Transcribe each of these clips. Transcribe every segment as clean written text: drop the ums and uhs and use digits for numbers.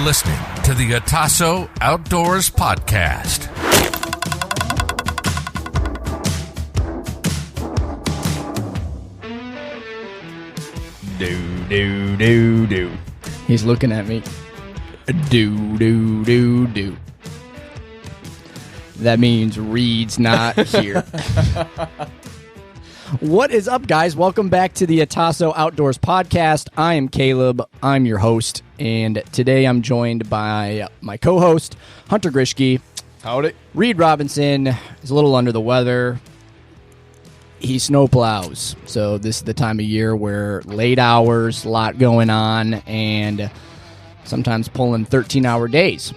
listening to the Otasso Outdoors Podcast. Do. He's looking at me. Do. That means Reed's not here. What is up, guys? Welcome back to the Otasso Outdoors Podcast. I am Caleb. I'm your host, and today I'm joined by my co-host, Hunter Grishke. Howdy. Reed Robinson is a little under the weather. He snowplows, so this is the time of year where late hours, a lot going on, and sometimes pulling 13-hour days.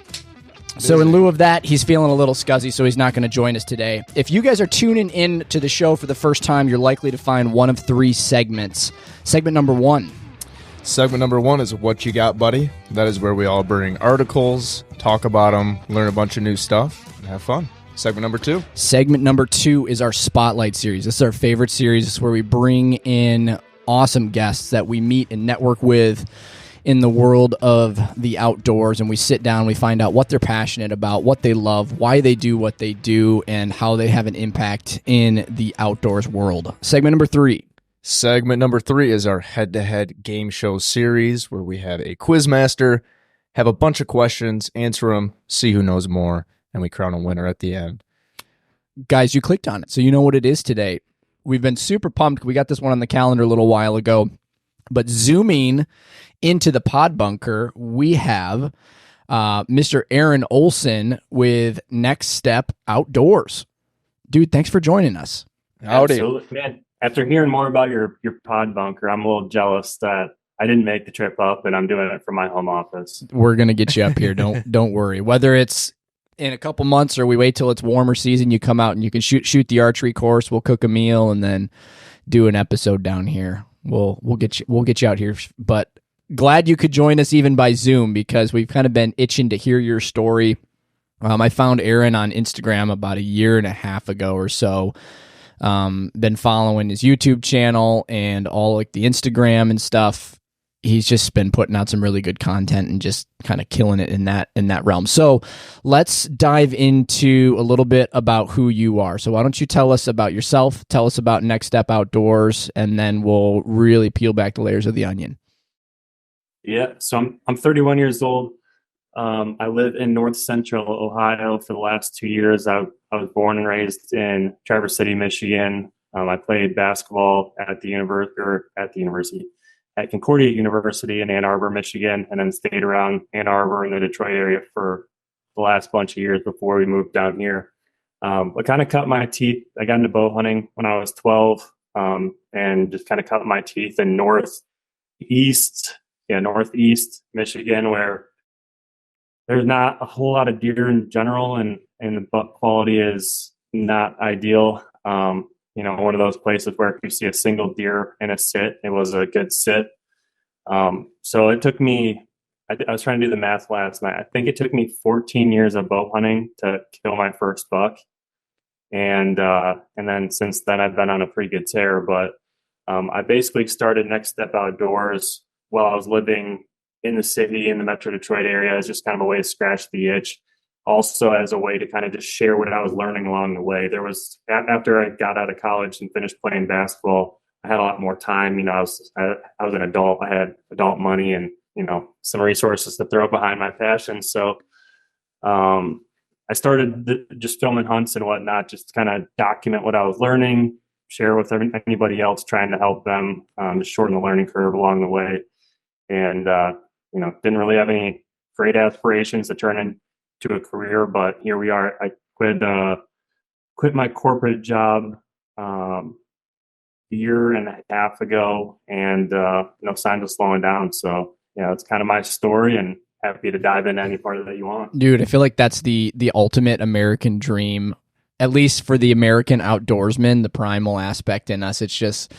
So in lieu of that, he's feeling a little scuzzy, so he's not going to join us today. If you guys are tuning in to the show for the first time, you're likely to find one of three segments. Segment number one. Segment number one is What You Got, Buddy? That is where we all bring articles, talk about them, learn a bunch of new stuff, and have fun. Segment number two. Segment number two is our Spotlight series. This is our favorite series. This is where we bring in awesome guests that we meet and network with in the world of the outdoors, and we sit down, we find out what they're passionate about, what they love, why they do what they do, and how they have an impact in the outdoors world. Segment number three. Segment number three is our head-to-head game show series, where we have a quiz master, have a bunch of questions, answer them, see who knows more, and we crown a winner at the end. Guys, you clicked on it, so you know what it is today. We've been super pumped. We got this one on the calendar a little while ago, but zooming into the pod bunker, we have Mr. Aaron Olsen with Next Step Outdoors. Dude, thanks for joining us. Howdy. Absolutely, man. After hearing more about your pod bunker, I'm a little jealous that I didn't make the trip up, and I'm doing it from my home office. We're gonna get you up here. Don't worry. Whether it's in a couple months or we wait till it's warmer season, you come out and you can shoot the archery course. We'll cook a meal and then do an episode down here. We'll get you out here, but glad you could join us even by Zoom, because we've kind of been itching to hear your story. I found Aaron on Instagram about a year and a half ago or so. Been following his YouTube channel and all like the Instagram and stuff. He's just been putting out some really good content and just kind of killing it in that realm. So let's dive into a little bit about who you are. So why don't you tell us about yourself, tell us about Next Step Outdoors, and then we'll really peel back the layers of the onion. Yeah, so I'm 31 years old. I live in North Central Ohio for the last 2 years. I was born and raised in Traverse City, Michigan. I played basketball at Concordia University in Ann Arbor, Michigan, and then stayed around Ann Arbor and the Detroit area for the last bunch of years before we moved down here. I kind of cut my teeth. I got into bow hunting when I was 12, and just kind of cut my teeth in northeast Michigan, where there's not a whole lot of deer in general, and the buck quality is not ideal. One of those places where if you see a single deer in a sit, it was a good sit. So it took me, I was trying to do the math last night. I think it took me 14 years of bow hunting to kill my first buck. And then since then I've been on a pretty good tear, but I basically started Next Step Outdoors while I was living in the city, in the Metro Detroit area, as just kind of a way to scratch the itch. Also as a way to kind of just share what I was learning along the way. There was, after I got out of college and finished playing basketball, I had a lot more time. I was an adult. I had adult money and, some resources to throw behind my passion. So I started just filming hunts and whatnot, just to kind of document what I was learning, share with anybody else, trying to help them just shorten the learning curve along the way. And, didn't really have any great aspirations to turn into a career, but here we are. I quit my corporate job a year and a half ago, and signs of slowing down. So it's kind of my story, and happy to dive into any part of that you want. Dude, I feel like that's the ultimate American dream, at least for the American outdoorsman, the primal aspect in us. It's just,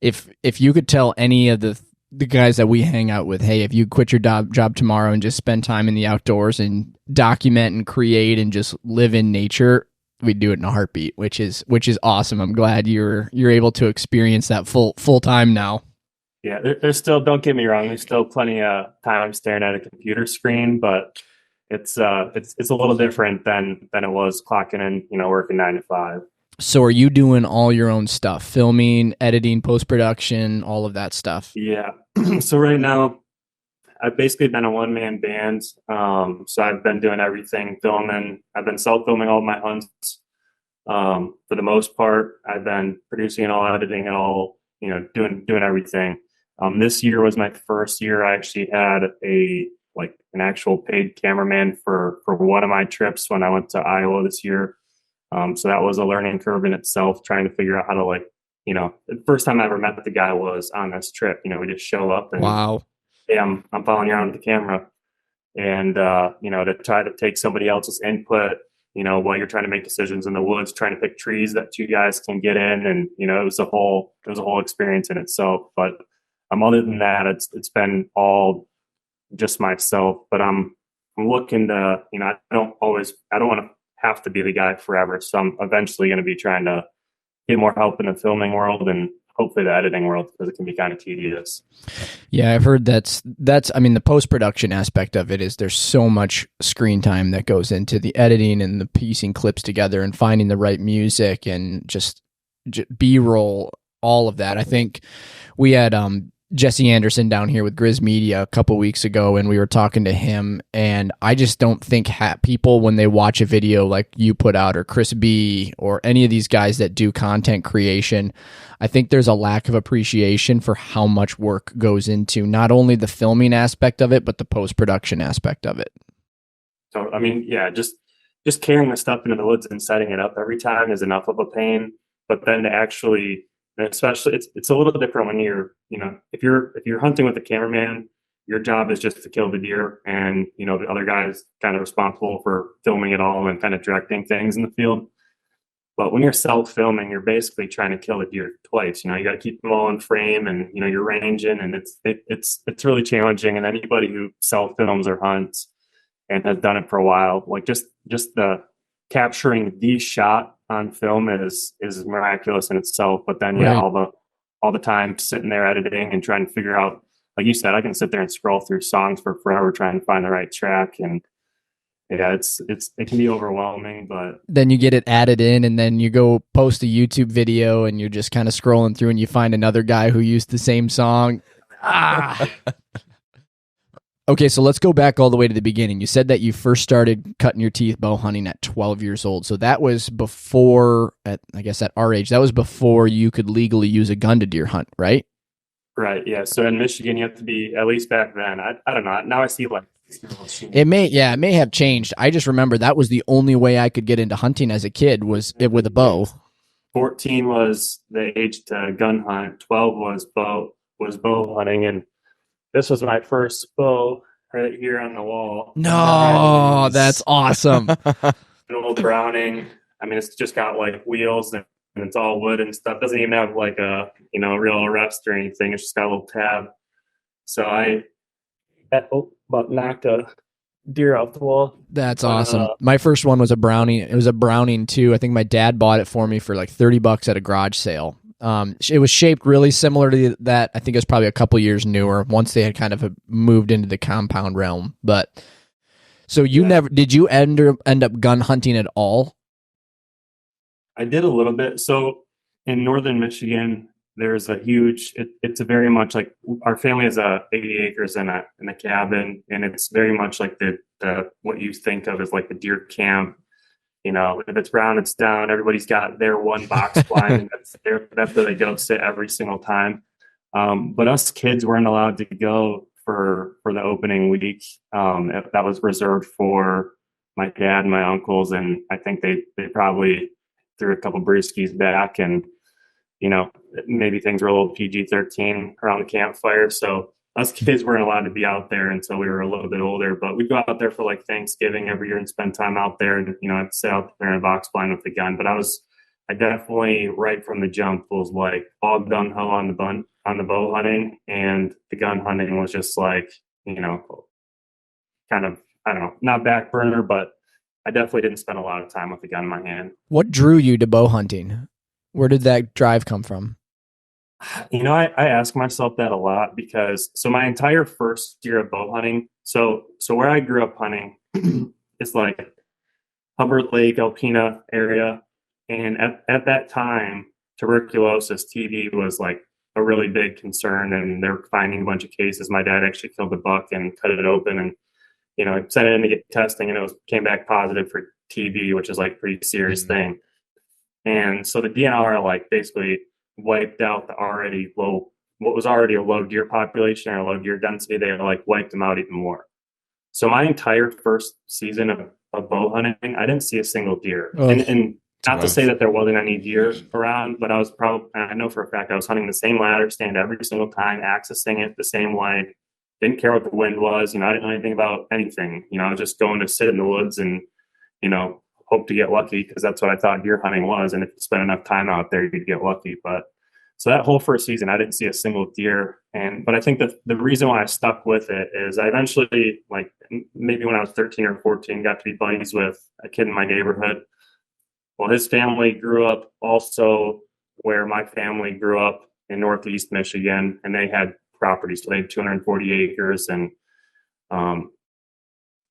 if you could tell any of the guys that we hang out with, hey, if you quit your job tomorrow and just spend time in the outdoors and document and create and just live in nature, we'd do it in a heartbeat, which is awesome. I'm glad you're able to experience that full time now. Yeah, there's still, don't get me wrong, there's still plenty of time staring at a computer screen, but it's a little different than it was clocking in, working 9 to 5. So are you doing all your own stuff, filming, editing, post-production, all of that stuff? Yeah. So right now, I've basically been a one-man band. So I've been doing everything, filming. I've been self-filming all of my hunts. For the most part, I've been producing it all, editing it all, doing everything. This year was my first year. I actually had an actual paid cameraman for one of my trips when I went to Iowa this year. So that was a learning curve in itself, trying to figure out how to the first time I ever met the guy was on this trip. We just show up and Wow. hey, I'm following you around with the camera, and to try to take somebody else's input, while you're trying to make decisions in the woods, trying to pick trees that two guys can get in, and it was a whole experience in itself. But other than that, it's been all just myself. But I'm looking to, I don't want to have to be the guy forever, so I'm eventually going to be trying to get more help in the filming world and hopefully the editing world, because it can be kind of tedious. Yeah, I've heard that's I mean, the post-production aspect of it is there's so much screen time that goes into the editing and the piecing clips together and finding the right music and just B-roll, all of that. I think we had Jesse Anderson down here with Grizz Media a couple weeks ago, and we were talking to him, and I just don't think people, when they watch a video like you put out, or Chris B, or any of these guys that do content creation, I think there's a lack of appreciation for how much work goes into not only the filming aspect of it, but the post-production aspect of it. So, I mean, yeah, just carrying the stuff into the woods and setting it up every time is enough of a pain, but then to actually, especially it's a little different when you're, if you're hunting with a cameraman, your job is just to kill the deer, and the other guy is kind of responsible for filming it all and kind of directing things in the field. But when you're self-filming, you're basically trying to kill the deer twice. You got to keep them all in frame, and you're ranging, and it's really challenging. And anybody who self-films or hunts and has done it for a while, like just the capturing the shot on film is miraculous in itself. But then Right. all the time sitting there editing and trying to figure out, like you said, I can sit there and scroll through songs for forever trying to find the right track, and yeah, it can be overwhelming. But then you get it added in, and then you go post a YouTube video, and you're just kind of scrolling through, and you find another guy who used the same song. Okay, so let's go back all the way to the beginning. You said that you first started cutting your teeth bow hunting at 12 years old. So that was before, at our age, that was before you could legally use a gun to deer hunt, right? Right, yeah. So in Michigan, you have to be, at least back then, I don't know. Now I see like it may have changed. I just remember that was the only way I could get into hunting as a kid was with a bow. 14 was the age to gun hunt. 12 was bow hunting, and this was my first bow right here on the wall. No, that's awesome. An old Browning. I mean, it's just got like wheels and it's all wood and stuff. It doesn't even have like a real rest or anything. It's just got a little tab. So I about knocked a deer off the wall. That's awesome. My first one was a Browning. It was a Browning too. I think my dad bought it for me for like $30 at a garage sale. It was shaped really similar to that. I think it was probably a couple years newer once they had kind of moved into the compound realm. But so did you end up gun hunting at all? I did a little bit. So in northern Michigan, there's a huge, it's a very much like our family has 80 acres in a cabin, and it's very much like the what you think of as like the deer camp. If it's brown, it's down. Everybody's got their one box blind, and that's where they go sit every single time. But us kids weren't allowed to go for the opening week. That was reserved for my dad and my uncles, and I think they probably threw a couple brewskis back, and maybe things were a little PG-13 around the campfire. So us kids weren't allowed to be out there until we were a little bit older, but we'd go out there for like Thanksgiving every year and spend time out there, and I'd sit out there in a box blind with the gun. But I definitely right from the jump was like all gung ho on the bow hunting, and the gun hunting was just like kind of, I don't know, not back burner, but I definitely didn't spend a lot of time with the gun in my hand. What drew you to bow hunting? Where did that drive come from? I ask myself that a lot because so my entire first year of bow hunting, so where I grew up hunting is like Hubbard Lake, Alpena area. And at that time, tuberculosis TB was like a really big concern, and they were finding a bunch of cases. My dad actually killed a buck and cut it open, and sent it in to get testing, and came back positive for TB, which is like a pretty serious thing. And so the DNR like basically wiped out what was already a low deer population or a low deer density. They like wiped them out even more. So my entire first season of bow hunting, I didn't see a single deer. Oh, And not to rough. say that there wasn't any deer around, but I know for a fact I was hunting the same ladder stand every single time, accessing it the same way. Didn't care what the wind was. I didn't know anything about anything. I was just going to sit in the woods and, hope to get lucky because that's what I thought deer hunting was. And if you spend enough time out there, you'd get lucky. But so that whole first season, I didn't see a single deer. But I think that the reason why I stuck with it is I eventually, like maybe when I was 13 or 14, got to be buddies with a kid in my neighborhood. Well, his family grew up also where my family grew up in Northeast Michigan, and they had properties. So they had 240 acres and um,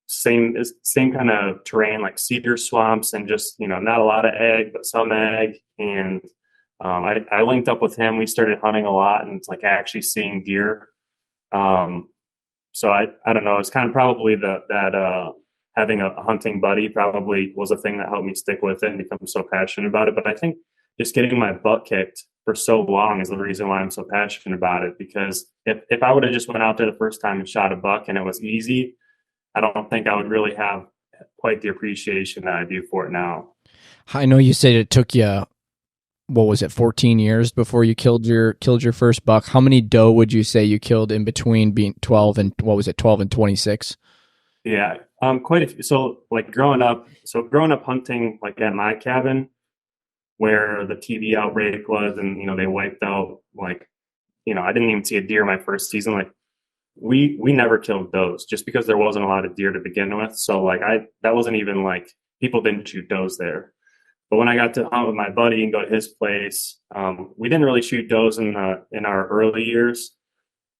same kind of terrain, like cedar swamps and just, not a lot of ag, but some ag. And I linked up with him. We started hunting a lot and it's like actually seeing deer. So I don't know. It's kind of probably that having a hunting buddy probably was a thing that helped me stick with it and become so passionate about it. But I think just getting my butt kicked for so long is the reason why I'm so passionate about it. Because if I would have just went out there the first time and shot a buck and it was easy, I don't think I would really have quite the appreciation that I do for it now. I know you said it took you, what was it, 14 years before you killed your first buck. How many doe would you say you killed in between being 12 and what was it, 12 and 26? Yeah, quite a few. So like growing up hunting like at my cabin where the TB outbreak was, and they wiped out like I didn't even see a deer my first season. Like we never killed does just because there wasn't a lot of deer to begin with. So like that wasn't even like people didn't shoot does there. But when I got to hunt with my buddy and go to his place, we didn't really shoot does in our early years.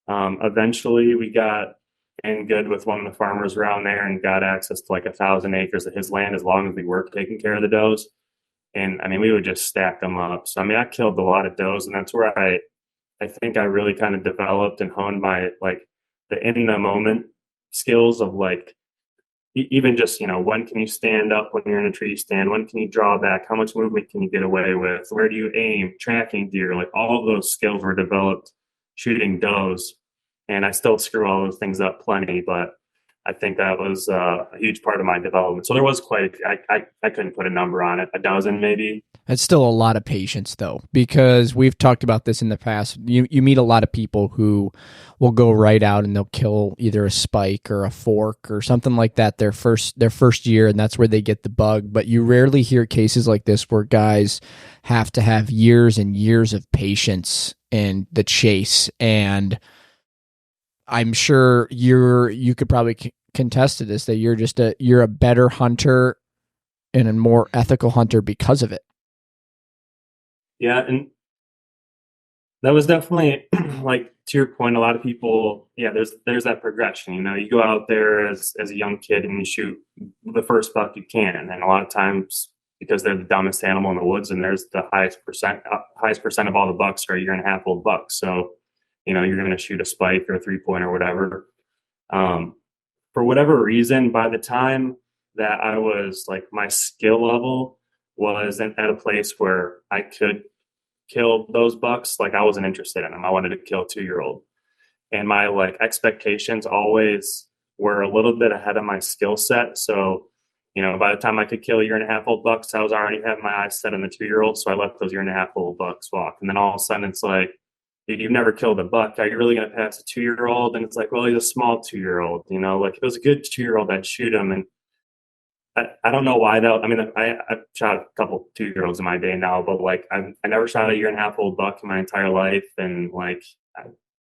Eventually, we got in good with one of the farmers around there and got access to like 1,000 acres of his land as long as we were taking care of the does. And I mean, we would just stack them up. So I mean, I killed a lot of does, and that's where I think I really kind of developed and honed my like the in the moment skills of like even just when can you stand up when you're in a tree stand, when can you draw back, how much movement can you get away with, where do you aim, tracking deer, like all of those skills were developed shooting does. And I still screw all those things up plenty, but I think that was a huge part of my development. So there was I couldn't put a number on it, a dozen maybe. That's still a lot of patience, though, because we've talked about this in the past. You meet a lot of people who will go right out and they'll kill either a spike or a fork or something like that their first year, and that's where they get the bug. But you rarely hear cases like this where guys have to have years and years of patience in the chase. And I'm sure you could probably contest to this that you're a better hunter and a more ethical hunter because of it. Yeah, and that was definitely like to your point. A lot of people, yeah, there's that progression. You go out there as a young kid and you shoot the first buck you can, and a lot of times because they're the dumbest animal in the woods, and there's the highest percent of all the bucks are a year and a half old bucks. So you're going to shoot a spike or a 3-point or whatever. For whatever reason, by the time that I was like my skill level was at a place where I could kill those bucks, like I wasn't interested in them. I wanted to kill a 2-year-old. And my like expectations always were a little bit ahead of my skill set. So, by the time I could kill a year and a half old bucks, I was already having my eyes set on the 2-year-old. So I let those year and a half old bucks walk. And then all of a sudden it's like, dude, you've never killed a buck. Are you really going to pass a 2-year-old? And it's like, well, he's a small 2-year-old, like if it was a good 2-year-old, I'd shoot him. And I don't know why though. I mean, I've shot a couple 2-year-olds in my day now, but like I never shot a year and a half old buck in my entire life. And like,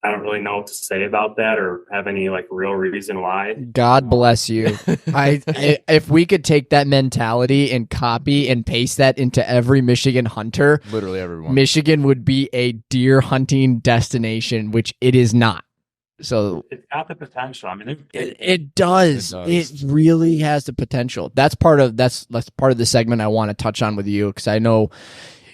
I don't really know what to say about that or have any like real reason why. God bless you. If we could take that mentality and copy and paste that into every Michigan hunter, Literally everyone. Michigan would be a deer hunting destination, which it is not. So It's got the potential. I mean, it does. It does. It really has the potential. That's part of the segment I want to touch on with you, because I know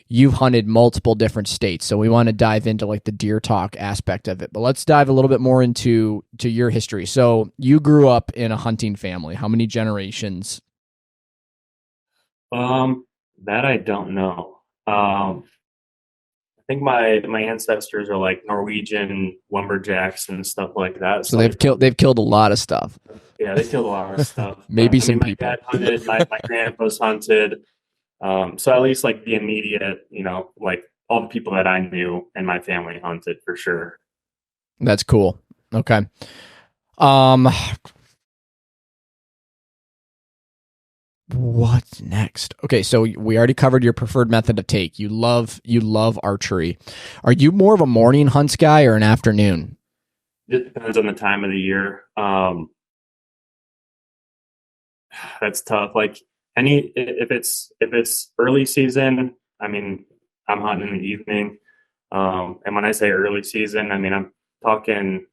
you've hunted multiple different states, so we want to dive into like the deer talk aspect of it. But let's dive a little bit more into your history. So you grew up in a hunting family. How many generations? that I don't know. I think my ancestors are like Norwegian lumberjacks and stuff like that. So they've killed a lot of stuff. Yeah, they killed a lot of stuff. Maybe I some mean, my people. dad hunted, my grandpa's hunted. So at least like the immediate, like all the people that I knew and my family hunted for sure. That's cool. Okay. What's next? Okay, so we already covered your preferred method of take. You love archery. Are you more of a morning hunts guy or an afternoon? It depends on the time of the year. That's tough. Like if it's early season, I mean, I'm hunting in the evening. And when I say early season, I mean I'm talking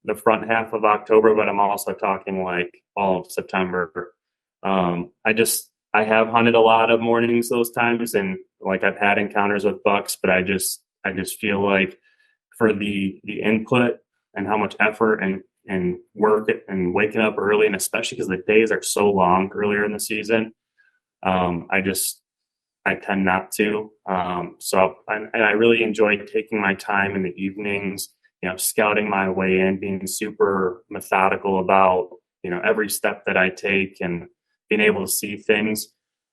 the front half of October, but I'm also talking like all of September. I have hunted a lot of mornings those times, and like I've had encounters with bucks, but I just feel like for the input and how much effort and work and waking up early, and especially because the days are so long earlier in the season, I tend not to. And I really enjoy taking my time in the evenings, scouting my way in, being super methodical about, every step that I take and being able to see things.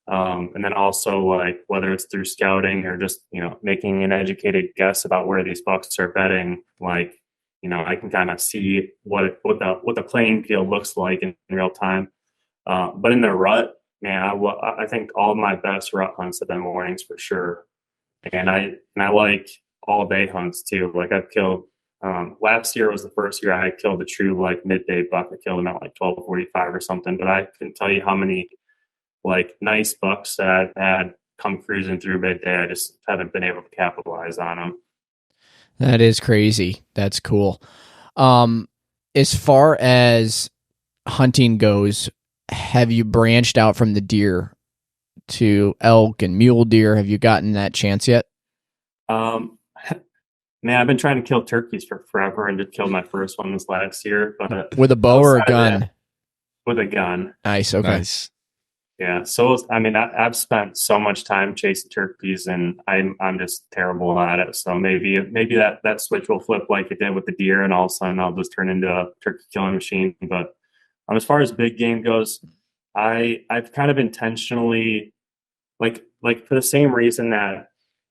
And then also like whether it's through scouting or just, making an educated guess about where these bucks are bedding, like, I can kind of see what the playing field looks like in real time. But in the rut, man, I think all of my best rut hunts have been mornings for sure. And I like all day hunts too. Like I've killed, last year was the first year I killed a true like midday buck. I killed him at like 12:45 or something. But I couldn't tell you how many like nice bucks that I've had come cruising through midday. I just haven't been able to capitalize on them. That is crazy. That's cool. As far as hunting goes, have you branched out from the deer to elk and mule deer? Have you gotten that chance yet? Man, I've been trying to kill turkeys for forever and just killed my first one this last year. But With a bow or a gun? With a gun. Nice. Okay. Nice. Yeah. So I mean, I've spent so much time chasing turkeys, and I'm just terrible at it. So maybe that switch will flip like it did with the deer, and all of a sudden I'll just turn into a turkey killing machine. But as far as big game goes, I've kind of intentionally like for the same reason that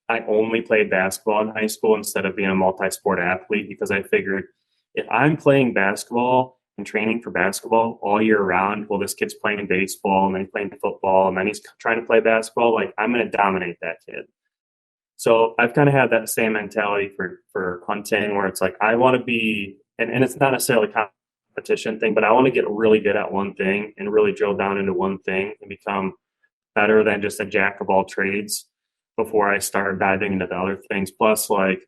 I only played basketball in high school instead of being a multi-sport athlete, because I figured if I'm playing basketball and training for basketball all year round, well, this kid's playing baseball and then playing football and then he's trying to play basketball, like I'm going to dominate that kid. So I've kind of had that same mentality for hunting, where it's like I want to be, and it's not necessarily a competition thing, but I want to get really good at one thing and really drill down into one thing and become better than just a jack of all trades before I start diving into the other things. Plus, like,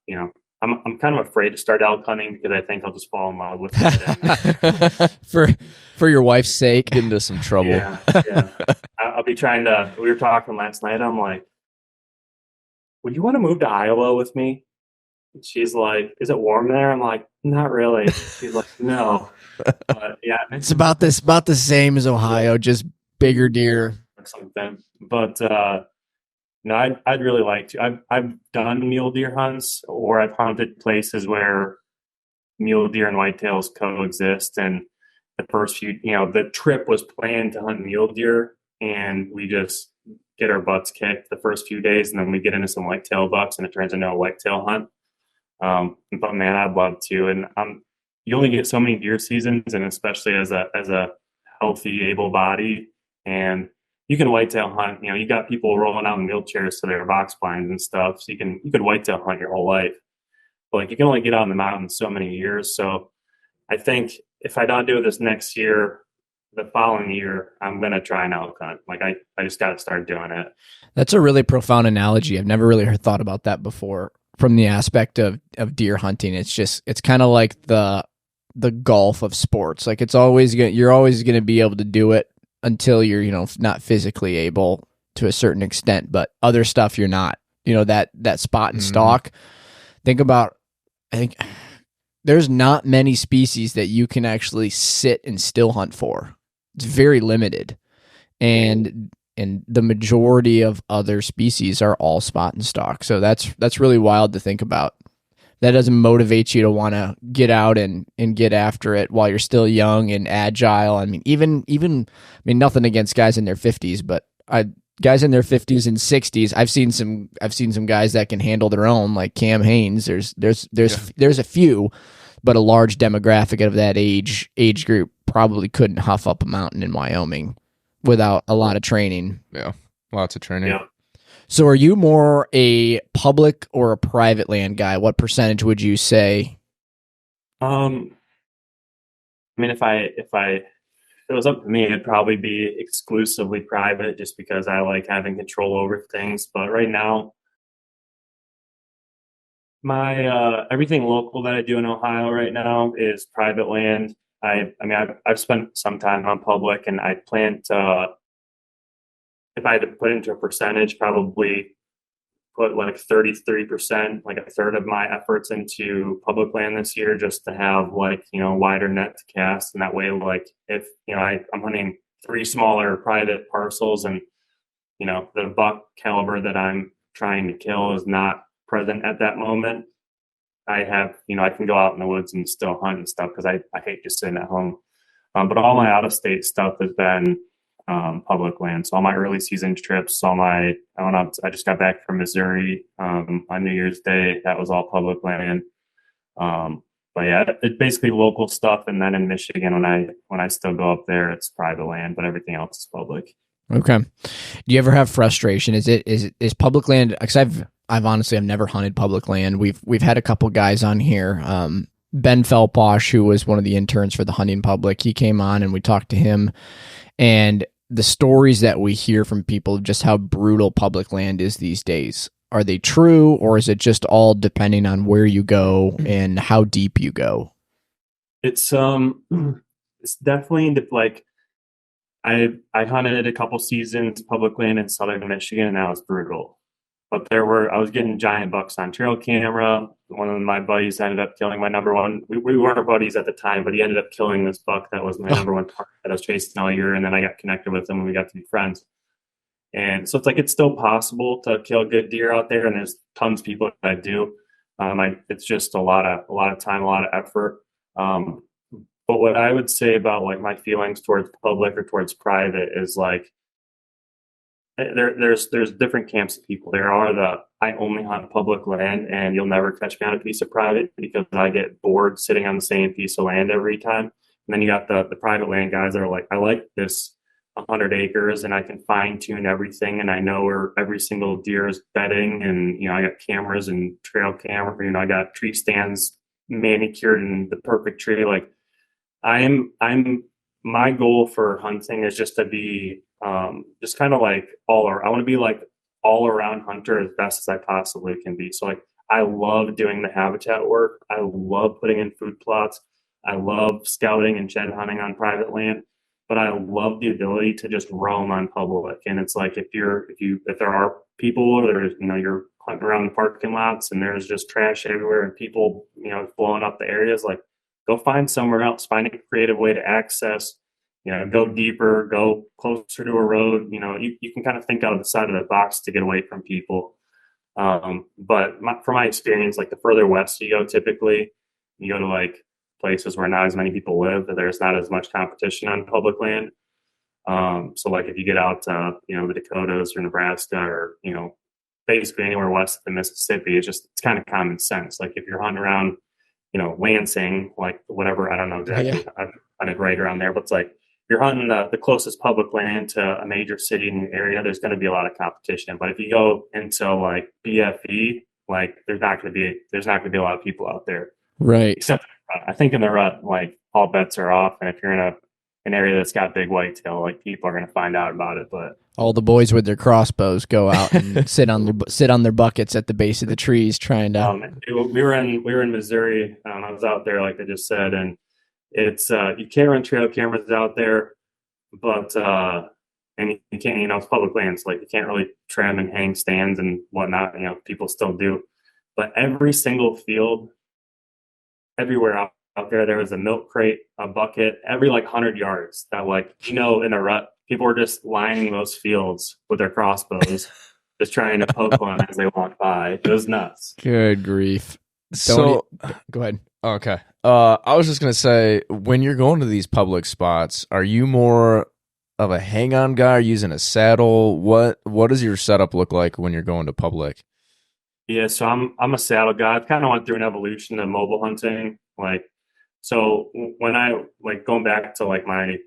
I'm kind of afraid to start elk hunting because I think I'll just fall in love with it. for your wife's sake. Get into some trouble. Yeah. I'll be trying to. We were talking last night. I'm like, would you want to move to Iowa with me? And she's like, is it warm there? I'm like, not really. She's like, no. But yeah, it's about the same as Ohio, just bigger deer or something. But no, I'd really like to. I've done mule deer hunts, or I've hunted places where mule deer and whitetails coexist. And the first few, the trip was planned to hunt mule deer, and we just get our butts kicked the first few days, and then we get into some whitetail bucks, and it turns into a whitetail hunt. But man, I'd love to. And you only get so many deer seasons, and especially as a healthy, able body, and you can whitetail hunt. You got people rolling out in wheelchairs to their box blinds and stuff. So you can whitetail hunt your whole life. but like you can only get out on the mountain so many years. So I think if I don't do it this next year, the following year, I'm going to try an elk hunt. Like I just got to start doing it. That's a really profound analogy. I've never really thought about that before from the aspect of deer hunting. It's kind of like the golf of sports. Like you're always going to be able to do it until you're, not physically able to a certain extent, but other stuff you're not. That spot and stalk. Think about, I think there's not many species that you can actually sit and still hunt for. It's very limited. And the majority of other species are all spot and stalk. So that's really wild to think about. That doesn't motivate you to want to get out and get after it while you're still young and agile. I mean, even nothing against guys in their 50s, but guys in their 50s and 60s, I've seen some guys that can handle their own, like Cam Haynes. There's a few, but a large demographic of that age group probably couldn't huff up a mountain in Wyoming without a lot of training. Yeah, lots of training. Yeah. So are you more a public or a private land guy? What percentage would you say? I mean, if it was up to me, it'd probably be exclusively private just because I like having control over things. But right now, my everything local that I do in Ohio right now is private land. I've spent some time on public, and I plan to, if I had to put into a percentage, probably put like 33%, like a third of my efforts into public land this year, just to have like, wider net to cast. And that way, like if, I'm hunting 3 smaller private parcels and, the buck caliber that I'm trying to kill is not present at that moment, I have, I can go out in the woods and still hunt and stuff because I hate just sitting at home. But all my out of state stuff has been public land. So all my early season trips, I just got back from Missouri on New Year's Day. That was all public land. But yeah, it's basically local stuff. And then in Michigan, when I still go up there, it's private land, but everything else is public. Okay. Do you ever have frustration? Is public land? Because I've honestly never hunted public land. We've had a couple guys on here. Ben Felposh, who was one of the interns for the Hunting Public, he came on and we talked to him, and the stories that we hear from people of just how brutal public land is these days. Are they true, or is it just all depending on where you go and how deep you go? It's definitely like I hunted a couple seasons public land in southern Michigan, and that was brutal. But I was getting giant bucks on trail camera. One of my buddies ended up killing my number one. We weren't buddies at the time, but he ended up killing this buck that was my number one target that I was chasing all year. And then I got connected with him and we got to be friends. And so it's like, it's still possible to kill good deer out there. And there's tons of people that do. It's just a lot of time, a lot of effort. But what I would say about like my feelings towards public or towards private is like, there's different camps of people. There are I only hunt public land and you'll never catch me on a piece of private because I get bored sitting on the same piece of land every time. And then you got the private land guys that are like, I like this 100 acres and I can fine tune everything and I know where every single deer is bedding, and I got cameras and trail camera, I got tree stands manicured in the perfect tree. Like I'm my goal for hunting is just to be just kind of like I want to be like all around hunter as best as I possibly can be. So like I love doing the habitat work. I love putting in food plots. I love scouting and shed hunting on private land, but I love the ability to just roam on public. And it's like if there are people, you're hunting around the parking lots and there's just trash everywhere and people blowing up the areas, like go find somewhere else, find a creative way to access, go deeper, go closer to a road. You can kind of think out of the side of the box to get away from people. But from my experience, like the further west you go, typically you go to like places where not as many people live, there's not as much competition on public land. So like if you get out to, the Dakotas or Nebraska or, basically anywhere west of the Mississippi, it's kind of common sense. Like if you're hunting around, Lansing, like whatever, I don't know exactly. Yeah. I've hunted right around there, but it's like you're hunting the closest public land to a major city in your area, there's going to be a lot of competition. But if you go into like BFE, like there's not going to be a lot of people out there. Right. Except I think in the rut, like all bets are off, and if you're in an area that's got big whitetail, like people are going to find out about it. But all the boys with their crossbows go out and sit on their buckets at the base of the trees trying to. We were in Missouri. I was out there, like I just said, and it's you can't run trail cameras out there, but and you can't, it's public lands, like you can't really trim and hang stands and whatnot. People still do, but every single field, everywhere out there was a milk crate, a bucket, every like 100 yards that in a rut, people were just lining those fields with their crossbows, just trying to poke one as they walked by. It was nuts. Good grief. So go ahead. Okay. I was just going to say, when you're going to these public spots, are you more of a hang-on guy, using a saddle? What does your setup look like when you're going to public? Yeah, so I'm a saddle guy. I've kind of went through an evolution of mobile hunting. So when I going back to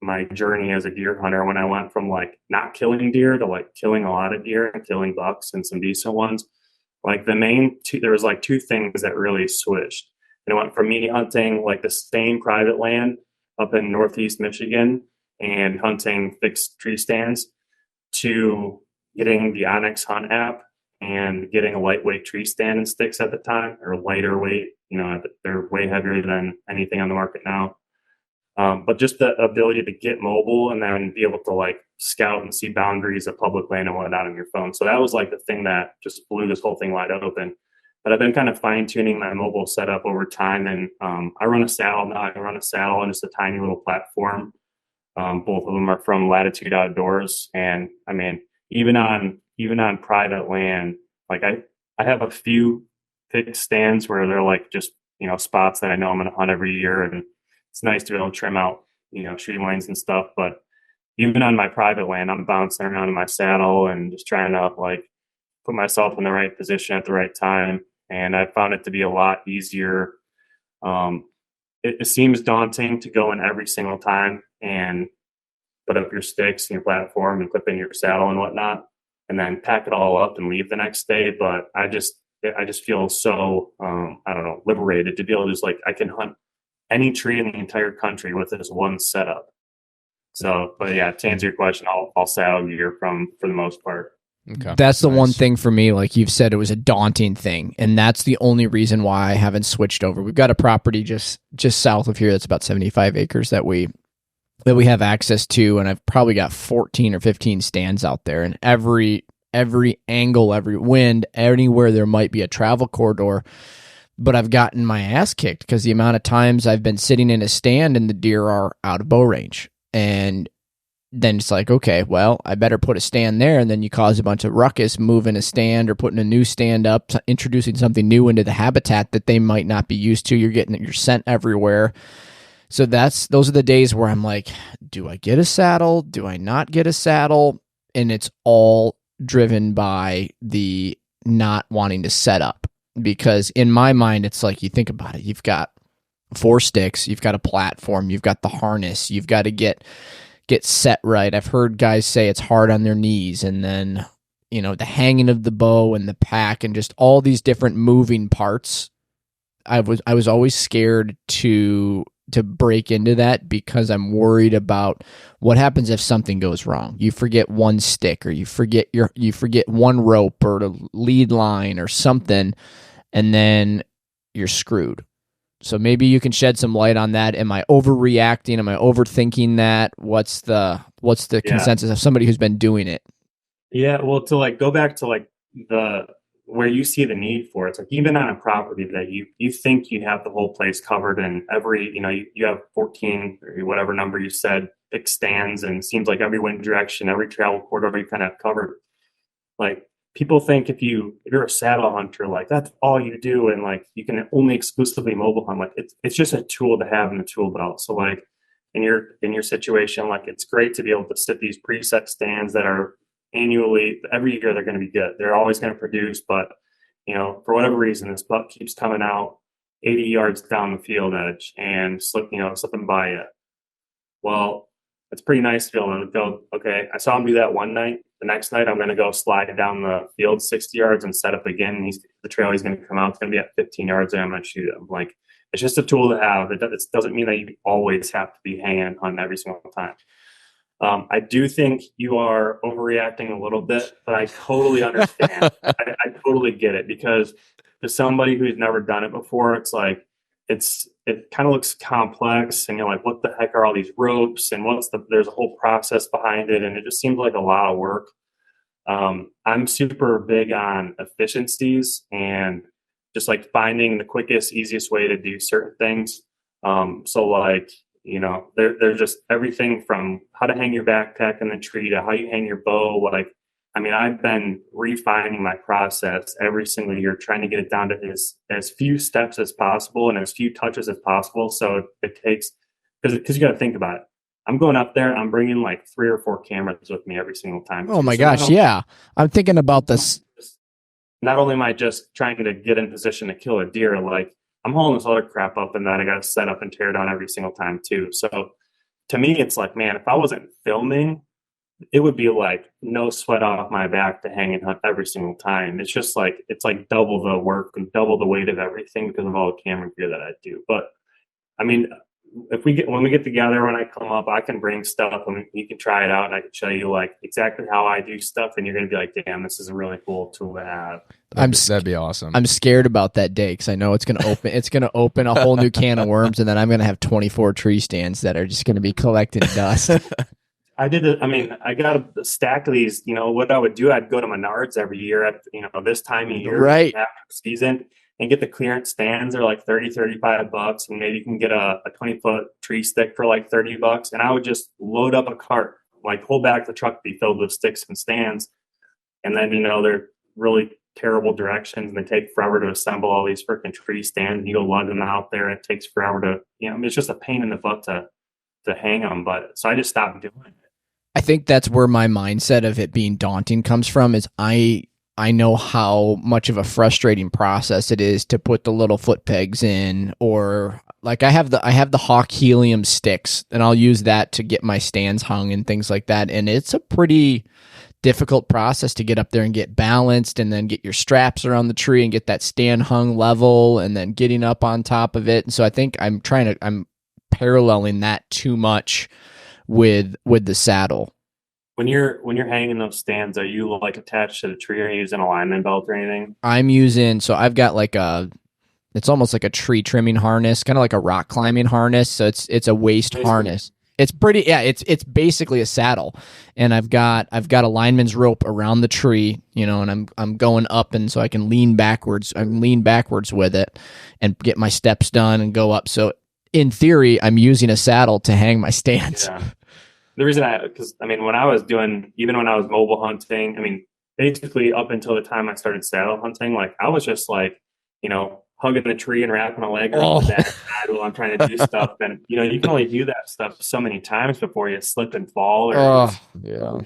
my journey as a deer hunter, when I went from not killing deer to killing a lot of deer and killing bucks and some decent ones, there was two things that really switched. And it went from me hunting the same private land up in Northeast Michigan and hunting fixed tree stands to getting the Onyx Hunt app and getting a lightweight tree stand and sticks at the time, or lighter weight. They're way heavier than anything on the market now. But just the ability to get mobile and then be able to scout and see boundaries of public land and whatnot on your phone. So that was the thing that just blew this whole thing wide open. But I've been kind of fine tuning my mobile setup over time. And I run a saddle now. I run a saddle and just a tiny little platform. Both of them are from Latitude Outdoors. And I mean, even on private land, I have a few fixed stands where they're just, spots that I know I'm going to hunt every year. And it's nice to be able to trim out, shooting lanes and stuff. But even on my private land, I'm bouncing around in my saddle and just trying to put myself in the right position at the right time. And I found it to be a lot easier. It seems daunting to go in every single time and put up your sticks and your platform and clip in your saddle and whatnot, and then pack it all up and leave the next day. But I just feel so, I don't know, liberated to be able to just I can hunt any tree in the entire country with this one setup. So, but yeah, to answer your question, I'll saddle gear for the most part. Okay. That's the one thing for me, like you've said, it was a daunting thing. And that's the only reason why I haven't switched over. We've got a property just south of here that's about 75 acres that we have access to. And I've probably got 14 or 15 stands out there. And every angle, every wind, anywhere there might be a travel corridor. But I've gotten my ass kicked because the amount of times I've been sitting in a stand and the deer are out of bow range. And then it's okay, well, I better put a stand there. And then you cause a bunch of ruckus moving a stand or putting a new stand up, introducing something new into the habitat that they might not be used to. You're getting your scent everywhere. So those are the days where I'm do I get a saddle? Do I not get a saddle? And it's all driven by the not wanting to set up. Because in my mind, it's you think about it, you've got 4 sticks, you've got a platform, you've got the harness, you've got to get set right. I've heard guys say it's hard on their knees, and then, the hanging of the bow and the pack and just all these different moving parts. I was always scared to break into that because I'm worried about what happens if something goes wrong. You forget one stick, or you forget one rope or a lead line or something, and then you're screwed. So maybe you can shed some light on that. Am I overreacting? Am I overthinking that? What's the consensus of somebody who's been doing it? Yeah, well, to go back to the where you see the need for it. It's even on a property that you think you have the whole place covered, and every you have 14 or whatever number you said fixed stands, and it seems like every wind direction, every travel corridor you kind of covered. People think if you're a saddle hunter, that's all you do, and you can only exclusively mobile hunt. It's just a tool to have in the tool belt. So in your situation, it's great to be able to sit these preset stands that are annually, every year they're going to be good. They're always going to produce, but for whatever reason, this buck keeps coming out 80 yards down the field edge and slipping by you. Well, it's pretty nice to be able to go, okay, I saw him do that one night. the next night I'm going to go slide down the field 60 yards and set up again. The trail he's going to come out, it's going to be at 15 yards, and I'm going to shoot him. Like, it's just a tool to have. It doesn't mean that you always have to be hanging and hunting every single time. I do think you are overreacting a little bit, but I totally understand. I totally get it, because to somebody who's never done it before, it's like, it kind of looks complex, and you're like, what the heck are all these ropes, and there's a whole process behind it, and it just seems like a lot of work. I'm super big on efficiencies and just like finding the quickest, easiest way to do certain things. So like, there's just everything from how to hang your backpack in the tree to how you hang your bow. Like, I mean, I've been refining my process every single year, trying to get it down to as few steps as possible and as few touches as possible. So it takes, because you got to think about it. I'm going up there, I'm bringing like 3 or 4 cameras with me every single time. Oh my gosh, yeah. I'm thinking about this. Not only am I just trying to get in position to kill a deer, like, I'm hauling this other crap up, and then I got to set up and tear down every single time too. So to me, it's like, man, if I wasn't filming, it would be like no sweat off my back to hang and hunt every single time. It's just like, it's like double the work and double the weight of everything because of all the camera gear that I do. But I mean, when we get together, when I come up, I can bring stuff and you can try it out, and I can show you like exactly how I do stuff, and you're going to be like, damn, this is a really cool tool to have. That'd be awesome. I'm scared about that day, because I know it's going to open a whole new can of worms, and then I'm going to have 24 tree stands that are just going to be collecting dust. I got a stack of these. What I would do, I'd go to Menards every year at this time of year, right after the season, and get the clearance stands. They're like $30-$35, and maybe you can get a 20-foot tree stick for like $30. And I would just load up a cart, like whole back of the truck be filled with sticks and stands. And then they're really terrible directions, and they take forever to assemble all these freaking tree stands. And you go lug them out there, and it takes forever to it's just a pain in the butt to hang them. But so I just stopped doing it. I think that's where my mindset of it being daunting comes from. Is I know how much of a frustrating process it is to put the little foot pegs in, or like I have the Hawk helium sticks, and I'll use that to get my stands hung and things like that. And it's a pretty difficult process to get up there and get balanced, and then get your straps around the tree and get that stand hung level, and then getting up on top of it. And so I think I'm paralleling that too much with the saddle. When you're hanging those stands, are you like attached to the tree, or are you using a lineman belt or anything? So I've got like it's almost like a tree trimming harness, kind of like a rock climbing harness. So it's a waist harness. It's pretty, yeah, it's basically a saddle. And I've got a lineman's rope around the tree, and I'm going up, and so I can lean backwards. I can lean backwards with it and get my steps done and go up. So in theory, I'm using a saddle to hang my stands. Yeah. The reason when I was mobile hunting, basically up until the time I started saddle hunting, like I was just like, hugging the tree and wrapping a leg around the back while I'm trying to do stuff. And, you can only do that stuff so many times before you slip and fall. Yeah.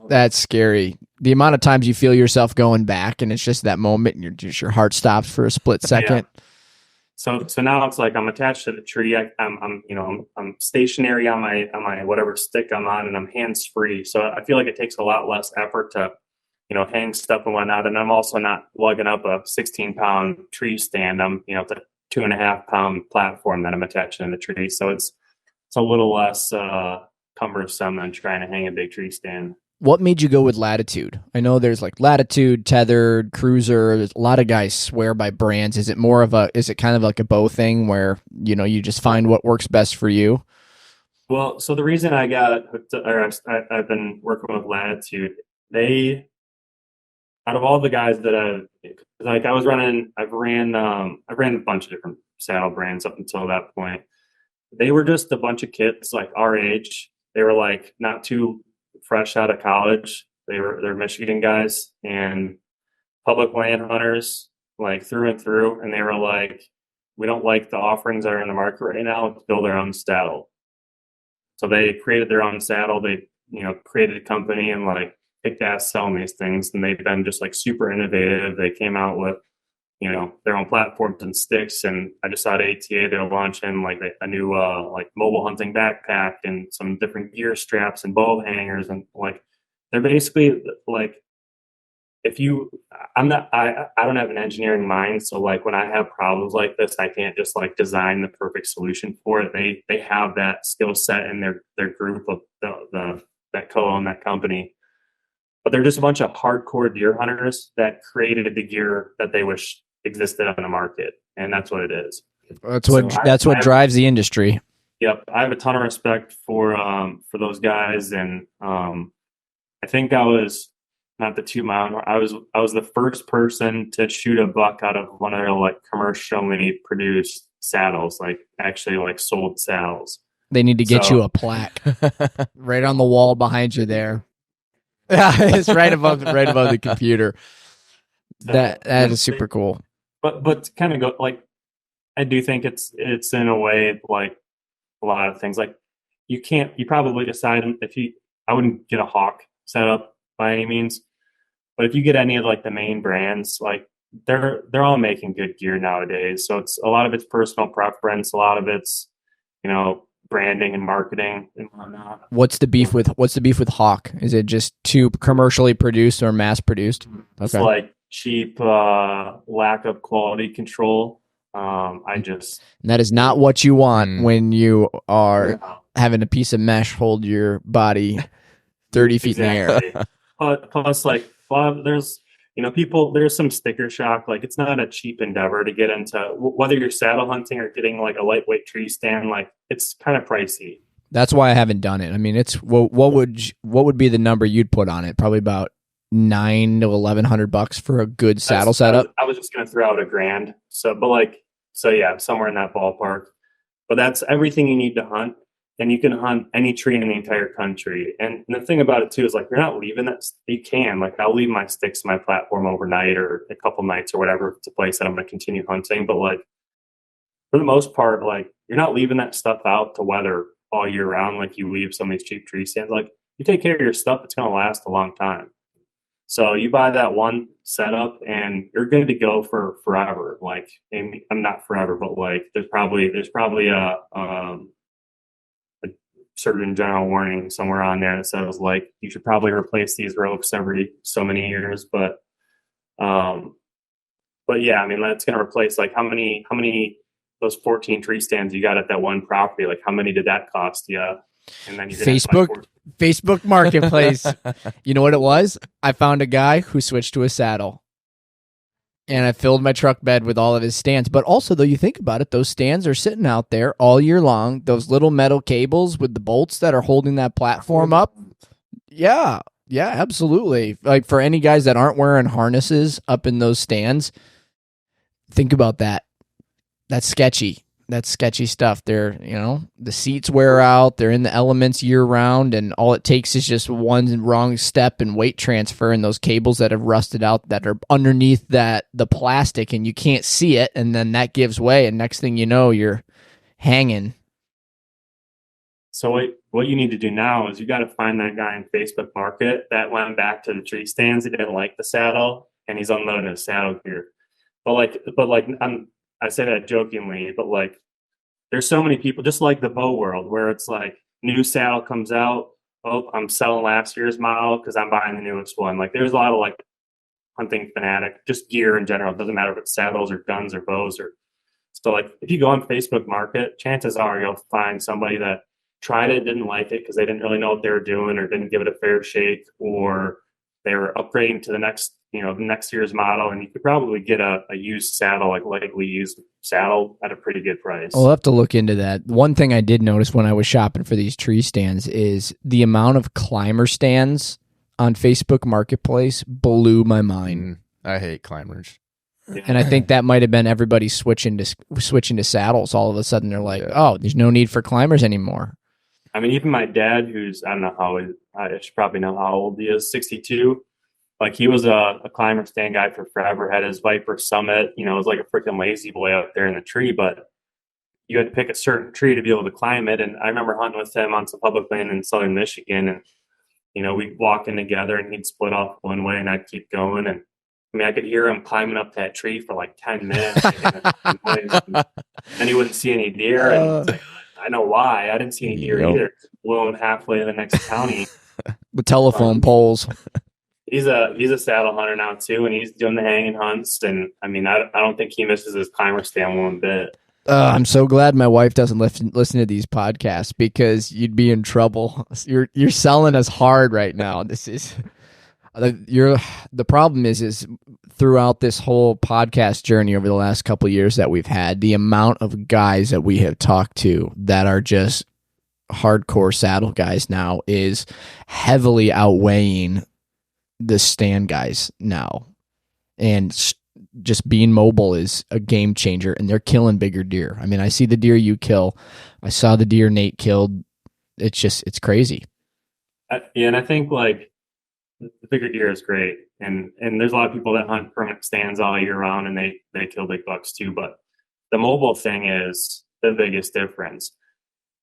That's scary. The amount of times you feel yourself going back, and it's just that moment, and your heart stops for a split second. Yeah. So now it's like I'm attached to the tree. I'm stationary on my whatever stick I'm on, and I'm hands free. So I feel like it takes a lot less effort to, hang stuff and whatnot. And I'm also not lugging up a 16-pound tree stand. I'm, it's a 2.5-pound platform that I'm attaching in the tree. So it's a little less cumbersome than trying to hang a big tree stand. What made you go with Latitude? I know there's like Latitude, Tethered, Cruiser. There's a lot of guys swear by brands. Is it kind of like a bow thing where, you just find what works best for you? Well, so the reason I got hooked, or I've been working with Latitude, out of all the guys that I've ran a bunch of different saddle brands up until that point. They were just a bunch of kids like our age. They were like not too fresh out of college. They're Michigan guys and public land hunters, like through and through. And they were like, we don't like the offerings that are in the market right now. Let's build our own saddle. So they created their own saddle. They, created a company and like kicked ass selling these things. And they've been just like super innovative. They came out with, their own platforms and sticks. And I just saw at ATA, they're launching like a new, like mobile hunting backpack and some different gear straps and bow hangers. And like, they're basically like, I don't have an engineering mind. So like when I have problems like this, I can't just like design the perfect solution for it. They have that skill set in their group of that co-own that company. But they're just a bunch of hardcore deer hunters that created the gear that they wish existed on the market. And that's what it is. That's what drives the industry. Yep. I have a ton of respect for those guys. And I think I was, not the 2 mile. I was the first person to shoot a buck out of one of their like commercially produced saddles, like actually like sold saddles. They need to get you a plaque right on the wall behind you there. It's right above the computer. That is super cool. But kind of go like, I do think it's in a way like a lot of things. Like you probably decide I wouldn't get a hawk set up by any means. But if you get any of like the main brands, like they're all making good gear nowadays. So it's a lot of it's personal preference, a lot of it's, branding and marketing and whatnot. What's the beef with Hawk? Is it just too commercially produced or mass produced? It's like cheap, lack of quality control. And that is not what you want when you are having a piece of mesh hold your body 30 feet in the air. Plus, like, there's there's some sticker shock. Like it's not a cheap endeavor to get into, whether you're saddle hunting or getting like a lightweight tree stand. Like it's kind of pricey. That's why I haven't done it. I mean, it's what would be the number you'd put on it? Probably about $900 to $1,100 for a good saddle setup. I was just gonna throw out $1,000. So yeah, somewhere in that ballpark. But that's everything you need to hunt. And you can hunt any tree in the entire country. And the thing about it too is like you're not leaving that. You can, like, I'll leave my sticks, my platform overnight or a couple nights or whatever to place that I'm going to continue hunting. But like for the most part, like you're not leaving that stuff out to weather all year round. Like you leave some of these cheap tree stands. Like you take care of your stuff, it's going to last a long time. So you buy that one setup and you're good to go for forever. Like, and I'm not forever, but like there's probably a certain general warning somewhere on there that says like you should probably replace these ropes every so many years. But yeah, I mean that's gonna replace like how many those 14 tree stands you got at that one property, like how many did that cost you? And then Facebook Marketplace. You know what it was? I found a guy who switched to a saddle. And I filled my truck bed with all of his stands. But also, though, you think about it, those stands are sitting out there all year long. Those little metal cables with the bolts that are holding that platform up. Yeah, absolutely. Like for any guys that aren't wearing harnesses up in those stands, think about that. That's sketchy. That's sketchy stuff. They're, the seats wear out. They're in the elements year round, and all it takes is just one wrong step and weight transfer, and those cables that have rusted out that are underneath the plastic, and you can't see it, and then that gives way, and next thing you know, you're hanging. So what you need to do now is you got to find that guy in Facebook Market that went back to the tree stands. He didn't like the saddle, and he's unloading his saddle gear. I say that jokingly, but like there's so many people, just like the bow world, where it's like new saddle comes out. Oh, I'm selling last year's model because I'm buying the newest one. Like there's a lot of like hunting fanatic, just gear in general. It doesn't matter if it's saddles or guns or bows or so. Like if you go on Facebook Market, chances are you'll find somebody that tried it, didn't like it because they didn't really know what they were doing or didn't give it a fair shake, or they were upgrading to the next year's model, and you could probably get a used saddle, like lightly used saddle at a pretty good price. I'll have to look into that. One thing I did notice when I was shopping for these tree stands is the amount of climber stands on Facebook Marketplace blew my mind. I hate climbers. Yeah. And I think that might have been everybody switching to saddles. All of a sudden they're like, oh, there's no need for climbers anymore. I mean, even my dad, who's, I don't know I should probably know how old he is, 62. Like he was a climber stand guy for forever, had his Viper Summit, it was like a freaking lazy boy out there in the tree, but you had to pick a certain tree to be able to climb it. And I remember hunting with him on some public land in southern Michigan, and, we'd walk in together and he'd split off one way and I'd keep going. And I mean, I could hear him climbing up that tree for like 10 minutes. And he wouldn't see any deer. And I know why. I didn't see any deer either. Blowing halfway to the next county. The telephone poles. He's a saddle hunter now too, and he's doing the hanging hunts. And I mean, I don't think he misses his climber stand one bit. I'm so glad my wife doesn't listen to these podcasts, because you'd be in trouble. You're selling us hard right now. This is the problem is throughout this whole podcast journey over the last couple of years that we've had, the amount of guys that we have talked to that are just hardcore saddle guys now is heavily outweighing the stand guys now. And just being mobile is a game changer, and they're killing bigger deer. I mean, I see the deer you kill. I saw the deer Nate killed. It's crazy. And I think like the bigger deer is great. And there's a lot of people that hunt permanent stands all year round, and they kill big bucks too. But the mobile thing is the biggest difference.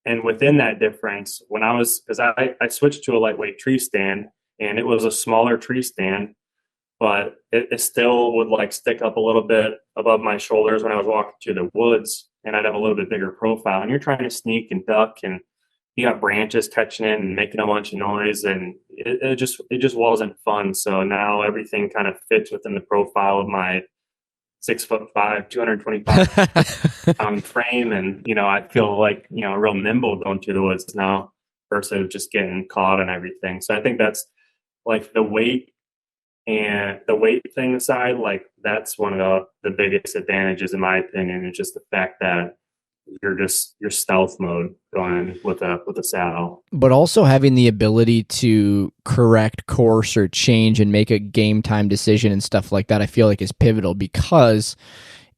And within that difference, because I switched to a lightweight tree stand, and it was a smaller tree stand, but it still would like stick up a little bit above my shoulders when I was walking through the woods, and I'd have a little bit bigger profile. And you're trying to sneak and duck, and you got branches catching it and making a bunch of noise, and it just wasn't fun. So now everything kind of fits within the profile of my 6'5", 225 pound frame, and I feel like real nimble going through the woods now versus just getting caught and everything. So I think that's like the weight thing aside, like that's one of the biggest advantages in my opinion, is just the fact that you're stealth mode going with a saddle. But also having the ability to correct course or change and make a game time decision and stuff like that, I feel like is pivotal, because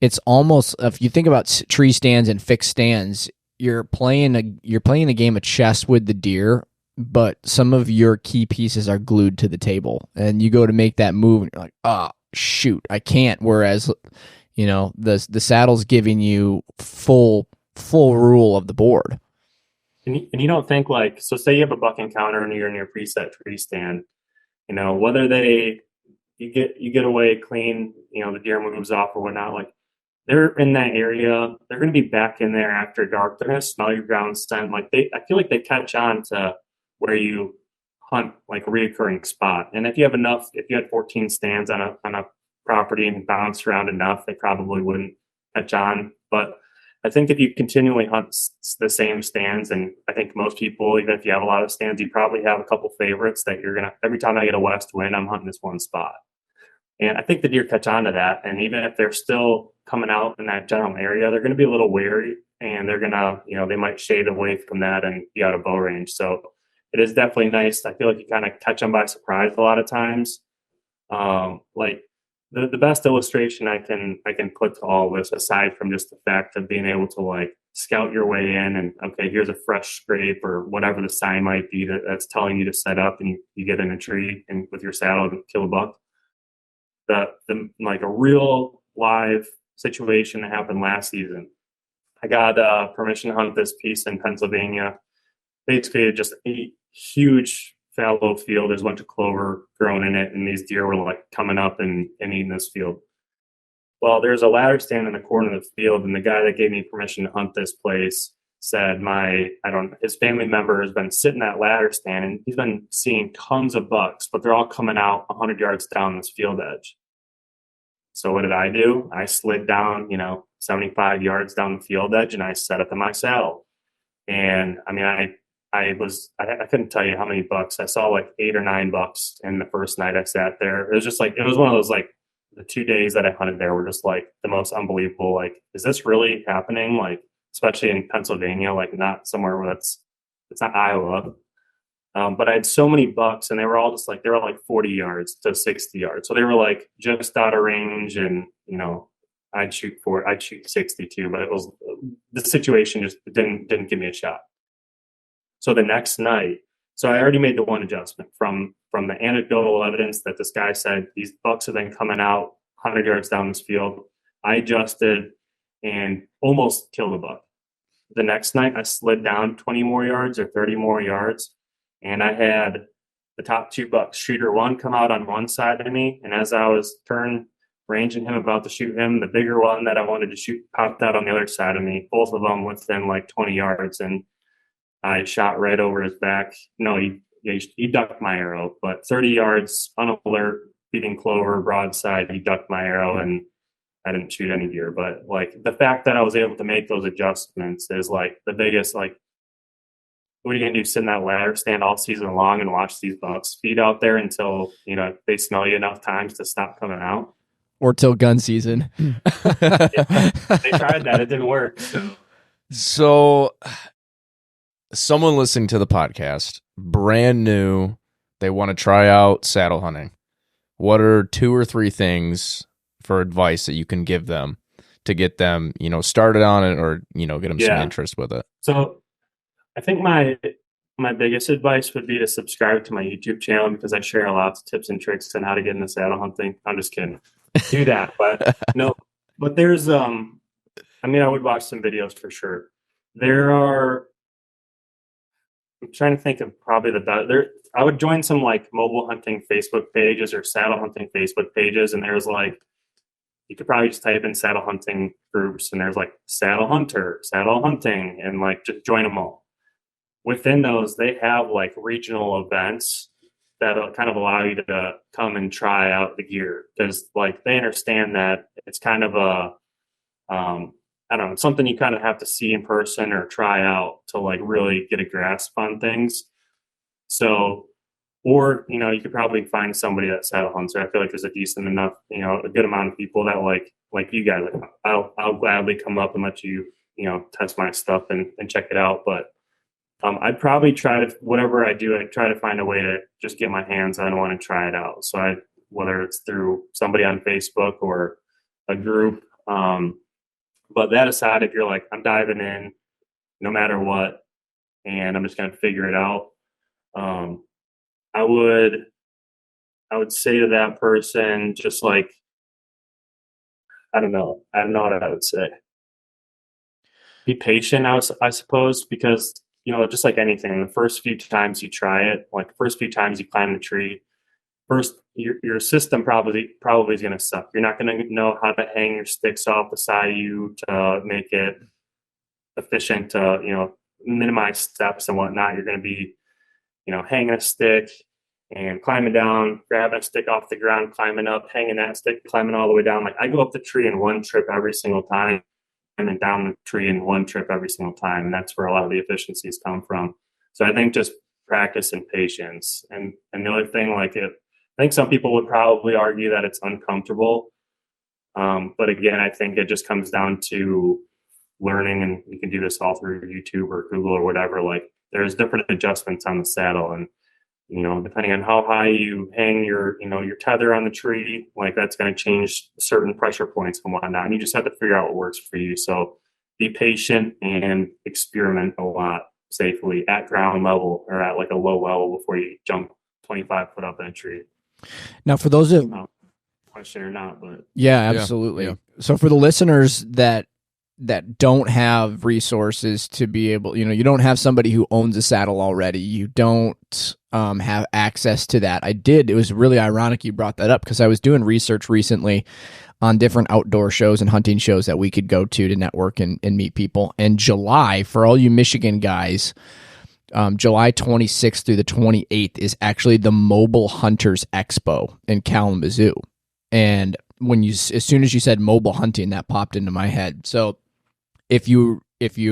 it's almost, if you think about tree stands and fixed stands, you're playing a game of chess with the deer, but some of your key pieces are glued to the table, and you go to make that move and you're like, oh shoot, I can't. Whereas, the saddle's giving you full rule of the board. And you don't think like, so say you have a buck encounter and you're in your preset tree stand, whether you get away clean, the deer moves off or whatnot, like they're in that area, they're going to be back in there after dark. They're going to smell your ground scent. Like I feel like they catch on to where you hunt like a reoccurring spot. And if you had 14 stands on a property and bounced around enough, they probably wouldn't catch on. But I think if you continually hunt the same stands, and I think most people, even if you have a lot of stands, you probably have a couple favorites that you're going to, every time I get a west wind, I'm hunting this one spot. And I think the deer catch on to that. And even if they're still coming out in that general area, they're going to be a little wary, and they're going to, they might shade away from that and be out of bow range. So it is definitely nice. I feel like you kind of catch them by surprise a lot of times. Like the best illustration I can put to all this, aside from just the fact of being able to like scout your way in and, okay, here's a fresh scrape or whatever the sign might be that's telling you to set up, and you get in a tree and with your saddle and kill a buck. The like a real live situation that happened last season. I got permission to hunt this piece in Pennsylvania. Basically just a huge fallow field. There's a bunch of clover growing in it, and these deer were like coming up and eating this field. Well, there's a ladder stand in the corner of the field, and the guy that gave me permission to hunt this place said his family member has been sitting at ladder stand, and he's been seeing tons of bucks, but they're all coming out 100 yards down this field edge. So what did I do? I slid down, 75 yards down the field edge, and I set up in my saddle. And I mean, I couldn't tell you how many bucks. I saw like 8 or 9 bucks in the first night I sat there. It was just like, it was one of those, like the 2 days that I hunted there were just like the most unbelievable. Like, is this really happening? Like, especially in Pennsylvania, like not somewhere where it's not Iowa. But I had so many bucks, and they were like 40 yards to 60 yards. So they were like just out of range, and, I'd shoot 62, but the situation just didn't give me a shot. So the next night, so I already made the one adjustment from the anecdotal evidence that this guy said these bucks have been coming out 100 yards down this field. I adjusted and almost killed a buck. The next night, I slid down 20 more yards or 30 more yards, and I had the top 2 bucks. Shooter 1 come out on one side of me, and as I was ranging him, about to shoot him, the bigger one that I wanted to shoot popped out on the other side of me, both of them within like 20 yards, and I shot right over his back. No, he ducked my arrow, but 30 yards unalert, feeding clover, broadside, he ducked my arrow, and I didn't shoot any deer. But like the fact that I was able to make those adjustments is like the biggest, like, what are you gonna do? Sit in that ladder stand all season long and watch these bucks feed out there until, you know, they smell you enough times to stop coming out? Or till gun season. Yeah, they tried that, it didn't work. So someone listening to the podcast, brand new, they want to try out saddle hunting. What are 2 or 3 things for advice that you can give them to get them, you know, started on it, or, you know, get them some interest with it? So I think my biggest advice would be to subscribe to my YouTube channel, because I share lots of tips and tricks on how to get into saddle hunting. I'm just kidding. Do that, but no. But there's I mean, I would watch some videos for sure. I'm trying to think of probably the best. I would join some like mobile hunting Facebook pages or saddle hunting Facebook pages, and there's like, you could probably just type in saddle hunting groups, and there's like saddle hunter, saddle hunting, and like just join them all. Within those, they have like regional events that'll kind of allow you to come and try out the gear, because like they understand that it's kind of a I don't know, something you kind of have to see in person or try out to like really get a grasp on things. So, or, you know, you could probably find somebody that saddle hunts. I feel like there's a decent enough, you know, a good amount of people that like you guys, like, I'll gladly come up and let you, you know, test my stuff and check it out. But I'd probably try to, whatever I do, I'd try to find a way to just get my hands on one and try it out. So whether it's through somebody on Facebook or a group, but that aside, if you're like, I'm diving in no matter what, and I'm just going to figure it out, I would say to that person, just like, I don't know what I would say. Be patient, I suppose, because, you know, just like anything, the first few times you try it, like the first few times you climb the tree, first, your system probably is going to suck. You're not going to know how to hang your sticks off the side of you to make it efficient, to, you know, minimize steps and whatnot. You're going to be, you know, hanging a stick and climbing down, grabbing a stick off the ground, climbing up, hanging that stick, climbing all the way down. Like, I go up the tree in one trip every single time, and then down the tree in one trip every single time. And that's where a lot of the efficiencies come from. So I think just practice and patience. And the other thing, like, I think some people would probably argue that it's uncomfortable. But again, I think it just comes down to learning, and you can do this all through YouTube or Google or whatever. Like, there's different adjustments on the saddle, and, you know, depending on how high you hang your tether on the tree, like that's going to change certain pressure points and whatnot. And you just have to figure out what works for you. So be patient and experiment a lot safely at ground level or at like a low level before you jump 25 foot up in a tree. Now, for those of question or not, but yeah, absolutely. Yeah. So for the listeners that don't have resources to be able, you know, you don't have somebody who owns a saddle already, you don't have access to that. It was really ironic you brought that up, because I was doing research recently on different outdoor shows and hunting shows that we could go to network and meet people. And July, for all you Michigan guys, July 26th through the 28th is actually the Mobile Hunters Expo in Kalamazoo. And as soon as you said mobile hunting, that popped into my head. So if you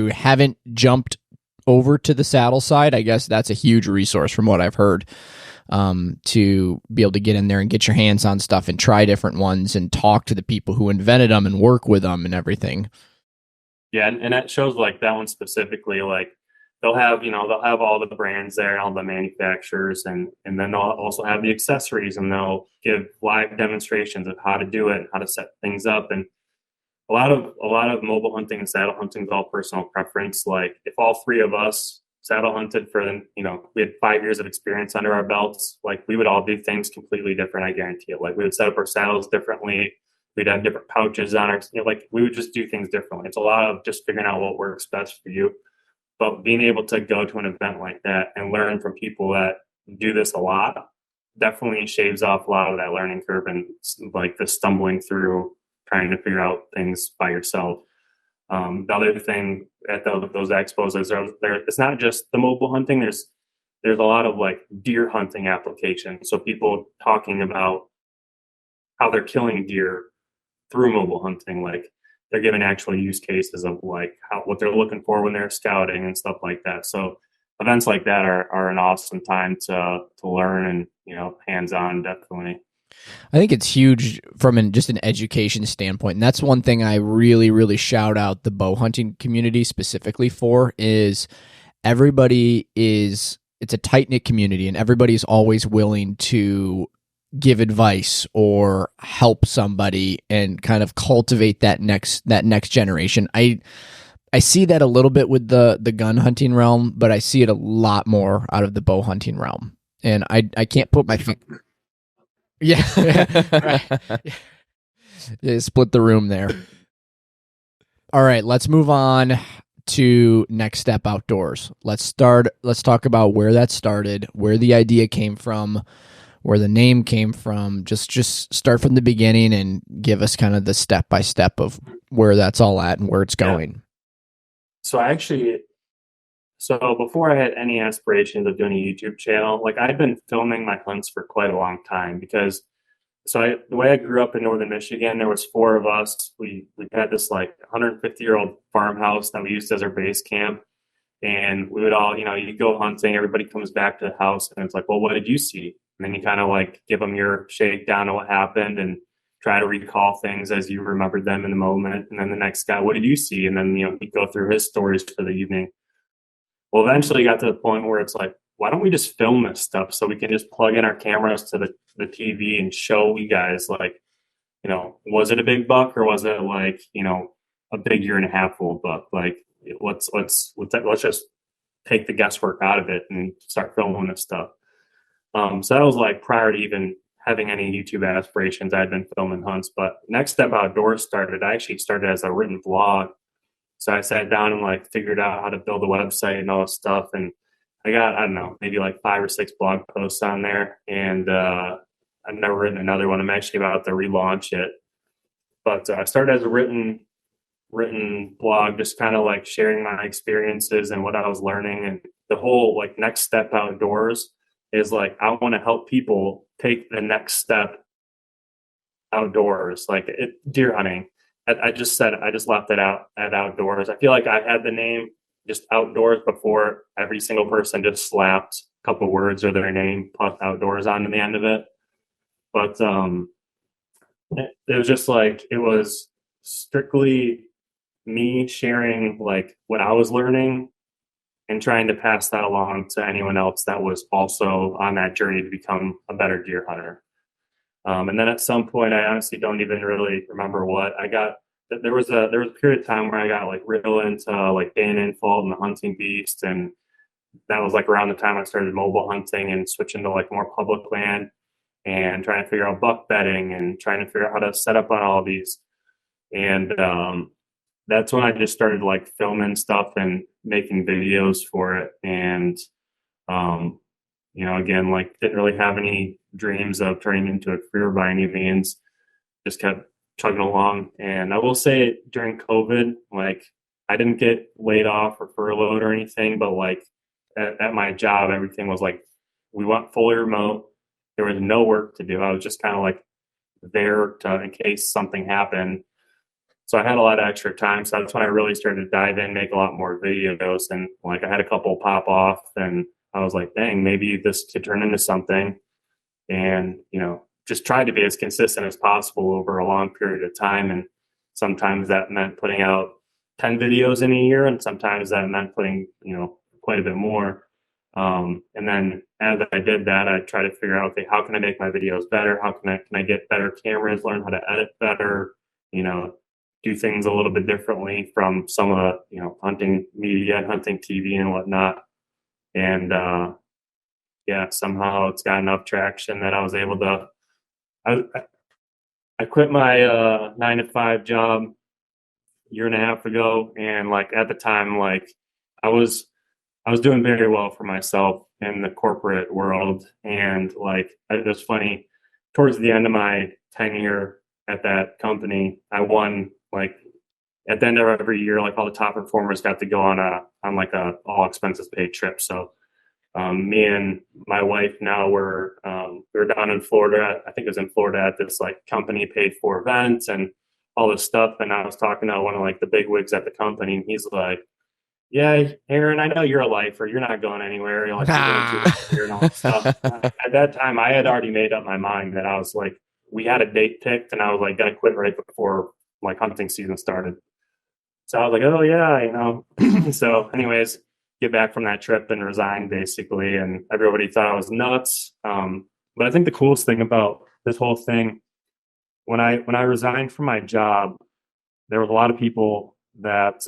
haven't jumped over to the saddle side, I guess that's a huge resource from what I've heard, to be able to get in there and get your hands on stuff and try different ones and talk to the people who invented them and work with them and everything. Yeah, and that shows, like, that one specifically, like, they'll have all the brands there and all the manufacturers, and then they'll also have the accessories, and they'll give live demonstrations of how to do it and how to set things up. And a lot of mobile hunting and saddle hunting is all personal preference. Like, if all three of us saddle hunted for, you know, we had 5 years of experience under our belts, like, we would all do things completely different. I guarantee it. Like, we would set up our saddles differently. We'd have different pouches on our, you know, like, we would just do things differently. It's a lot of just figuring out what works best for you. But being able to go to an event like that and learn from people that do this a lot definitely shaves off a lot of that learning curve and like the stumbling through trying to figure out things by yourself. The other thing at those expos is there, it's not just the mobile hunting. There's there's a lot of like deer hunting applications. So people talking about how they're killing deer through mobile hunting, like they're giving actual use cases of like what they're looking for when they're scouting and stuff like that. So events like that are an awesome time to learn and, hands on, definitely. I think it's huge from just an education standpoint. And that's one thing I really, really shout out the bow hunting community specifically for is it's a tight-knit community and everybody's always willing to give advice or help somebody and kind of cultivate that next generation. I see that a little bit with the gun hunting realm, but I see it a lot more out of the bow hunting realm. And I can't put my finger. Yeah. Yeah, split the room there. All right, let's move on to Next Step Outdoors. Let's talk about where that started, where the idea came from, where the name came from. Just start from the beginning and give us kind of the step by step of where that's all at and where it's going. So before I had any aspirations of doing a YouTube channel, like I'd been filming my hunts for quite a long time because the way I grew up in northern Michigan, there was four of us. We had this like 150-year-old farmhouse that we used as our base camp. And we would all, you go hunting, everybody comes back to the house and it's like, well, what did you see? And then you kind of like give them your shakedown of what happened and try to recall things as you remembered them in the moment. And then the next guy, what did you see? And then, he'd go through his stories for the evening. Well, eventually got to the point where it's like, why don't we just film this stuff so we can just plug in our cameras to the TV and show you guys like, was it a big buck or was it like, a big 1.5-year-old buck? Like let's just take the guesswork out of it and start filming this stuff. So that was like prior to even having any YouTube aspirations. I'd been filming hunts, but Next Step Outdoors I actually started as a written vlog. So I sat down and like figured out how to build a website and all this stuff. And I got, I don't know, maybe like 5 or 6 blog posts on there. And I've never written another one. I'm actually about to relaunch it. But I started as a written blog, just kind of like sharing my experiences and what I was learning. And the whole like Next Step Outdoors is like, I want to help people take the next step outdoors, like deer hunting. I just left it out at outdoors. I feel like I had the name just outdoors before every single person just slapped a couple words or their name plus outdoors onto the end of it. But it was just like, it was strictly me sharing like what I was learning and trying to pass that along to anyone else that was also on that journey to become a better deer hunter. And then at some point, I honestly don't even really remember what I got. There was a period of time where I got like real into like Dan Infalt and the Hunting Beast, and that was like around the time I started mobile hunting and switching to like more public land and trying to figure out buck bedding and trying to figure out how to set up on all these. And that's when I just started like filming stuff and making videos for it. And again, like didn't really have any dreams of turning into a career by any means. Just kept chugging along. And I will say during COVID, like I didn't get laid off or furloughed or anything, but like at my job, everything was like, we went fully remote. There was no work to do. I was just kind of like there in case something happened. So I had a lot of extra time. So that's when I really started to dive in, make a lot more videos. And like I had a couple pop off and I was like, dang, maybe this could turn into something. And, just try to be as consistent as possible over a long period of time. And sometimes that meant putting out 10 videos in a year. And sometimes that meant putting, quite a bit more. And then as I did that, I tried to figure out, okay, how can I make my videos better? How can I get better cameras, learn how to edit better, do things a little bit differently from some of the, hunting media and hunting TV and whatnot. And, somehow it's got enough traction that I was able to, I quit my 9-to-5 job 1.5 years ago. And like at the time, like I was doing very well for myself in the corporate world. And like, it was funny, towards the end of my tenure at that company, I won like at the end of every year, like all the top performers got to go on like a all expenses paid trip. So Me and my wife now we were down in Florida. I think it was in Florida at this like company paid for event and all this stuff. And I was talking to one of like the big wigs at the company, and he's like, "Yeah, Aaron, I know you're a lifer. You're not going anywhere. You're like you're doing too much here and all this stuff." At that time, I had already made up my mind that I was like, we had a date picked, and I was like, gonna quit right before like hunting season started. So I was like, "Oh yeah, you know." So, anyways, get back from that trip and resign basically, and everybody thought I was nuts. But I think the coolest thing about this whole thing, when I resigned from my job, there was a lot of people that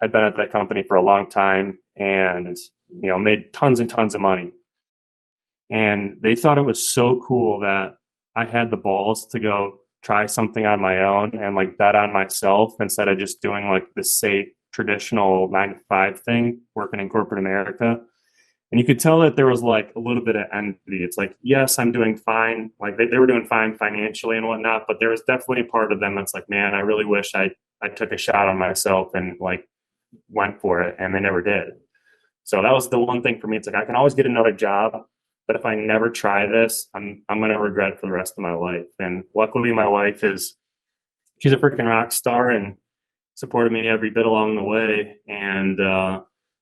had been at that company for a long time and made tons and tons of money, and they thought it was so cool that I had the balls to go try something on my own and like bet on myself instead of just doing like the safe traditional 9 to 5 thing, working in corporate America. And you could tell that there was like a little bit of envy. It's like, yes, I'm doing fine. Like they were doing fine financially and whatnot, but there was definitely a part of them that's like, man, I really wish I took a shot on myself and like went for it. And they never did. So that was the one thing for me. It's like, I can always get another job, but if I never try this, I'm going to regret it for the rest of my life. And luckily my wife she's a freaking rock star and supported me every bit along the way. And,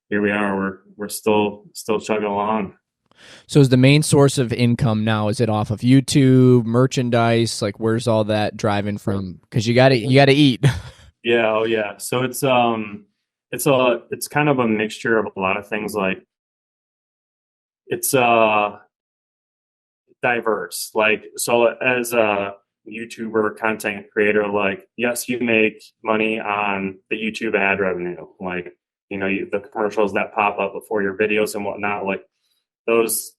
here we are. We're still chugging along. So is the main source of income now, is it off of YouTube, merchandise? Like where's all that driving from? Because you gotta eat. Yeah, oh yeah. So it's kind of a mixture of a lot of things. Like it's diverse. Like so as a YouTuber content creator, like yes, you make money on the YouTube ad revenue. Like the commercials that pop up before your videos and whatnot, like those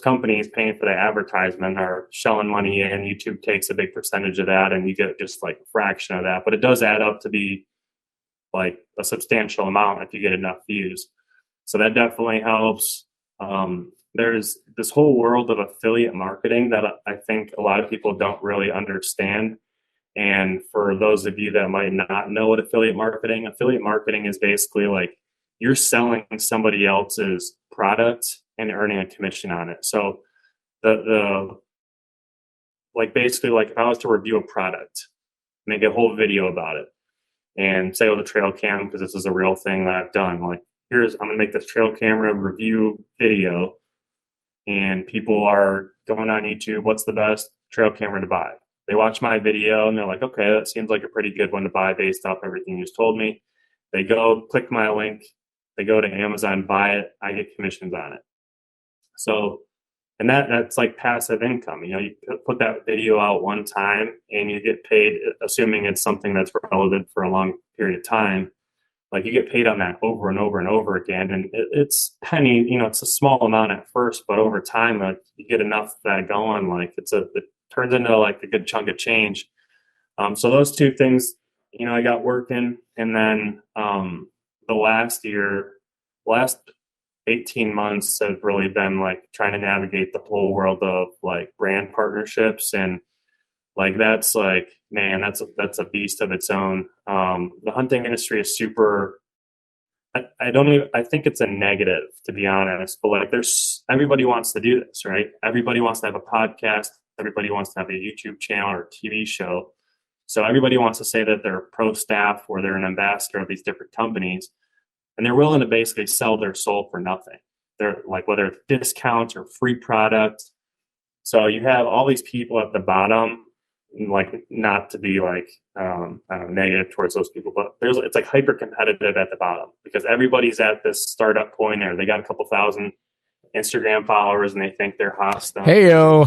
companies paying for the advertisement are shelling money in. YouTube takes a big percentage of that, and you get just like a fraction of that, but it does add up to be like a substantial amount if you get enough views. So that definitely helps. There's this whole world of affiliate marketing that I think a lot of people don't really understand. And for those of you that might not know what affiliate marketing is basically like you're selling somebody else's product and earning a commission on it. So the like basically like if I was to review a product, make a whole video about it and say, the trail cam, because this is a real thing that I've done. Like I'm gonna make this trail camera review video, and people are going on YouTube, what's the best trail camera to buy? They watch my video and they're like, okay, that seems like a pretty good one to buy based off everything you just told me. They go click my link, they go to Amazon, buy it, I get commissions on it. So, and that's like passive income. You put that video out one time and you get paid, assuming it's something that's relevant for a long period of time. Like you get paid on that over and over and over again. And it's penny, it's a small amount at first, but over time, like you get enough of that going, like it turns into like a good chunk of change. So those two things, I got working. And then the last 18 months have really been like trying to navigate the whole world of like brand partnerships. And like, that's like, man, that's a beast of its own. The hunting industry is super, I think it's a negative, to be honest, but like everybody wants to do this, right? Everybody wants to have a podcast. Everybody wants to have a YouTube channel or TV show. So everybody wants to say that they're pro staff or they're an ambassador of these different companies, and they're willing to basically sell their soul for nothing. They're like, whether it's discounts or free products. So you have all these people at the bottom, like not to be like negative towards those people, but it's like hyper competitive at the bottom because everybody's at this startup point, or they got a couple thousand Instagram followers and they think they're hot stuff. Hey yo.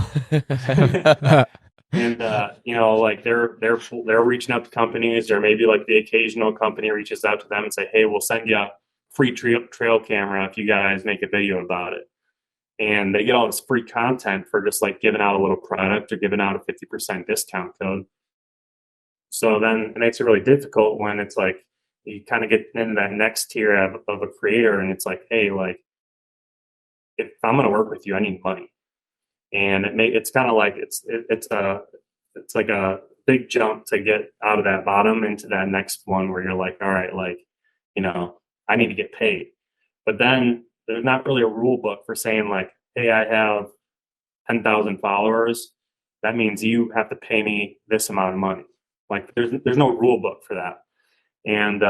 And like they're reaching out to companies, or maybe like the occasional company reaches out to them and say, hey, we'll send you a free trail camera if you guys make a video about it. And they get all this free content for just like giving out a little product or giving out a 50% discount code. So then it makes it really difficult when it's like you kind of get into that next tier of a creator, and it's like, hey, like if I'm going to work with you, I need money. And it's kind of like it's like a big jump to get out of that bottom into that next one where you're like, all right, like, I need to get paid. But then there's not really a rule book for saying like, hey, I have 10,000 followers. That means you have to pay me this amount of money. Like there's no rule book for that. And,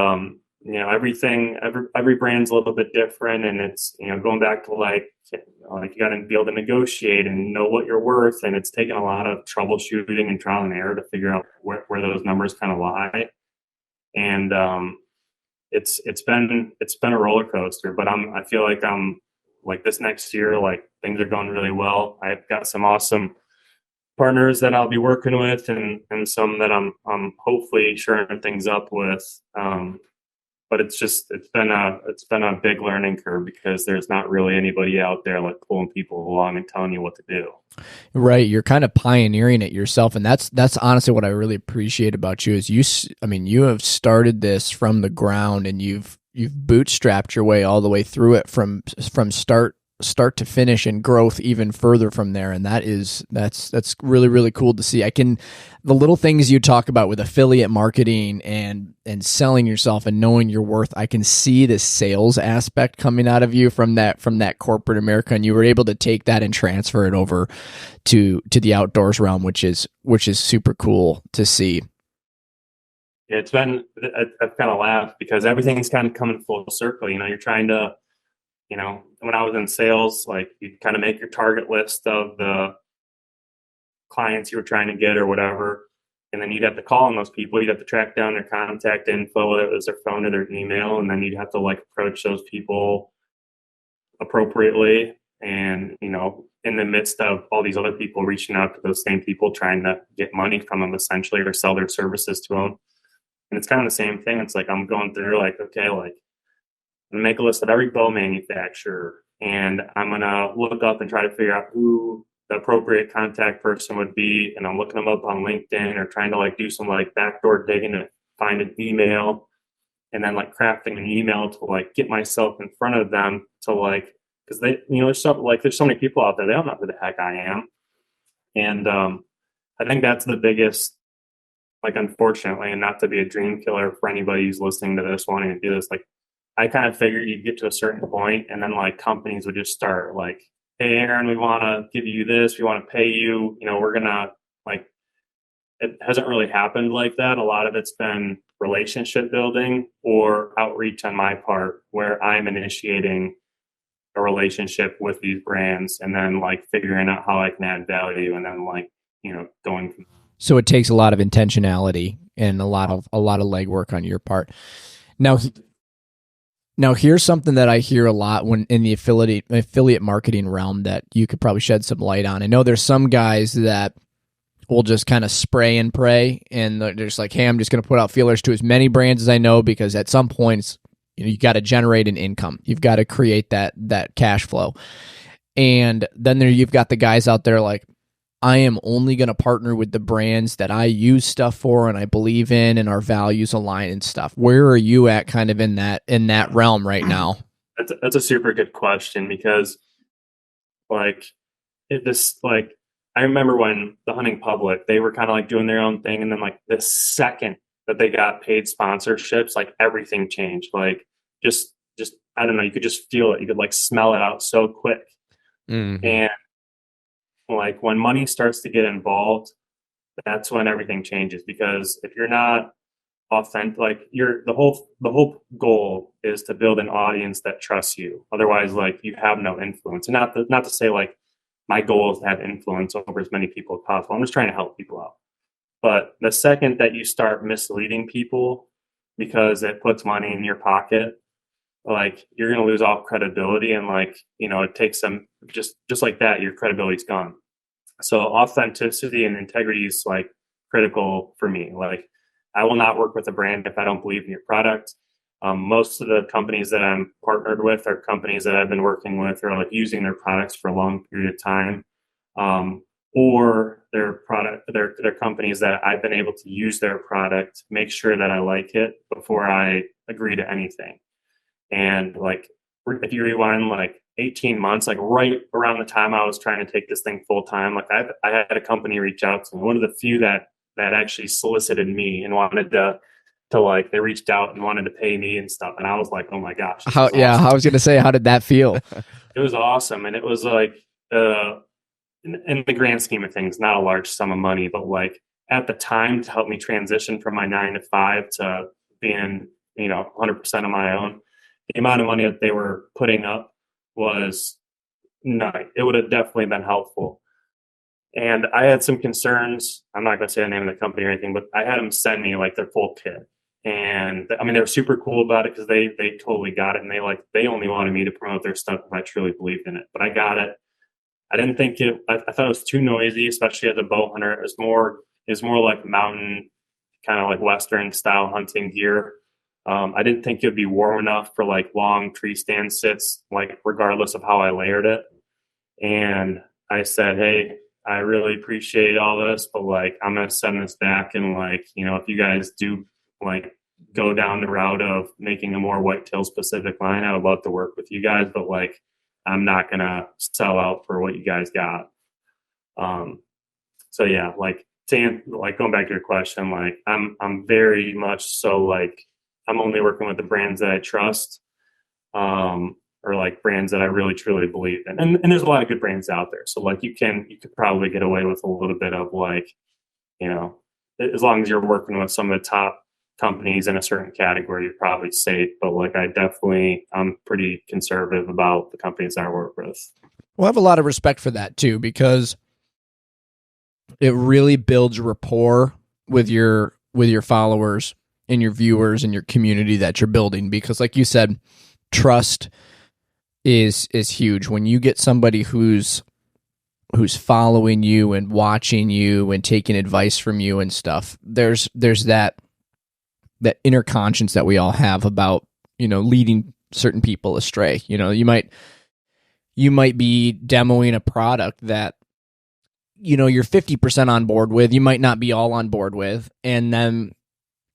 every brand's a little bit different, and it's, going back to like you got to be able to negotiate and know what you're worth. And it's taken a lot of troubleshooting and trial and error to figure out where those numbers kind of lie. And, it's been a roller coaster, but I feel like I'm like this next year, like things are going really well. I've got some awesome partners that I'll be working with, and some that I'm hopefully shoring things up with. But it's been a big learning curve because there's not really anybody out there like pulling people along and telling you what to do. Right. You're kind of pioneering it yourself. And that's honestly what I really appreciate about you is you have started this from the ground, and you've bootstrapped your way all the way through it from start to finish, and growth even further from there. And that's really, really cool to see. The little things you talk about with affiliate marketing and selling yourself and knowing your worth, I can see the sales aspect coming out of you from that corporate America. And you were able to take that and transfer it over to the outdoors realm, which is super cool to see. I've kind of laughed because everything's kind of coming full circle. You're trying to, when I was in sales, like you kind of make your target list of the clients you were trying to get or whatever. And then you'd have to call on those people. You'd have to track down their contact info, whether it was their phone or their email. And then you'd have to like approach those people appropriately. And, in the midst of all these other people reaching out to those same people, trying to get money from them essentially, or sell their services to them. And it's kind of the same thing. It's like, I'm going through like, okay, like, I'm going to make a list of every bow manufacturer, and I'm going to look up and try to figure out who the appropriate contact person would be. And I'm looking them up on LinkedIn, or trying to like do some like backdoor digging to find an email, and then like crafting an email to like get myself in front of them to like, because they, there's so many people out there, they don't know who the heck I am. And I think that's the biggest, like, unfortunately, and not to be a dream killer for anybody who's listening to this, wanting to do this, like, I kind of figured you'd get to a certain point, and then like companies would just start like, hey, Aaron, we want to give you this. We want to pay you. We're going to like, it hasn't really happened like that. A lot of it's been relationship building or outreach on my part, where I'm initiating a relationship with these brands, and then like figuring out how I can add value, and then like, going. So it takes a lot of intentionality and a lot of legwork on your part. Now, here's something that I hear a lot when in the affiliate marketing realm that you could probably shed some light on. I know there's some guys that will just kind of spray and pray, and they're just like, hey, I'm just going to put out feelers to as many brands as I know, because at some points, you got to generate an income. You've got to create that cash flow. And then you've got the guys out there like, I am only going to partner with the brands that I use stuff for and I believe in and our values align and stuff. Where are you at kind of in that realm right now? That's a super good question, because like I remember when the hunting public, they were kind of like doing their own thing. And then like the second that they got paid sponsorships, like everything changed. Like just, I don't know, you could just feel it. You could like smell it out so quick. Mm-hmm. And like when money starts to get involved, that's when everything changes. Because if you're not authentic, like the whole goal is to build an audience that trusts you. Otherwise, like you have no influence. And not to say like my goal is to have influence over as many people as possible. I'm just trying to help people out. But the second that you start misleading people because it puts money in your pocket, like you're going to lose all credibility. And like, it takes some, just like that, your credibility's gone. So authenticity and integrity is like critical for me. Like I will not work with a brand if I don't believe in your product. Most of the companies that I'm partnered with are companies that I've been working with, or like using their products for a long period of time. Or they're companies that I've been able to use their product, make sure that I like it before I agree to anything. And like, if you rewind like 18 months, like right around the time I was trying to take this thing full time, like I had a company reach out to me, one of the few that actually solicited me and wanted to to like, they reached out and wanted to pay me and stuff. And I was like, oh my gosh. How? Awesome. Yeah, I was gonna say, how did that feel? It was awesome. And it was like, in the grand scheme of things, not a large sum of money, but like at the time to help me transition from my 9 to 5 to being, 100% on my own, the amount of money that they were putting up was nice. It would have definitely been helpful. And I had some concerns. I'm not going to say the name of the company or anything, but I had them send me like their full kit. And I mean, they were super cool about it because they totally got it. And they only wanted me to promote their stuff if I truly believed in it. But I got it. I didn't think I thought it was too noisy, especially as a bow hunter. It was more like mountain, kind of like Western style hunting gear. I didn't think it would be warm enough for like long tree stand sits, like regardless of how I layered it. And I said, hey, I really appreciate all this, but like, I'm going to send this back. And like, if you guys do like go down the route of making a more whitetail specific line, I would love to work with you guys, but like, I'm not going to sell out for what you guys got. So yeah, like going back to your question, like I'm very much so like, I'm only working with the brands that I trust. Or like brands that I really truly believe in. And there's a lot of good brands out there. So like you could probably get away with a little bit of like, as long as you're working with some of the top companies in a certain category, you're probably safe. But like I'm pretty conservative about the companies I work with. Well, I have a lot of respect for that too, because it really builds rapport with your followers and your viewers and your community that you're building. Because like you said, trust is huge. When you get somebody who's following you and watching you and taking advice from you and stuff, there's that inner conscience that we all have about, leading certain people astray. You might be demoing a product that, you're 50% on board with, you might not be all on board with. And then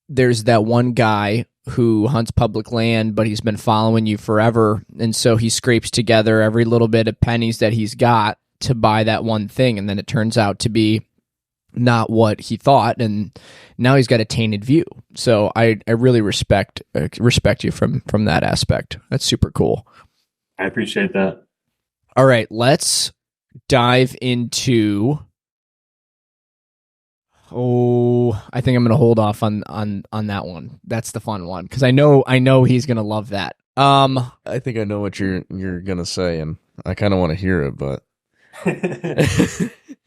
there's that one guy who hunts public land, but he's been following you forever. And so he scrapes together every little bit of pennies that he's got to buy that one thing. And then it turns out to be not what he thought. And now he's got a tainted view. So I really respect you from that aspect. That's super cool. I appreciate that. All right, let's dive into... I think I'm going to hold off on that one. That's the fun one because I know he's going to love that. I think I know what you're going to say, and I kind of want to hear it, but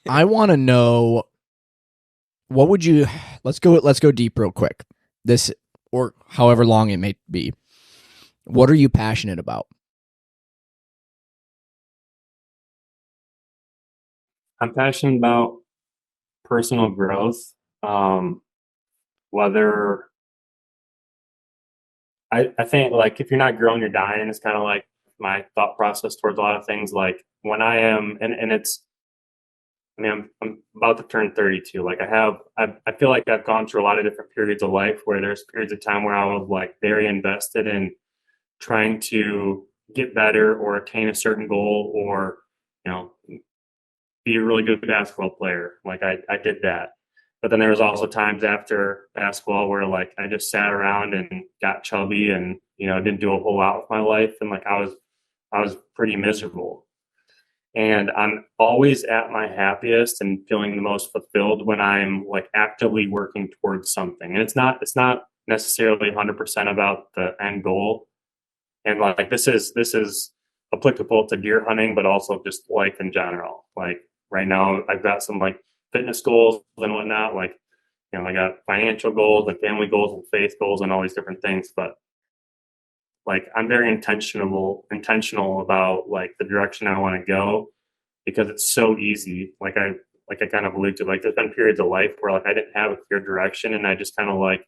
I want to know what would you? Let's go deep real quick. This or however long it may be. What are you passionate about? I'm passionate about personal growth, whether I think like if you're not growing, you're dying is kind of like my thought process towards a lot of things. Like when I am, and it's, I mean, I'm about to turn 32. Like I feel like I've gone through a lot of different periods of life where there's periods of time where I was like very invested in trying to get better or attain a certain goal or, be a really good basketball player. Like I did that. But then there was also times after basketball where like I just sat around and got chubby and, didn't do a whole lot with my life. And like I was pretty miserable. And I'm always at my happiest and feeling the most fulfilled when I'm like actively working towards something. And it's not necessarily 100% about the end goal. And like this is applicable to deer hunting, but also just life in general. Like right now I've got some like fitness goals and whatnot. Like, I got financial goals, like family goals and faith goals and all these different things. But like, I'm very intentional about like the direction I want to go because it's so easy. Like I kind of alluded to, like there's been periods of life where like I didn't have a clear direction and I just kind of like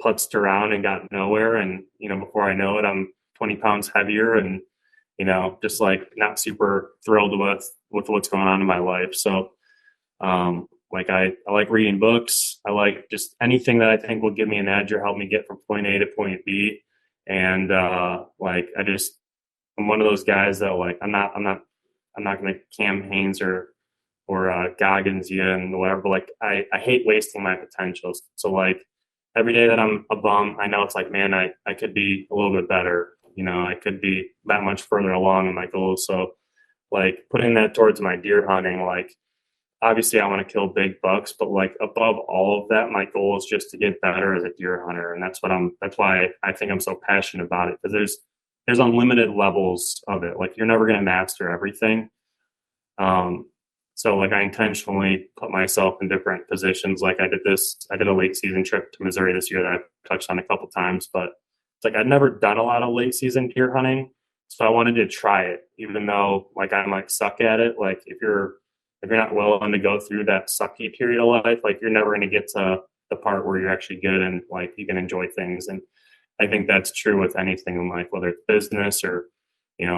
putzed around and got nowhere. And, before I know it, I'm 20 pounds heavier and, just like not super thrilled with what's going on in my life. So, like I like reading books. I like just anything that I think will give me an edge or help me get from point A to point B. And, like, I'm one of those guys that like, I'm not going to Cam Haynes or Goggins you and whatever, but like, I hate wasting my potential. So like, every day that I'm a bum, I know it's like, man, I could be a little bit better. I could be that much further along in my goals. So like putting that towards my deer hunting, like obviously I want to kill big bucks, but like above all of that, my goal is just to get better as a deer hunter. And that's why I think I'm so passionate about it, because there's unlimited levels of it. Like you're never going to master everything. Um, so like I intentionally put myself in different positions. Like I did a late season trip to Missouri this year that I've touched on a couple times, but it's like I'd never done a lot of late season deer hunting. So I wanted to try it, even though like I'm like suck at it. Like if you're not willing to go through that sucky period of life, like you're never going to get to the part where you're actually good and like you can enjoy things. And I think that's true with anything in life, whether it's business or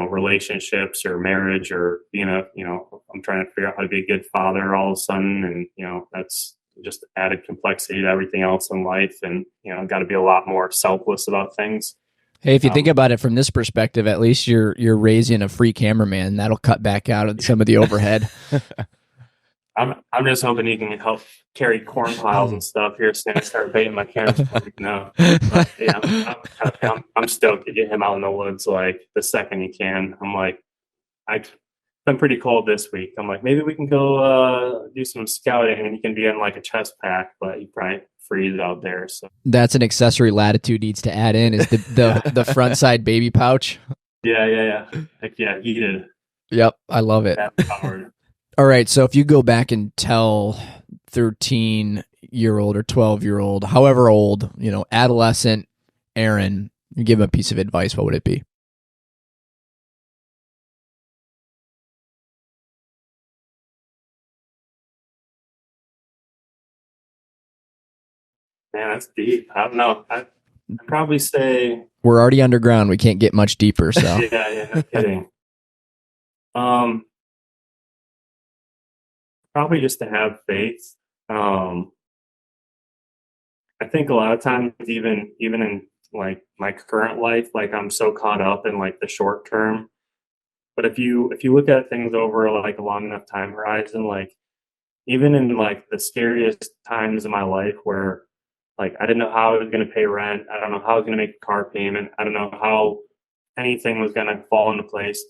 relationships or marriage or I'm trying to figure out how to be a good father all of a sudden, and that's just added complexity to everything else in life, and got to be a lot more selfless about things. Hey, if you think about it from this perspective, at least you're raising a free cameraman. That'll cut back out of some of the overhead. I'm just hoping he can help carry corn piles and stuff here soon. Start baiting my camera. No, but, yeah, I'm stoked to get him out in the woods like the second he can. I'm like, I've been pretty cold this week. I'm like, maybe we can go do some scouting, and he can be in like a chest pack, but he probably freeze out there. So that's an accessory Latitude needs to add in, is the front side baby pouch. Yeah. Heck yeah, heated. Yep, I love it. All right, so if you go back and tell 13-year-old or 12-year-old, however old, adolescent Aaron, you give him a piece of advice, what would it be? Man, that's deep. I don't know. I'd probably say we're already underground. We can't get much deeper. So yeah, no kidding. Probably just to have faith. I think a lot of times, even in like my current life, like I'm so caught up in like the short term. But if you look at things over like a long enough time horizon, like even in like the scariest times in my life where like I didn't know how I was going to pay rent, I don't know how I was going to make a car payment, I don't know how anything was going to fall into place,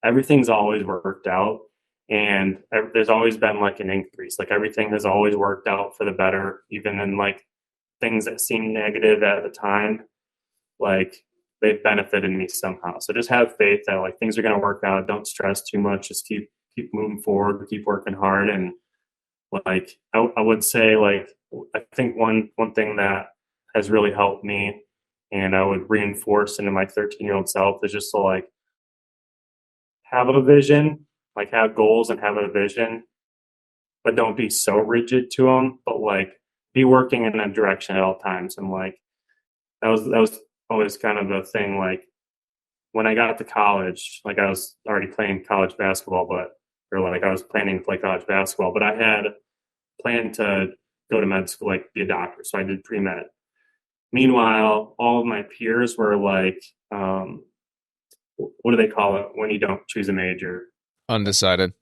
everything's always worked out. And there's always been like an increase. Like everything has always worked out for the better, even in like things that seem negative at the time, like they've benefited me somehow. So just have faith that like things are going to work out. Don't stress too much. Just keep moving forward, keep working hard. And like I would say, like I think one thing that has really helped me, and I would reinforce into my 13-year-old self, is just to like have a vision, like have goals and have a vision, but don't be so rigid to them. But like be working in that direction at all times. And like that was always kind of a thing. Like when I got to college, like I was already playing college basketball, I was planning to play college basketball, but I had planned to go to med school, like be a doctor. So I did pre-med. Meanwhile, all of my peers were like, what do they call it when you don't choose a major? Undecided.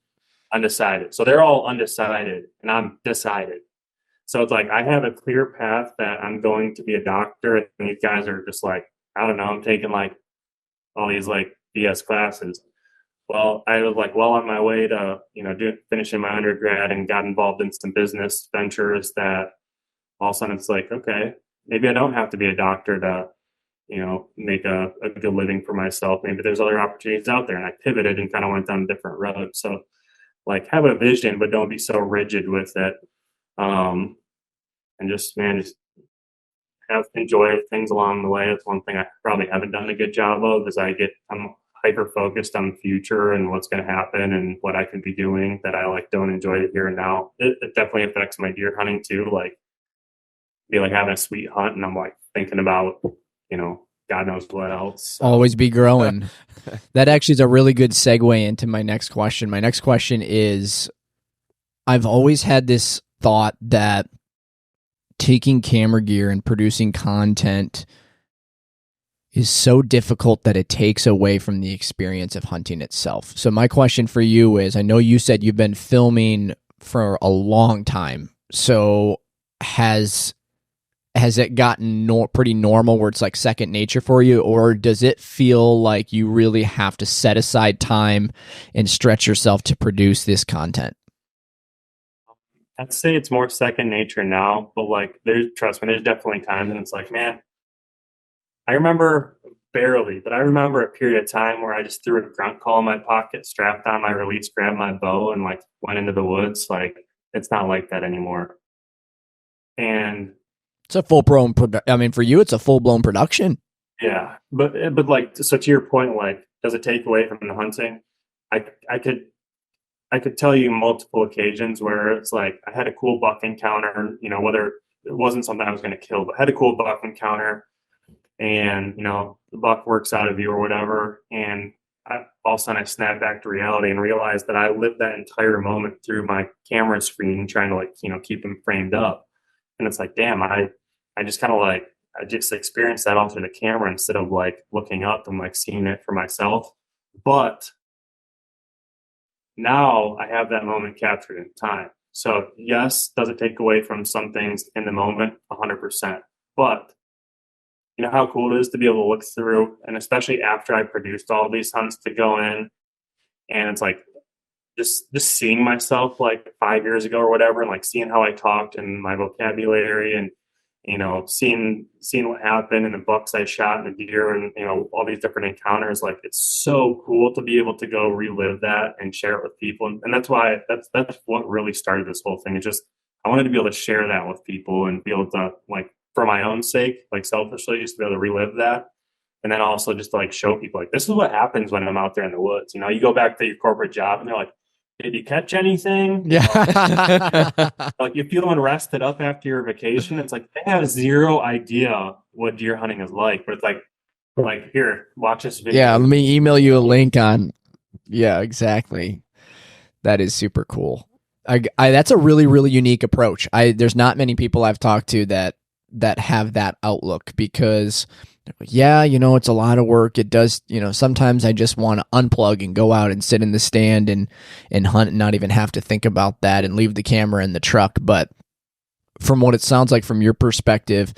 So they're all undecided, and I'm decided. So it's like I have a clear path that I'm going to be a doctor, and these guys are just like, I don't know, I'm taking like all these like BS classes. Well, I was like well on my way to finishing my undergrad, and got involved in some business ventures that all of a sudden it's like, okay, maybe I don't have to be a doctor to make a good living for myself. Maybe there's other opportunities out there. And I pivoted and kind of went down a different road. So like have a vision, but don't be so rigid with it. And just enjoy things along the way. That's one thing I probably haven't done a good job of, is I'm hyper focused on the future and what's going to happen and what I can be doing, that I like don't enjoy the here and now. It definitely affects my deer hunting too. Like be like having a sweet hunt, and I'm like thinking about, God knows what else. So. Always be growing. That actually is a really good segue into my next question. My next question is, I've always had this thought that taking camera gear and producing content is so difficult that it takes away from the experience of hunting itself. So my question for you is, I know you said you've been filming for a long time. So has has it gotten pretty normal where it's like second nature for you, or does it feel like you really have to set aside time and stretch yourself to produce this content? I'd say it's more second nature now, but like trust me, there's definitely times and it's like, man, I remember barely, but I remember a period of time where I just threw a grunt call in my pocket, strapped on my release, grabbed my bow, and like went into the woods. Like it's not like that anymore. And it's a full blown. I mean, for you, it's a full blown production. Yeah, but like, so to your point, like, does it take away from the hunting? I could tell you multiple occasions where it's like I had a cool buck encounter, whether it wasn't something I was going to kill, but had a cool buck encounter, and the buck works out of you or whatever, and all of a sudden I snap back to reality and realize that I lived that entire moment through my camera screen trying to keep them framed up, and it's like, damn, I just kind of like I just experienced that off of the camera instead of like looking up and like seeing it for myself. But now I have that moment captured in time. So yes, does it take away from some things in the moment? 100%. But you know how cool it is to be able to look through, and especially after I produced all these hunts, to go in and it's like just seeing myself like 5 years ago or whatever, and like seeing how I talked and my vocabulary, and seeing what happened and the bucks I shot and the deer and all these different encounters. Like it's so cool to be able to go relive that and share it with people, and that's why that's what really started this whole thing. It's just I wanted to be able to share that with people and be able to, like, for my own sake, like selfishly, just to be able to relive that. And then also just to like show people like this is what happens when I'm out there in the woods. You go back to your corporate job and they're like, did you catch anything? Yeah. Like you're feeling rested up after your vacation. It's like they have zero idea what deer hunting is like, but it's like here, watch this video. Yeah, let me email you a link on. Yeah, exactly. That is super cool. I that's a really, really unique approach. There's not many people I've talked to that have that outlook, because yeah, it's a lot of work. It does, sometimes I just want to unplug and go out and sit in the stand and hunt and not even have to think about that and leave the camera in the truck. But from what it sounds like from your perspective,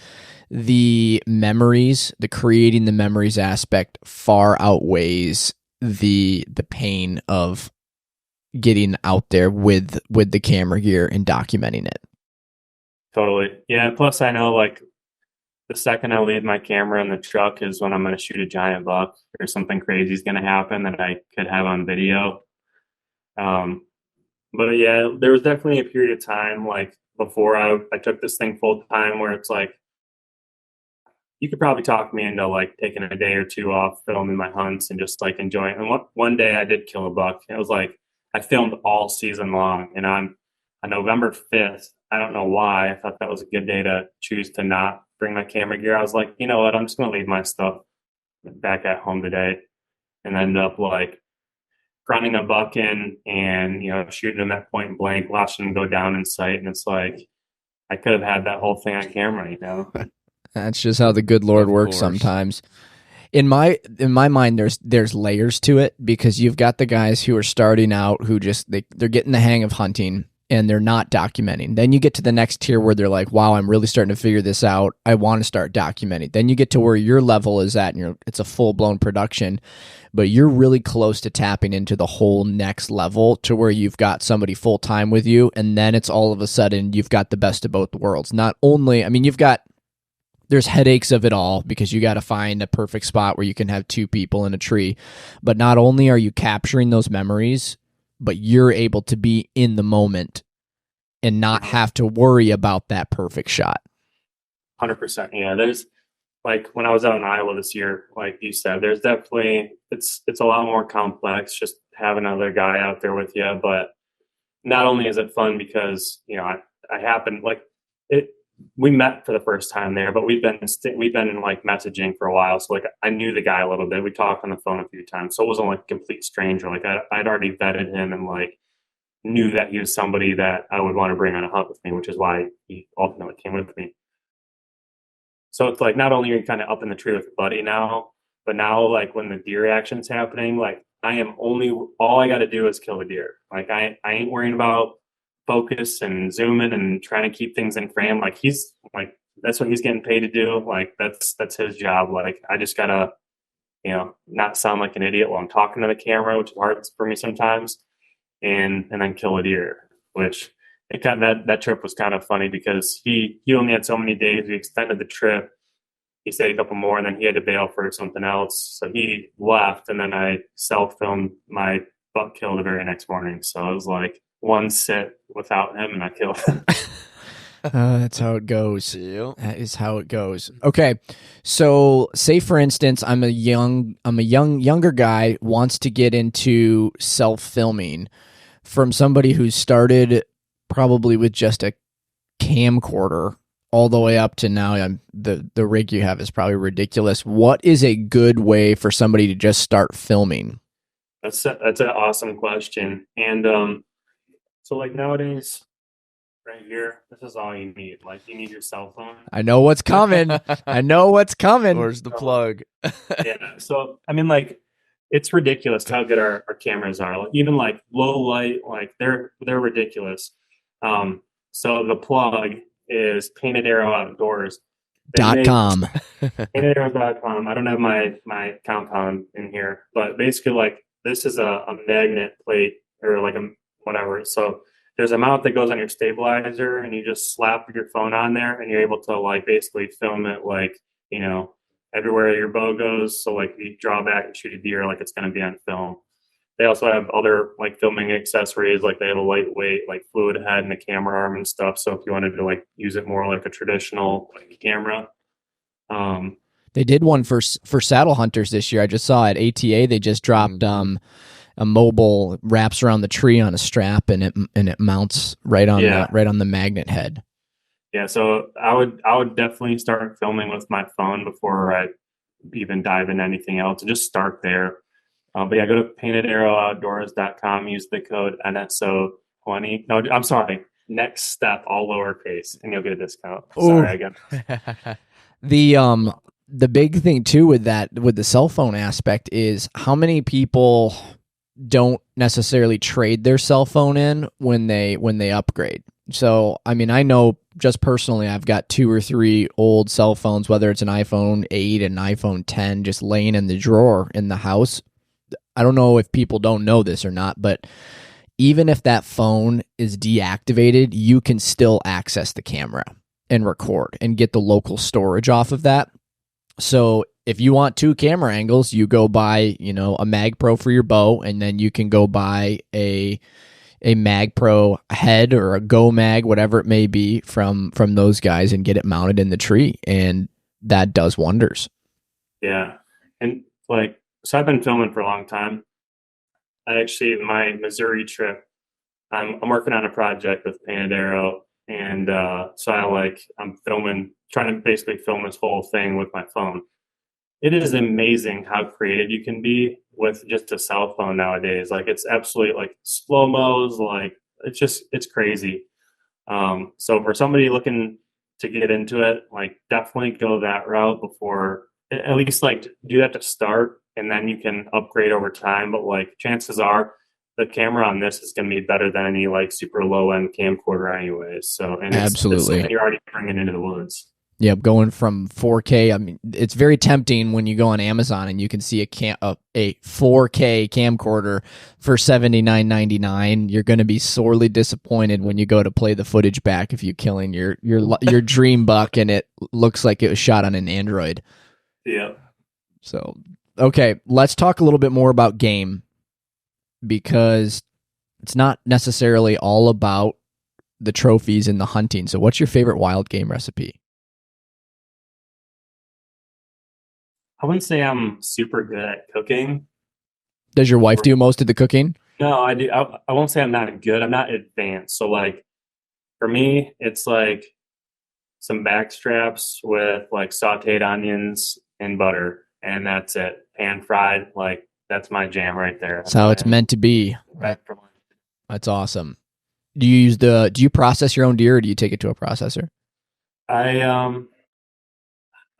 the memories, the creating the memories aspect far outweighs the pain of getting out there with the camera gear and documenting it. Totally. Yeah. Plus I know like the second I leave my camera in the truck is when I'm going to shoot a giant buck or something crazy is going to happen that I could have on video. But yeah, there was definitely a period of time like before I took this thing full time where it's like, you could probably talk me into like taking a day or two off filming my hunts and just like enjoying. And one day I did kill a buck. It was like I filmed all season long, and on November 5th, I don't know why I thought that was a good day to choose to not bring my camera gear. I was like, you know what, I'm just going to leave my stuff back at home today, and ended up like running a buck in and, shooting him at point blank, watching him go down in sight. And it's like, I could have had that whole thing on camera, That's just how the good Lord works sometimes. In my mind, there's layers to it, because you've got the guys who are starting out who just they're getting the hang of hunting and they're not documenting. Then you get to the next tier where they're like, wow, I'm really starting to figure this out. I want to start documenting. Then you get to where your level is at, and it's a full blown production, but you're really close to tapping into the whole next level to where you've got somebody full time with you, and then it's all of a sudden you've got the best of both worlds. Not only, there's headaches of it all because you got to find a perfect spot where you can have two people in a tree. But not only are you capturing those memories, but you're able to be in the moment and not have to worry about that perfect shot. 100%. Yeah. There's like when I was out in Iowa this year, like you said, there's definitely, it's a lot more complex just having another guy out there with you. But not only is it fun because, I happened like it, we met for the first time there, but we've been in like messaging for a while. So like I knew the guy a little bit. We talked on the phone a few times. So it wasn't like a complete stranger. Like I'd already vetted him and like knew that he was somebody that I would want to bring on a hunt with me, which is why he ultimately came with me. So it's like not only are you kind of up in the tree with a buddy now, but now like when the deer action's happening, like all I got to do is kill the deer. Like I ain't worrying about focus and zooming and trying to keep things in frame. Like he's like that's what he's getting paid to do. Like that's his job. Like I just gotta, not sound like an idiot while I'm talking to the camera, which is hard for me sometimes, and then kill a deer. Which it kind of, that trip was kind of funny because he only had so many days. We extended the trip. He stayed a couple more, and then he had to bail for something else. So he left, and then I self-filmed my buck kill the very next morning. So it was like one sit without him, and I killed him. That's how it goes. Yep. That is how it goes. Okay, so say for instance, I'm a younger guy wants to get into self-filming. From somebody who started probably with just a camcorder all the way up to now, the rig you have is probably ridiculous. What is a good way for somebody to just start filming? That's an awesome question. And so like nowadays, right here, this is all you need. Like you need your cell phone. I know what's coming. I know what's coming. Where's the plug? Yeah. So I mean, like it's ridiculous how good our cameras are. Like, even like low light, like they're ridiculous. So the plug is Painted Arrow Outdoors. .com. PaintedArrow.com. I don't have my compound in here, but basically like this is a magnet plate or like a whatever. So there's a mount that goes on your stabilizer, and you just slap your phone on there, and you're able to like basically film it like, everywhere your bow goes. So like you draw back and shoot a deer like it's going to be on film. They also have other like filming accessories, like they have a lightweight like fluid head and a camera arm and stuff. So if you wanted to like use it more like a traditional like camera. They did one for saddle hunters this year. I just saw at ATA they just dropped a mobile, wraps around the tree on a strap, and it mounts right on the magnet head. Yeah, so I would definitely start filming with my phone before I even dive into anything else. Just start there. But yeah, go to paintedarrowoutdoors.com, use the code NSO20. No, I'm sorry, next step, all lowercase, and you'll get a discount. Sorry again. The big thing too with the cell phone aspect is how many people don't necessarily trade their cell phone in when they upgrade. So, I mean, I know just personally, I've got 2 or 3 old cell phones, whether it's an iPhone 8 and an iPhone 10, just laying in the drawer in the house. I don't know if people don't know this or not, but even if that phone is deactivated, you can still access the camera and record and get the local storage off of that. So if you want 2 camera angles, you go buy, a Mag Pro for your bow, and then you can go buy a Mag Pro head or a Go Mag, whatever it may be, from those guys, and get it mounted in the tree, and that does wonders. Yeah, and so I've been filming for a long time. My Missouri trip, I'm working on a project with Painted Arrow, and so I'm trying to basically film this whole thing with my phone. It is amazing how creative you can be with just a cell phone nowadays. Like it's absolutely like slow-mos, like it's crazy. So for somebody looking to get into it, like definitely go that route before, at least like do that to start, and then you can upgrade over time. But like chances are the camera on this is going to be better than any like super low-end camcorder anyways. So, and it's something you're already bringing into the woods. Yep, going from 4K. I mean, it's very tempting when you go on Amazon and you can see a 4K camcorder for $79.99. You're going to be sorely disappointed when you go to play the footage back if you're killing your dream buck and it looks like it was shot on an Android. Yeah. So, okay, let's talk a little bit more about game, because it's not necessarily all about the trophies and the hunting. So, what's your favorite wild game recipe? I wouldn't say I'm super good at cooking. Does your wife do most of the cooking? No, I do. I won't say I'm not good. I'm not advanced. So like for me, it's like some back straps with like sauteed onions and butter, and that's it. Pan fried, like that's my jam right there. That's how it's meant to be. That's awesome. Do you process your own deer, or do you take it to a processor?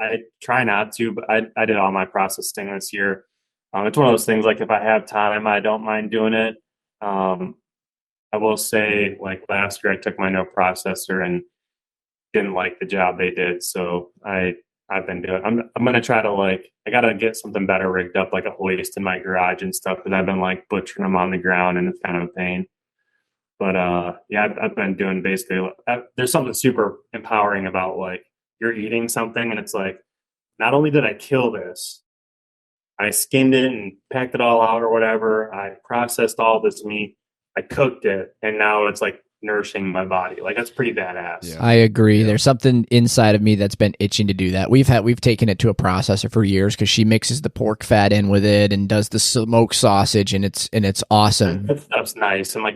I try not to, but I did all my processing this year. It's one of those things, like if I have time, I don't mind doing it. I will say, like last year, I took my no processor and didn't like the job they did. So I've been doing. I'm gonna try to I gotta get something better rigged up, like a hoist in my garage and stuff, because I've been butchering them on the ground and it's kind of a pain. But yeah, I've been doing basically. There's something super empowering about you're eating something and it's not only did I kill this, I skinned it and packed it all out or whatever. I processed all this meat. I cooked it, and now it's nourishing my body. That's pretty badass. Yeah. I agree. Yeah. There's something inside of me that's been itching to do that. We've taken it to a processor for years because she mixes the pork fat in with it and does the smoked sausage, and it's awesome. That stuff's nice, and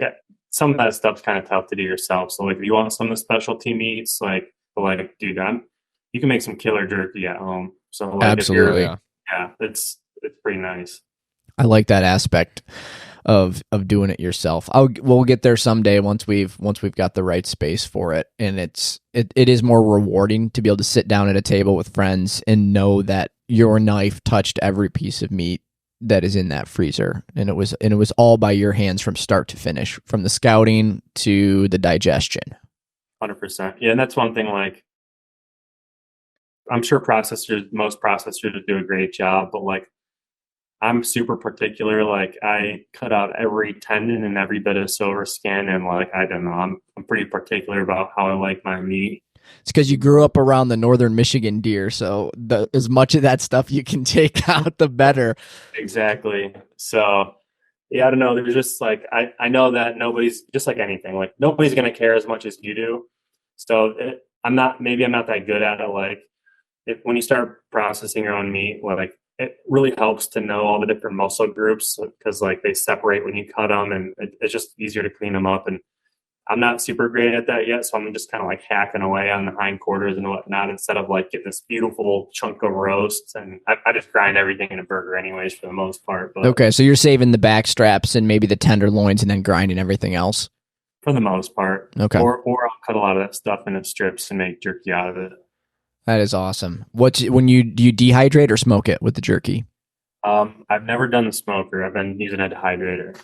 some of that stuff's kind of tough to do yourself. So if you want some of the specialty meats, dude, you can make some killer jerky at home. So absolutely, yeah, it's pretty nice. I like that aspect of doing it yourself. We'll get there someday once we've got the right space for it, and it is more rewarding to be able to sit down at a table with friends and know that your knife touched every piece of meat that is in that freezer, and it was all by your hands from start to finish, from the scouting to the digestion. 100%. Yeah, and that's one thing. I'm sure most processors do a great job, but I'm super particular. I cut out every tendon and every bit of silver skin, and I don't know. I'm pretty particular about how I like my meat. It's because you grew up around the northern Michigan deer, so as much of that stuff you can take out, the better. Exactly. So, yeah, I don't know. There's just I know that nobody's just like anything. Nobody's gonna care as much as you do. So I'm not that good at it. When you start processing your own meat, it really helps to know all the different muscle groups because they separate when you cut them, and it's just easier to clean them up. And I'm not super great at that yet, so I'm just kind of hacking away on the hindquarters and whatnot instead of getting this beautiful chunk of roast. And I just grind everything in a burger anyways for the most part. But okay, so you're saving the back straps and maybe the tenderloins and then grinding everything else? For the most part. Okay. Or I'll cut a lot of that stuff into strips and make jerky out of it. That is awesome. Do you dehydrate or smoke it with the jerky? I've never done the smoker. I've been using a dehydrator.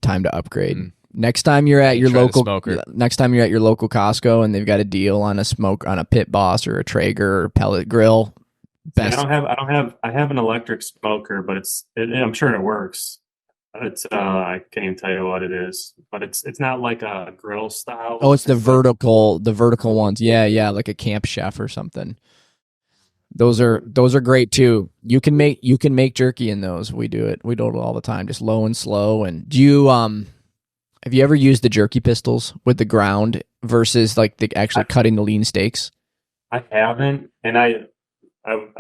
Time to upgrade. Next time you're at your local Costco and they've got a deal on a Pit Boss or a Traeger or pellet grill. Best. I have an electric smoker, but I'm sure it works. It's I can't even tell you what it is, but it's not like a grill style. Oh, it's the vertical ones. Yeah, like a Camp Chef or something. Those are great too. You can make jerky in those. We do it all the time, just low and slow. And do you have you ever used the jerky pistols with the ground versus actually cutting the lean steaks? I haven't, and I've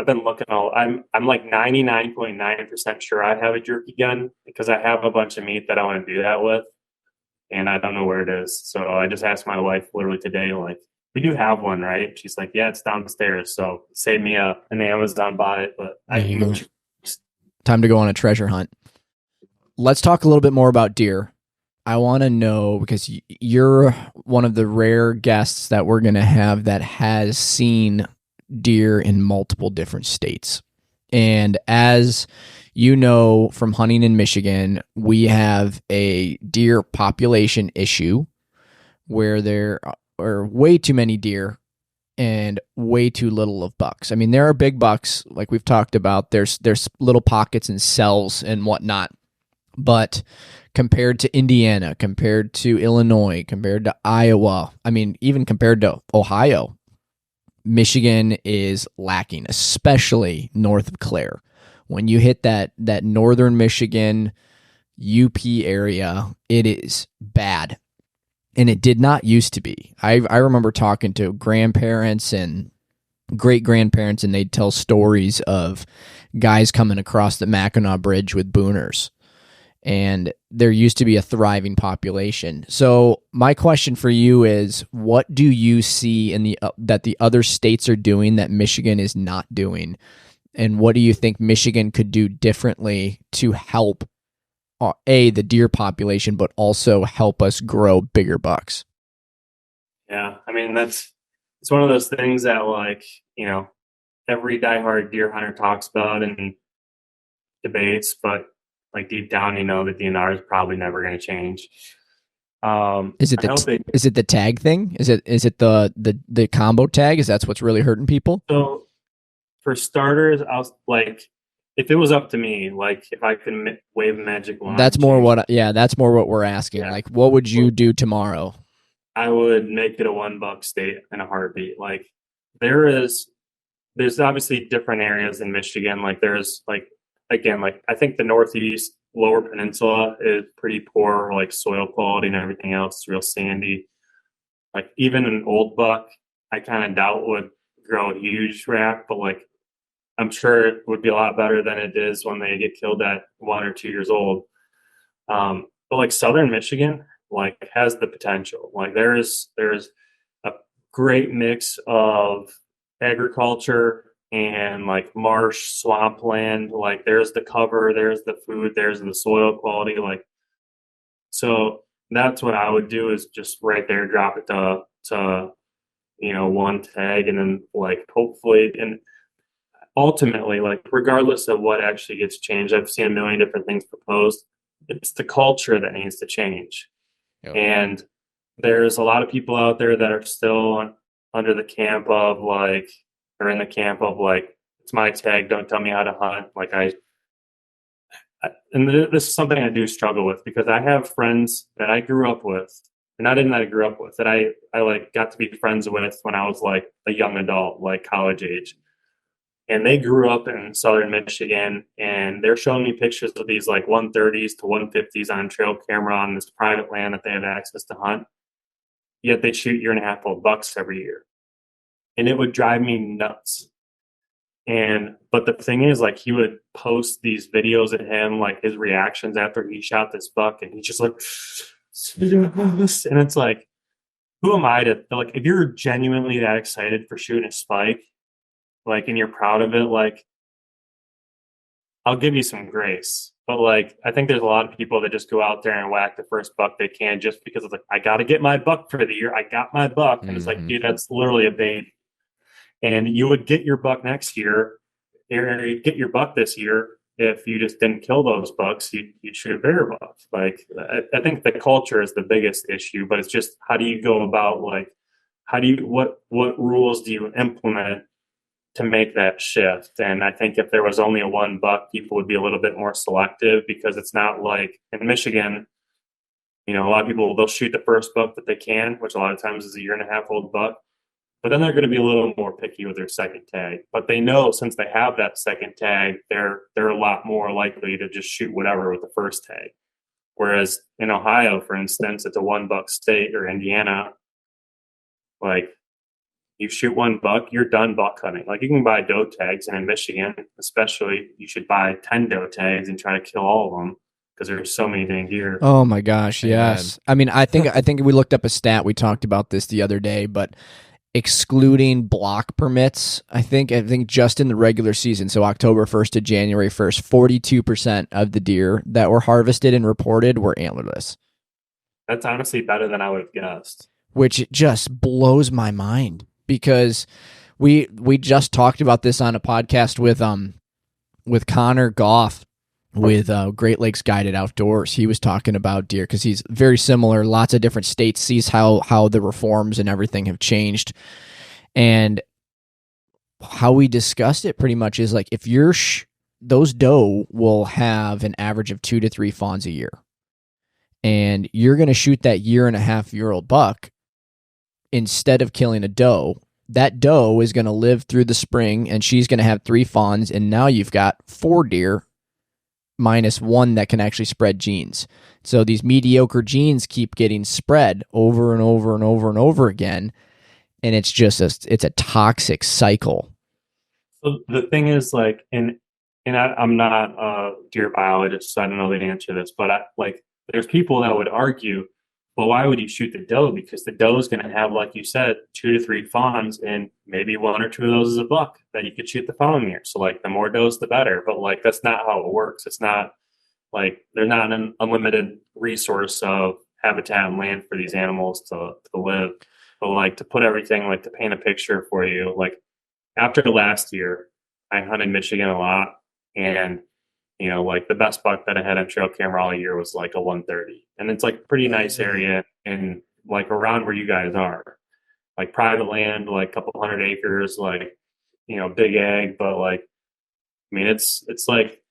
been looking I'm 99.9% sure I have a jerky gun because I have a bunch of meat that I want to do that with, and I don't know where it is. So I just asked my wife literally today, we do have one, right? She's like, yeah, it's downstairs. So save me an Amazon buy it, but time to go on a treasure hunt. Let's talk a little bit more about deer. I want to know, because you're one of the rare guests that we're going to have that has seen deer in multiple different states. And as you know, from hunting in Michigan, we have a deer population issue where there are way too many deer and way too little of bucks. I mean, there are big bucks, like we've talked about. There's little pockets and cells and whatnot. But compared to Indiana, compared to Illinois, compared to Iowa, I mean, even compared to Ohio, Michigan is lacking, especially north of Clare. When you hit that northern Michigan UP area, it is bad. And it did not used to be. I remember talking to grandparents and great-grandparents, and they'd tell stories of guys coming across the Mackinac Bridge with booners. And there used to be a thriving population. So my question for you is, what do you see in that the other states are doing that Michigan is not doing? And what do you think Michigan could do differently to help, the deer population, but also help us grow bigger bucks? Yeah, I mean, it's one of those things that every diehard deer hunter talks about and debates, but deep down, the DNR is probably never going to change. Is it I hope they is it the tag thing? Is it the combo tag? Is that's what's really hurting people? so for starters, I was like, if it was up to me, like if I could wave a magic wand, That's more that's more what we're asking. Yeah. Like, what would you do tomorrow? I would make it a $1 state in a heartbeat. Like there is, there's obviously different areas in Michigan. Like there's like, again, like I think the Northeast Lower Peninsula is pretty poor, like soil quality and everything else is real sandy. Like even an old buck, I kind of doubt would grow a huge rack, but like I'm sure it would be a lot better than it is when they get killed at 1 or 2 years old. But like Southern Michigan, like has the potential. Like there's a great mix of agriculture and like marsh, swampland. Like there's the cover, there's the food, there's the soil quality. Like so that's what I would do is just right there drop it to one tag and then like hopefully and ultimately, like regardless of what actually gets changed, I've seen a million different things proposed. It's the culture that needs to change. Yep. And there's a lot of people out there that are still under the camp of like, or in the camp of like, it's my tag, don't tell me how to hunt. Like this is something I do struggle with because I have friends that I grew up with, and not even that I grew up with, that I like got to be friends with when I was like a young adult, like college age. And they grew up in Southern Michigan, and they're showing me pictures of these like 130s to 150s on trail camera on this private land that they have access to hunt. Yet they shoot 1.5 year old bucks every year, and it would drive me nuts. But the thing is, like, he would post these videos of him, like his reactions after he shot this buck, and he's just like, and it's like, who am I to like? If you're genuinely that excited for shooting a spike, like, and you're proud of it, like, I'll give you some grace. But like, I think there's a lot of people that just go out there and whack the first buck they can just because it's like, I got to get my buck for the year. I got my buck. And it's like, dude, that's literally a bait. And you would get your buck next year, or you'd get your buck this year if you just didn't kill those bucks. You'd shoot a bigger buck. Like, I think the culture is the biggest issue, but it's just how do you go about like, what rules do you implement to make that shift? And I think if there was only a $1, people would be a little bit more selective because it's not like in Michigan, a lot of people, they'll shoot the first buck that they can, which a lot of times is a 1.5 year old buck, but then they're going to be a little more picky with their second tag. But they know since they have that second tag, they're a lot more likely to just shoot whatever with the first tag. Whereas in Ohio, for instance, it's a $1 state, or Indiana, like, you shoot 1 buck, you're done buck hunting. Like you can buy doe tags, and in Michigan, especially, you should buy 10 doe tags and try to kill all of them because there's so many dang deer. Oh my gosh, yes. I mean, I think we looked up a stat. We talked about this the other day, but excluding block permits, I think just in the regular season, so October 1st to January 1st, 42% of the deer that were harvested and reported were antlerless. That's honestly better than I would have guessed. Which just blows my mind. Because we just talked about this on a podcast with Connor Goff with Great Lakes Guided Outdoors. He was talking about deer because he's very similar. Lots of different states, sees how the reforms and everything have changed, and how we discussed it pretty much is like if you're those doe will have an average of 2 to 3 fawns a year, and you're going to shoot that 1.5-year-old buck. Instead of killing a doe, that doe is going to live through the spring and she's going to have 3 fawns, and now you've got 4 deer minus 1 that can actually spread genes. So these mediocre genes keep getting spread over and over and over and over again, and it's just it's a toxic cycle. So the thing is, like, I'm not a deer biologist, so I don't know the answer to this, but there's people that would argue, well, why would you shoot the doe? Because the doe is going to have, like you said, 2 to 3 fawns, and maybe 1 or 2 of those is a buck that you could shoot the following year. So, like, the more does, the better. But, like, that's not how it works. It's not like they're not an unlimited resource of habitat and land for these animals to live. But, like, to put everything, like, to paint a picture for you, like, after the last year, I hunted Michigan a lot, and like the best buck that I had on trail camera all year was like a 130. And it's like pretty nice area and like around where you guys are. Like private land, like a couple hundred acres, like, big ag, but like, I mean, it's like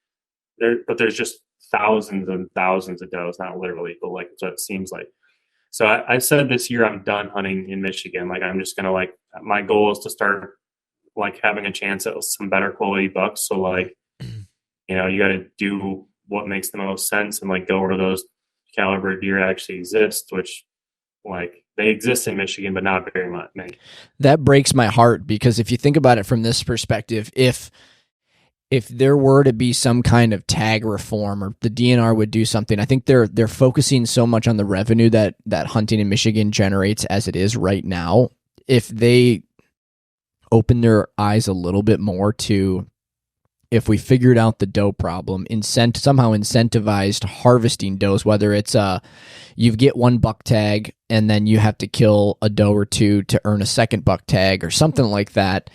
there's just thousands and thousands of does, not literally, but like, so it seems like. So I said this year I'm done hunting in Michigan. Like, I'm just going to like, my goal is to start like having a chance at some better quality bucks. So like, you got to do what makes the most sense and like go where those caliber deer actually exist, which like they exist in Michigan, but not very much. That breaks my heart, because if you think about it from this perspective, if there were to be some kind of tag reform, or the DNR would do something, I think they're focusing so much on the revenue that hunting in Michigan generates as it is right now. If they open their eyes a little bit more to, if we figured out the doe problem, somehow incentivized harvesting does, whether it's you get one buck tag and then you have to kill a doe or two to earn a second buck tag or something like that,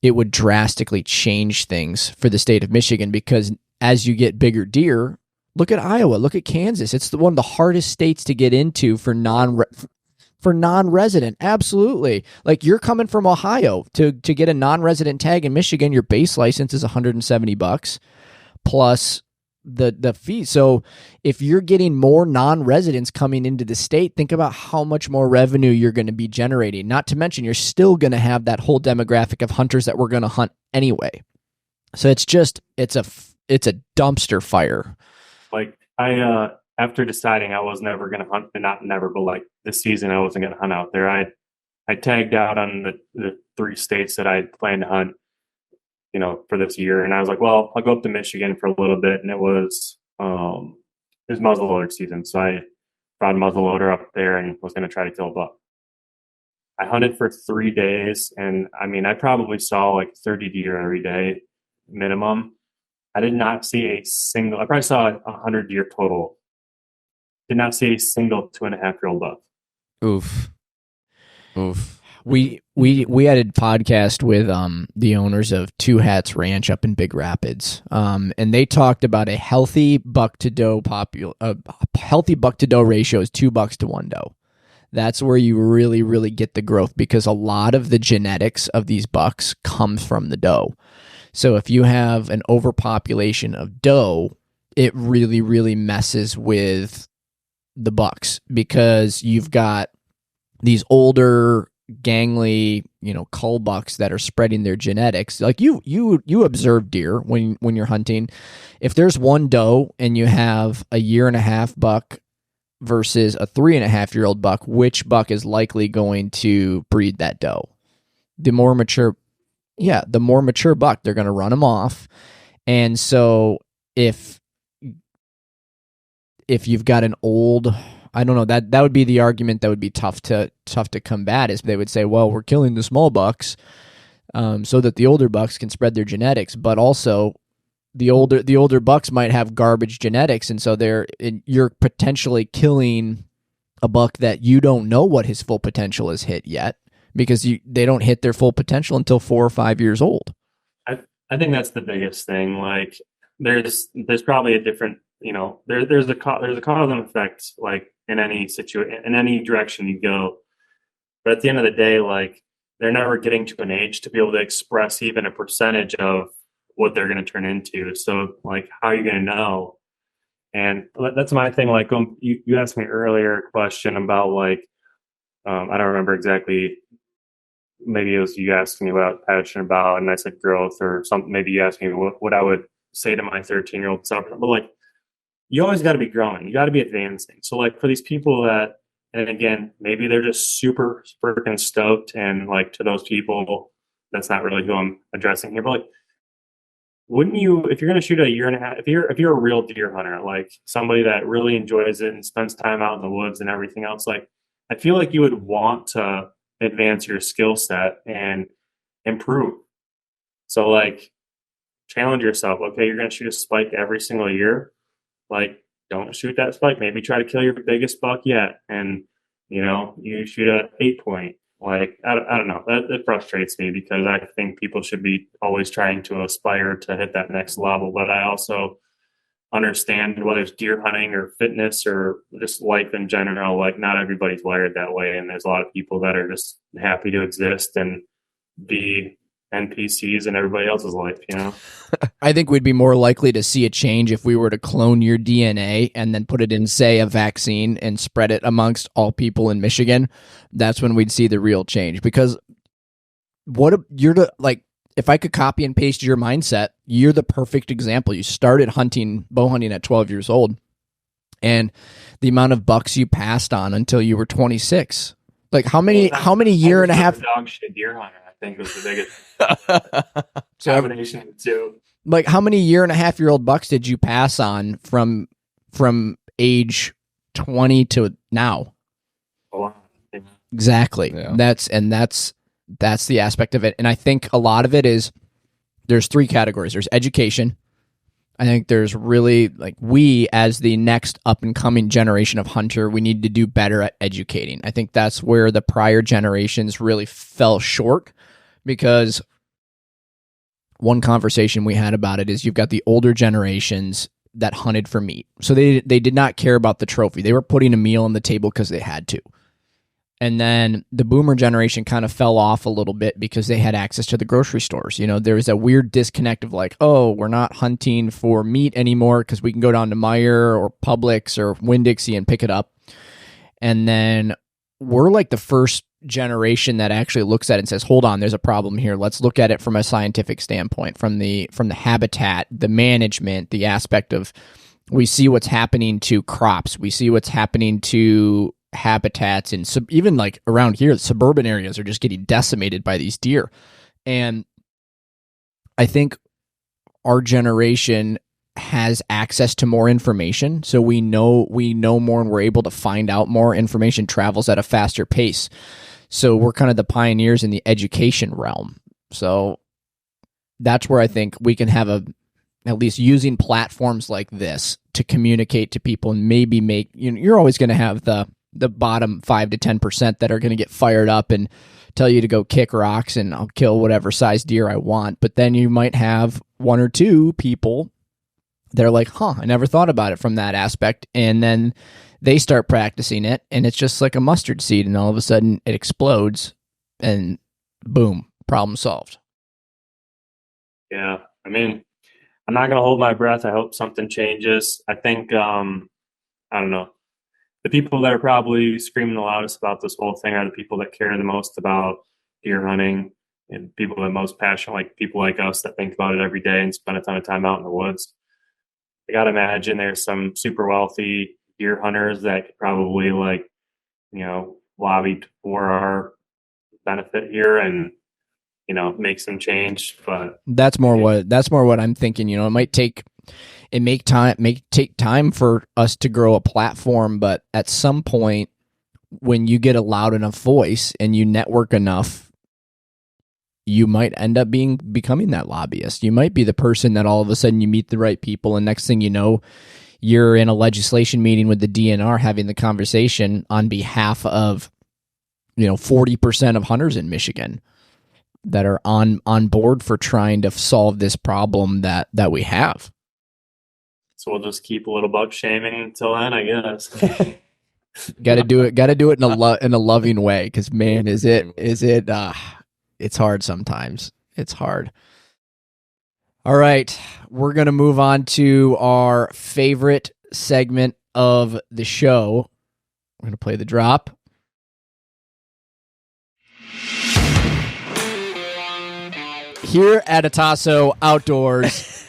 it would drastically change things for the state of Michigan. Because as you get bigger deer, look at Iowa, look at Kansas. It's one of the hardest states to get into for non-resident. Absolutely. Like, you're coming from Ohio to get a non-resident tag in Michigan, your base license is $170 plus the fee. So if you're getting more non-residents coming into the state, think about how much more revenue you're going to be generating. Not to mention, you're still going to have that whole demographic of hunters that we're going to hunt anyway. So it's a dumpster fire. Like, I after deciding I was never going to hunt, not never, but like this season I wasn't going to hunt out there, I tagged out on the 3 states that I planned to hunt, for this year. And I was like, well, I'll go up to Michigan for a little bit. And it was muzzleloader season. So I brought a muzzleloader up there and was going to try to kill a buck. I hunted for 3 days. And I mean, I probably saw like 30 deer every day minimum. I did not see I probably saw 100 deer total. Did not see a single 2.5-year-old buck. Oof. We had a podcast with the owners of Two Hats Ranch up in Big Rapids, and they talked about a healthy buck to doe ratio is 2 bucks to 1 doe. That's where you really, really get the growth, because a lot of the genetics of these bucks comes from the doe. So if you have an overpopulation of doe, it really, really messes with the bucks, because you've got these older, gangly, cull bucks that are spreading their genetics. Like you observe deer when you're hunting. If there's one doe and you have a 1.5-year buck versus a 3.5-year-old buck, which buck is likely going to breed that doe? The more mature buck, they're going to run them off. And so if you've got an old, I don't know, that would be the argument that would be tough to combat, is they would say, well, we're killing the small bucks so that the older bucks can spread their genetics, but also the older bucks might have garbage genetics, and so you're potentially killing a buck that you don't know what his full potential is hit yet, because they don't hit their full potential until 4 or 5 years old. I think that's the biggest thing. Like, there's probably a different, there's a cause and effect, like in any situation, in any direction you go. But at the end of the day, like, they're never getting to an age to be able to express even a percentage of what they're going to turn into. So like, how are you going to know? And that's my thing. Like, you asked me earlier a question about like, I don't remember exactly. Maybe it was you asking me what I was passionate about, and I said growth or something. Maybe you asked me what I would say to my 13-year-old self. But like, you always got to be growing. You got to be advancing. So like, for these people that, and again, maybe they're just super freaking stoked, and like, to those people, that's not really who I'm addressing here. But like, wouldn't you, if you're going to shoot a 1.5 years, if you're a real deer hunter, like somebody that really enjoys it and spends time out in the woods and everything else, like, I feel like you would want to advance your skill set and improve. So like, challenge yourself. Okay, you're going to shoot a spike every single year. Like, don't shoot that spike. Maybe try to kill your biggest buck yet, and you shoot a 8-point. Like, I don't know. That frustrates me, because I think people should be always trying to aspire to hit that next level. But I also understand whether it's deer hunting or fitness or just life in general. Like, not everybody's wired that way, and there's a lot of people that are just happy to exist and be NPCs in everybody else's life, you know? I think we'd be more likely to see a change if we were to clone your DNA and then put it in, say, a vaccine and spread it amongst all people in Michigan. That's when we'd see the real change. Because if I could copy and paste your mindset, you're the perfect example. You started bow hunting at 12 years old, and the amount of bucks you passed on until you were 26. Like, how many year and a half? Dog shit deer hunter, I think, was the biggest combination of the two. Like, how many year and a half year old bucks did you pass on from age 20 to now? A lot. Yeah. Exactly. Yeah. That's the aspect of it. And I think a lot of it is, there's three categories. There's education. I think there's really, like, we as the next up and coming generation of hunter, we need to do better at educating. I think that's where the prior generations really fell short, because one conversation we had about it is, you've got the older generations that hunted for meat. So they did not care about the trophy. They were putting a meal on the table because they had to. And then the boomer generation kind of fell off a little bit because they had access to the grocery stores. You know, there was a weird disconnect of like, oh, we're not hunting for meat anymore because we can go down to Meijer or Publix or Winn-Dixie and pick it up. And then we're like the first generation that actually looks at it and says, hold on, there's a problem here. Let's look at it from a scientific standpoint, from the habitat, the management, the aspect of, we see what's happening to crops. We see what's happening to habitats, and even like around here, suburban areas are just getting decimated by these deer. And I think our generation has access to more information, so we know more, and we're able to find out more. Information travels at a faster pace, so we're kind of the pioneers in the education realm. So that's where I think we can have at least using platforms like this to communicate to people, and maybe make, you're always going to have the bottom 5 to 10% that are going to get fired up and tell you to go kick rocks and I'll kill whatever size deer I want. But then you might have one or two people that are like, I never thought about it from that aspect. And then they start practicing it, and it's just like a mustard seed, and all of a sudden it explodes, and boom, problem solved. Yeah. I mean, I'm not going to hold my breath. I hope something changes. I think, I don't know. The people that are probably screaming the loudest about this whole thing are the people that care the most about deer hunting, and people that are most passionate, like people like us that think about it every day and spend a ton of time out in the woods. I got to imagine there's some super wealthy deer hunters that could probably lobby for our benefit here and, make some change. But that's more what I'm thinking. It might take time for us to grow a platform, but at some point, when you get a loud enough voice and you network enough, you might end up becoming that lobbyist. You might be the person that all of a sudden you meet the right people, and next thing you know, you're in a legislation meeting with the DNR having the conversation on behalf of 40% of hunters in Michigan that are on board for trying to solve this problem that we have. So we'll just keep a little buck shaming until then, I guess. Got to do it in a loving way, because man, it's hard sometimes. It's hard. All right, we're going to move on to our favorite segment of the show. We're going to play the drop. Here at Atasso Outdoors,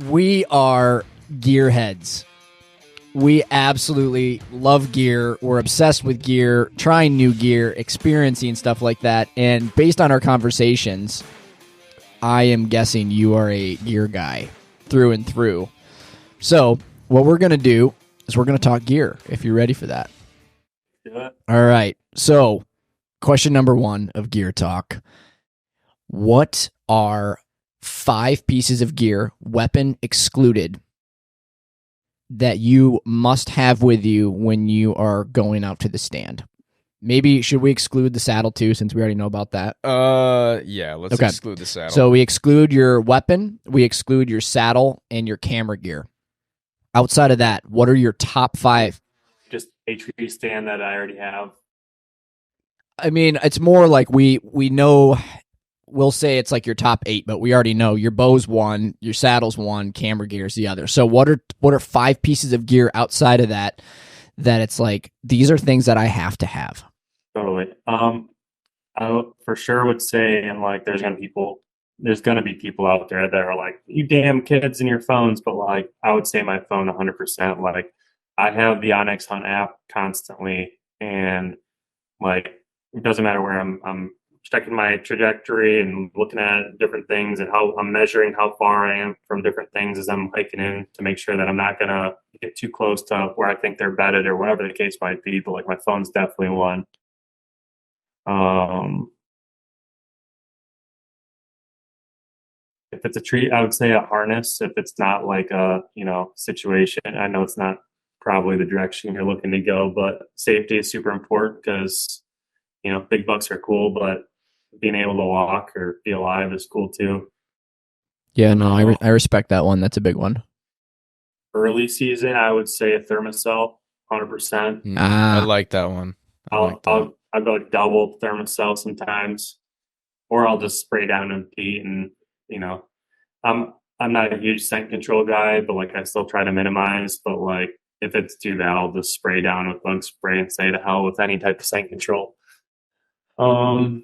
we are gearheads. We absolutely love gear. We're obsessed with gear, trying new gear, experiencing stuff like that. And based on our conversations, I am guessing you are a gear guy through and through. So what we're going to do is we're going to talk gear, if you're ready for that. Yeah. All right. So question number 1 of Gear Talk. What are 5 pieces of gear, weapon excluded, that you must have with you when you are going out to the stand? Maybe should we exclude the saddle too, since we already know about that? Yeah, let's exclude the saddle. So we exclude your weapon, we exclude your saddle, and your camera gear. Outside of that, what are your top 5? Just a tree stand that I already have. I mean, it's more like we know. We'll say it's like your top 8, but we already know your bow's one, your saddle's one, camera gear's the other. So what are 5 pieces of gear outside of that it's like these are things that I have to have? Totally. I for sure would say, and like, there's gonna be people out there that are like, you damn kids and your phones, but like, I would say my phone 100%. Like, I have the Onyx Hunt app constantly, and like, it doesn't matter where I'm checking my trajectory and looking at different things and how I'm measuring how far I am from different things as I'm hiking in to make sure that I'm not gonna get too close to where I think they're bedded or whatever the case might be. But like, my phone's definitely one. If it's a tree, I would say a harness. If it's not like a, situation, I know it's not probably the direction you're looking to go, but safety is super important because, big bucks are cool, but being able to walk or be alive is cool too. Yeah, no, I respect that one. That's a big one. Early season, I would say a thermocell, 100%. I like that one. I'll go double thermocell sometimes, or I'll just spray down and peat. And I'm not a huge scent control guy, but like, I still try to minimize. But like, if it's too bad, I'll just spray down with bug spray and say to hell with any type of scent control. Man,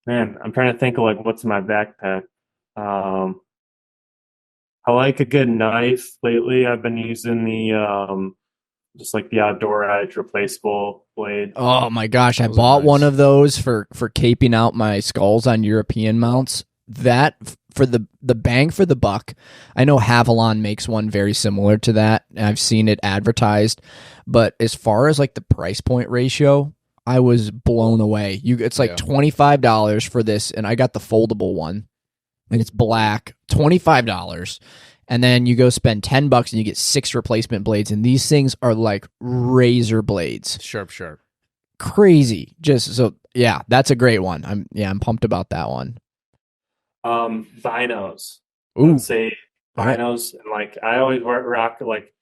I'm trying to think of like what's in my backpack. I like a good knife. Lately, I've been using the just like the Outdoor Edge replaceable blade. Oh my gosh, I Those are bought nice. one of those for caping out my skulls on European mounts. That for the bang for the buck. I know Havalon makes one very similar to that. I've seen it advertised, but as far as like the price point ratio, I was blown away. It's like $25 for this, and I got the foldable one, and it's black, $25. And then you go spend $10 and you get 6 replacement blades, and these things are like razor blades. Sharp. Crazy. Just so yeah, that's a great one. I'm pumped about that one. Binos. Ooh. Let's say binos, and like, I always rock, like,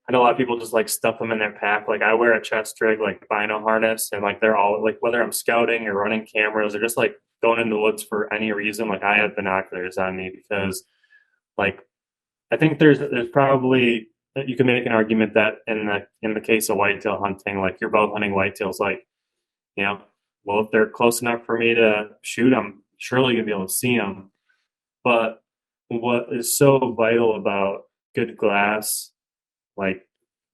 I know a lot of people just like stuff them in their pack. Like, I wear a chest rig, like bino harness, and like, they're all like, whether I'm scouting or running cameras or just like going into the woods for any reason, like, I have binoculars on me because like, I think there's probably, you can make an argument that in the case of whitetail hunting, like, you're bow hunting whitetails, like, well, if they're close enough for me to shoot them, surely you'll be able to see them. But what is so vital about good glass, like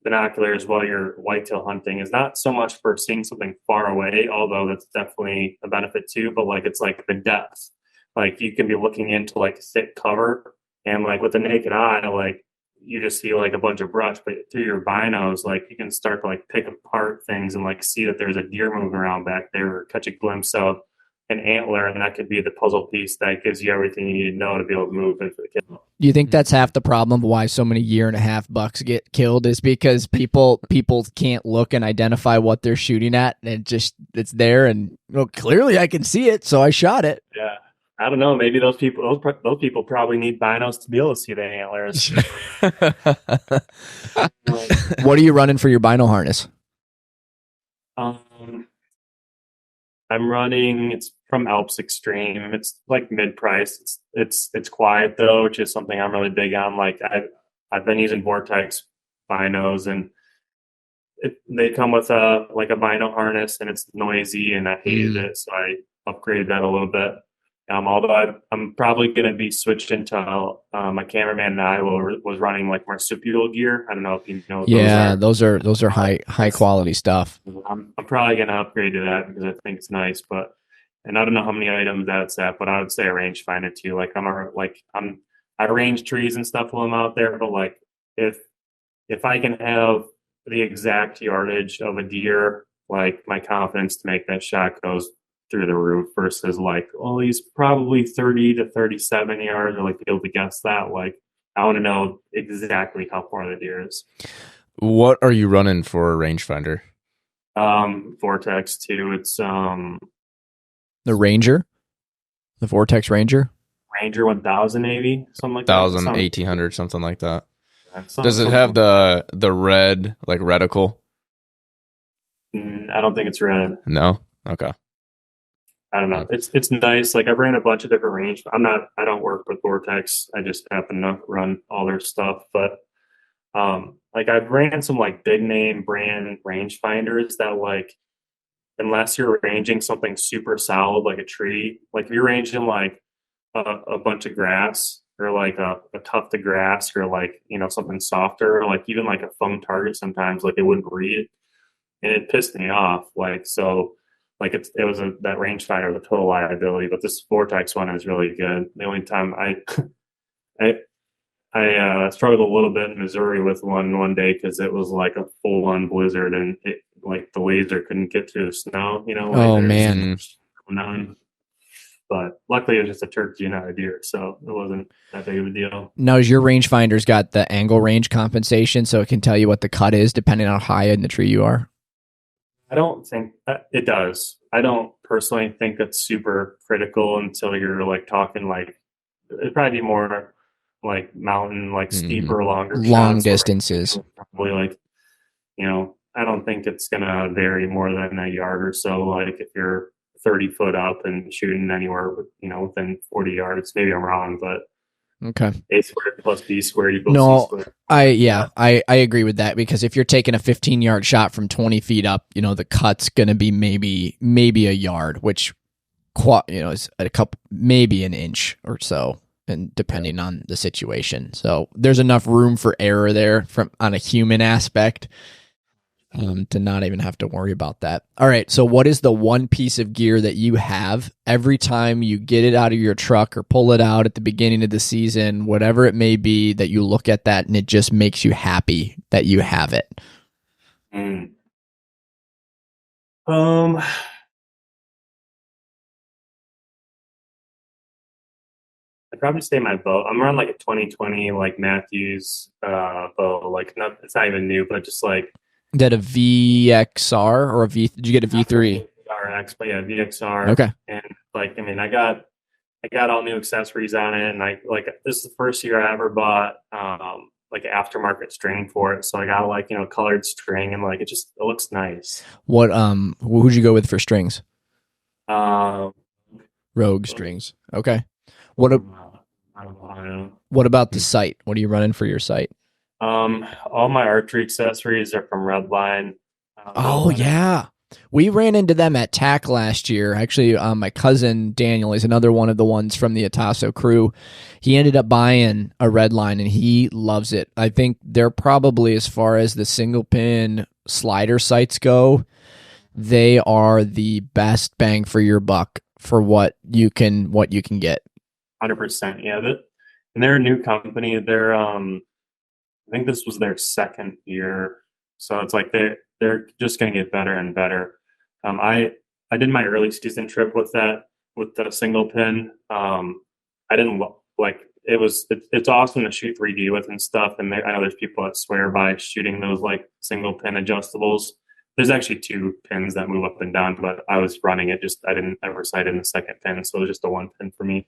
binoculars while you're whitetail hunting, is not so much for seeing something far away, although that's definitely a benefit too, but like, it's like the depth. Like, you can be looking into like thick cover, and like with the naked eye, like, you just see like a bunch of brush, but through your binos, like, you can start to like pick apart things and like see that there's a deer moving around back there, or catch a glimpse of an antler, and that could be the puzzle piece that gives you everything you need to know to be able to move into the kill. Do you think that's half the problem of why so many 1.5-year bucks get killed, is because people can't look and identify what they're shooting at, and it's there, and clearly I can see it, so I shot it. Yeah. I don't know. Maybe those people probably need binos to be able to see the antlers. What are you running for your bino harness? I'm running. It's from Alps Extreme. It's like mid-price. It's quiet though, which is something I'm really big on. Like, I've been using Vortex binos, and they come with a bino harness, and it's noisy, and I hated it, so I upgraded that a little bit. Although I'm probably going to be switched into my cameraman and I was running like marsupial gear. I don't know if you know. Yeah, those are high quality stuff. I'm probably going to upgrade to that because I think it's nice. And I don't know how many items that's at, but I would say a rangefinder too. Like, I range trees and stuff while I'm out there, but like, if I can have the exact yardage of a deer, like, my confidence to make that shot goes through the roof versus like, well, he's probably 30 to 37 yards, or like, be able to guess that. Like, I want to know exactly how far the deer is. What are you running for a rangefinder? Vortex too. It's the Ranger, the Vortex Ranger, Ranger 1000 maybe, something like 1,000, that. 1,800, something like that. Does it have the red, like reticle? I don't think it's red. No? Okay. I don't know. It's nice. Like I've ran a bunch of different range. I don't work with Vortex. I just happen to run all their stuff. But like I've ran some like big name brand rangefinders that like unless you're ranging something super solid like a tree, like if you're ranging like a bunch of grass or like a tuft of grass or like something softer or like even like a foam target sometimes like it wouldn't read and it pissed me off like so like it was that rangefinder was a total liability but this Vortex one is really good. The only time I struggled a little bit in Missouri with one day because it was like a full on blizzard and it like the laser couldn't get through the snow. Oh man. None. But luckily it was just a turkey and not a deer, so it wasn't that big of a deal. Now, has your rangefinder's got the angle range compensation so it can tell you what the cut is depending on how high in the tree you are? I don't think it does. I don't personally think that's super critical until you're like talking like it'd probably be more like mountain, like steeper, longer long shots, distances. probably like I don't think it's gonna vary more than a yard or so. Like if you're 30 foot up and shooting anywhere within 40 yards, maybe I'm wrong, but okay, A squared plus B squared equals no, C squared. I agree with that because if you're taking a 15-yard shot from 20 feet up, the cut's going to be maybe a yard, which is a couple, maybe an inch or so, and depending on the situation. So there's enough room for error there on a human aspect to not even have to worry about that. All right, so what is the one piece of gear that you have every time you get it out of your truck or pull it out at the beginning of the season, whatever it may be, that you look at that and it just makes you happy that you have it? I'd probably say my bow. I'm around like a 2020 like Matthews bow. Like it's not even new, but just like Is that a VXR or a V? Did you get a V3? RX, but yeah, VXR. Okay. And like I mean, I got all new accessories on it, and this is the first year I ever bought like aftermarket string for it. So I got like colored string, and like it looks nice. What who'd you go with for strings? Rogue strings. Okay. What about the sight? What are you running for your sight? All my archery accessories are from Redline. Oh yeah, we ran into them at TAC last year. Actually, my cousin Daniel is another one of the ones from the Ataso crew. He ended up buying a Redline and he loves it. I think they're probably, as far as the single pin slider sights go, they are the best bang for your buck for what you can get. 100%. Yeah, and they're a new company. They're I think this was their second year, so it's like they're just going to get better and better. I did my early season trip with the single pin. I didn't like it was it's awesome to shoot 3D with and stuff. And I know there's people that swear by shooting those like single pin adjustables. There's actually two pins that move up and down, but I was running it. I didn't ever sight in the second pin, so it was just a one pin for me.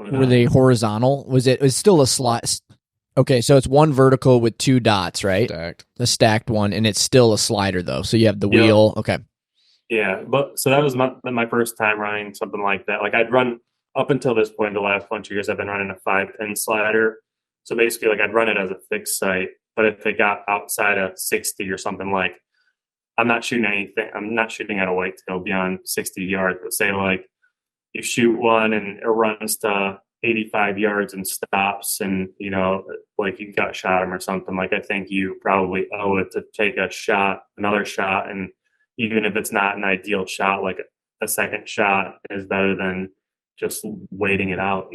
Were they horizontal? Was it still a slot? Okay, so it's one vertical with two dots, right? Stacked. The stacked one, and it's still a slider though. So you have the wheel. Okay. Yeah, but so that was my first time running something like that. Like I'd run up until this point, the last bunch of years, I've been running a 5-pin slider. So basically, like I'd run it as a fixed sight, but if it got outside of 60 or something, like I'm not shooting anything. I'm not shooting at a whitetail beyond 60 yards. But say like you shoot one and it runs to 85 yards and stops, and like you got shot him or something. Like I think you probably owe it to take another shot, and even if it's not an ideal shot, like a second shot is better than just waiting it out.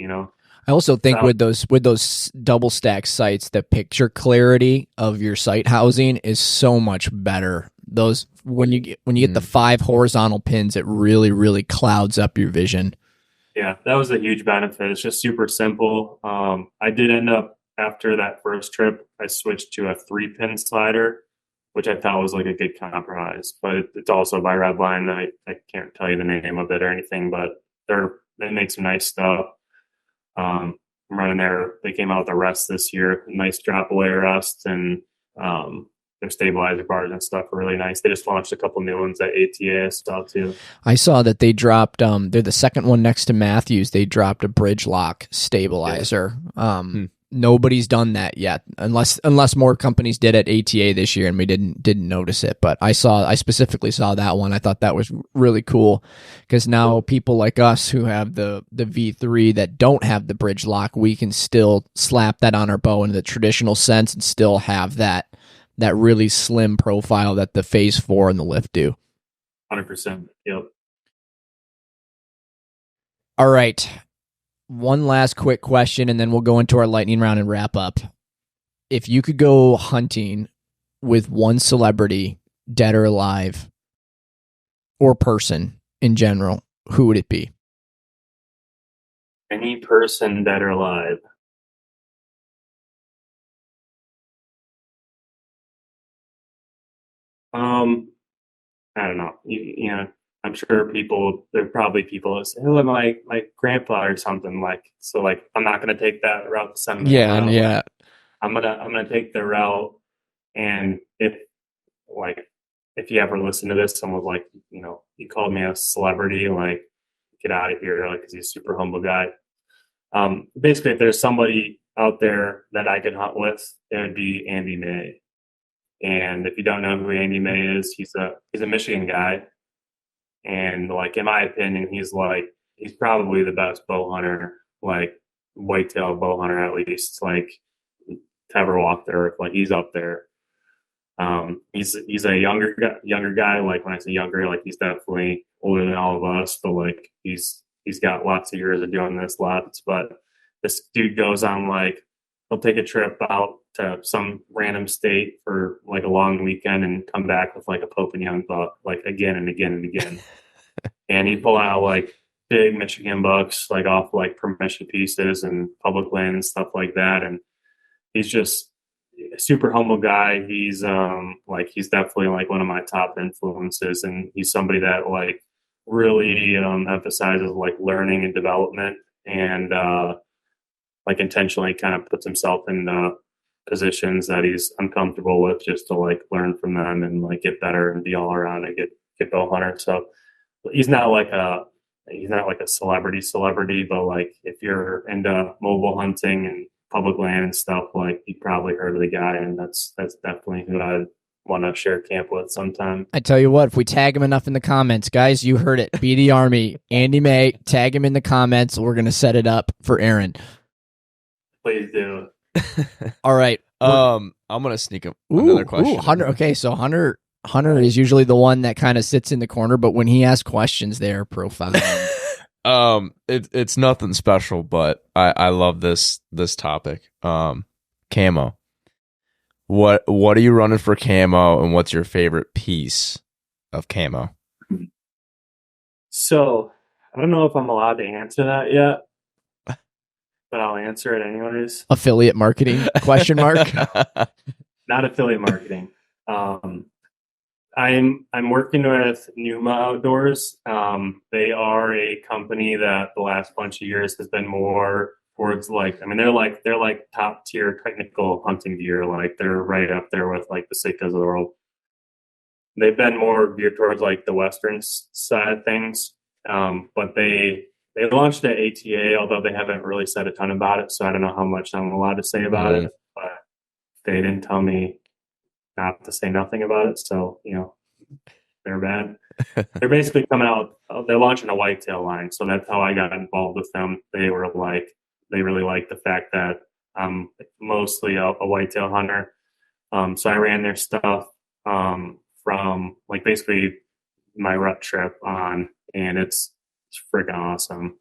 I also think with those double stack sights, the picture clarity of your sight housing is so much better. Those when you get the 5 horizontal pins, it really, really clouds up your vision. Yeah, that was a huge benefit. It's just super simple. I did end up, after that first trip, I switched to a 3-pin slider, which I thought was like a good compromise. But it's also by Redline. I can't tell you the name of it or anything, but they make some nice stuff. I'm running there. They came out with a rest this year, nice drop away rest, and their stabilizer bars and stuff are really nice. They just launched a couple new ones at ATA and stuff too. I saw that they dropped. They're the second one next to Matthews. They dropped a bridge lock stabilizer. Nobody's done that yet, unless more companies did at ATA this year, and we didn't notice it. But I specifically saw that one. I thought that was really cool because now people like us who have the V3 that don't have the bridge lock, we can still slap that on our bow in the traditional sense and still have that really slim profile that the Phase 4 and the Lift do. 100%. Yep. All right. One last quick question, and then we'll go into our lightning round and wrap up. If you could go hunting with one celebrity, dead or alive, or person in general, who would it be? Any person, dead or alive. I don't know. You know, I'm sure there are probably people that say, "Oh, my grandpa" or something like. So, like, I'm not going to take that route. Sentiment route. Yeah. I'm gonna take the route, and if you ever listen to this, someone's like, you know, you called me a celebrity, like, get out of here, like, 'cause he's a super humble guy. Basically, if there's somebody out there that I could hunt with, it would be Andy May. And if you don't know who Andy May is, he's a Michigan guy. And, like, in my opinion, he's probably the best bow hunter, like whitetail bow hunter, at least, like, to ever walk the earth. Like, he's up there. He's a younger guy. Like, when I say younger, like, he's definitely older than all of us, but, like, he's got lots of years of doing this, lots. But this dude goes on, like, he'll take a trip out to some random state for, like, a long weekend and come back with, like, a Pope and Young buck, like, again and again and again. And he'd pull out, like, big Michigan bucks, like, off, like, permission pieces and public land and stuff like that. And he's just a super humble guy. He's he's definitely, like, one of my top influences, and he's somebody that, like, really emphasizes, like, learning and development, and like, intentionally kind of puts himself in positions that he's uncomfortable with just to, like, learn from them and, like, get better and be all around a good bow hunter. So he's not like a celebrity, but, like, if you're into mobile hunting and public land and stuff, like, you probably heard of the guy, and that's definitely who I want to share camp with sometime. I tell you what, if we tag him enough in the comments, guys, you heard it. BD Army, Andy May, tag him in the comments. We're going to set it up for Aaron. Please do. All right. I'm going to sneak another question. Hunter. Okay, so Hunter is usually the one that kind of sits in the corner, but when he asks questions, they are profound. It's nothing special, but I love this topic. Camo. What are you running for camo, and what's your favorite piece of camo? So I don't know if I'm allowed to answer that yet, but I'll answer it anyways. Affiliate marketing? Question mark. Not affiliate marketing. I'm working with Numa Outdoors. They are a company that the last bunch of years has been more towards, like, I mean, they're like top tier technical hunting gear. Like, they're right up there with, like, the Sitkas of the world. They've been more geared towards, like, the Western side of things. But they launched at ATA, although they haven't really said a ton about it. So I don't know how much I'm allowed to say about it, but they didn't tell me not to say nothing about it. So, you know, they're bad. They're basically coming out, they're launching a whitetail line. So that's how I got involved with them. They really like the fact that I'm mostly a whitetail hunter. So I ran their stuff from, like, basically my rut trip on, and it's freaking awesome.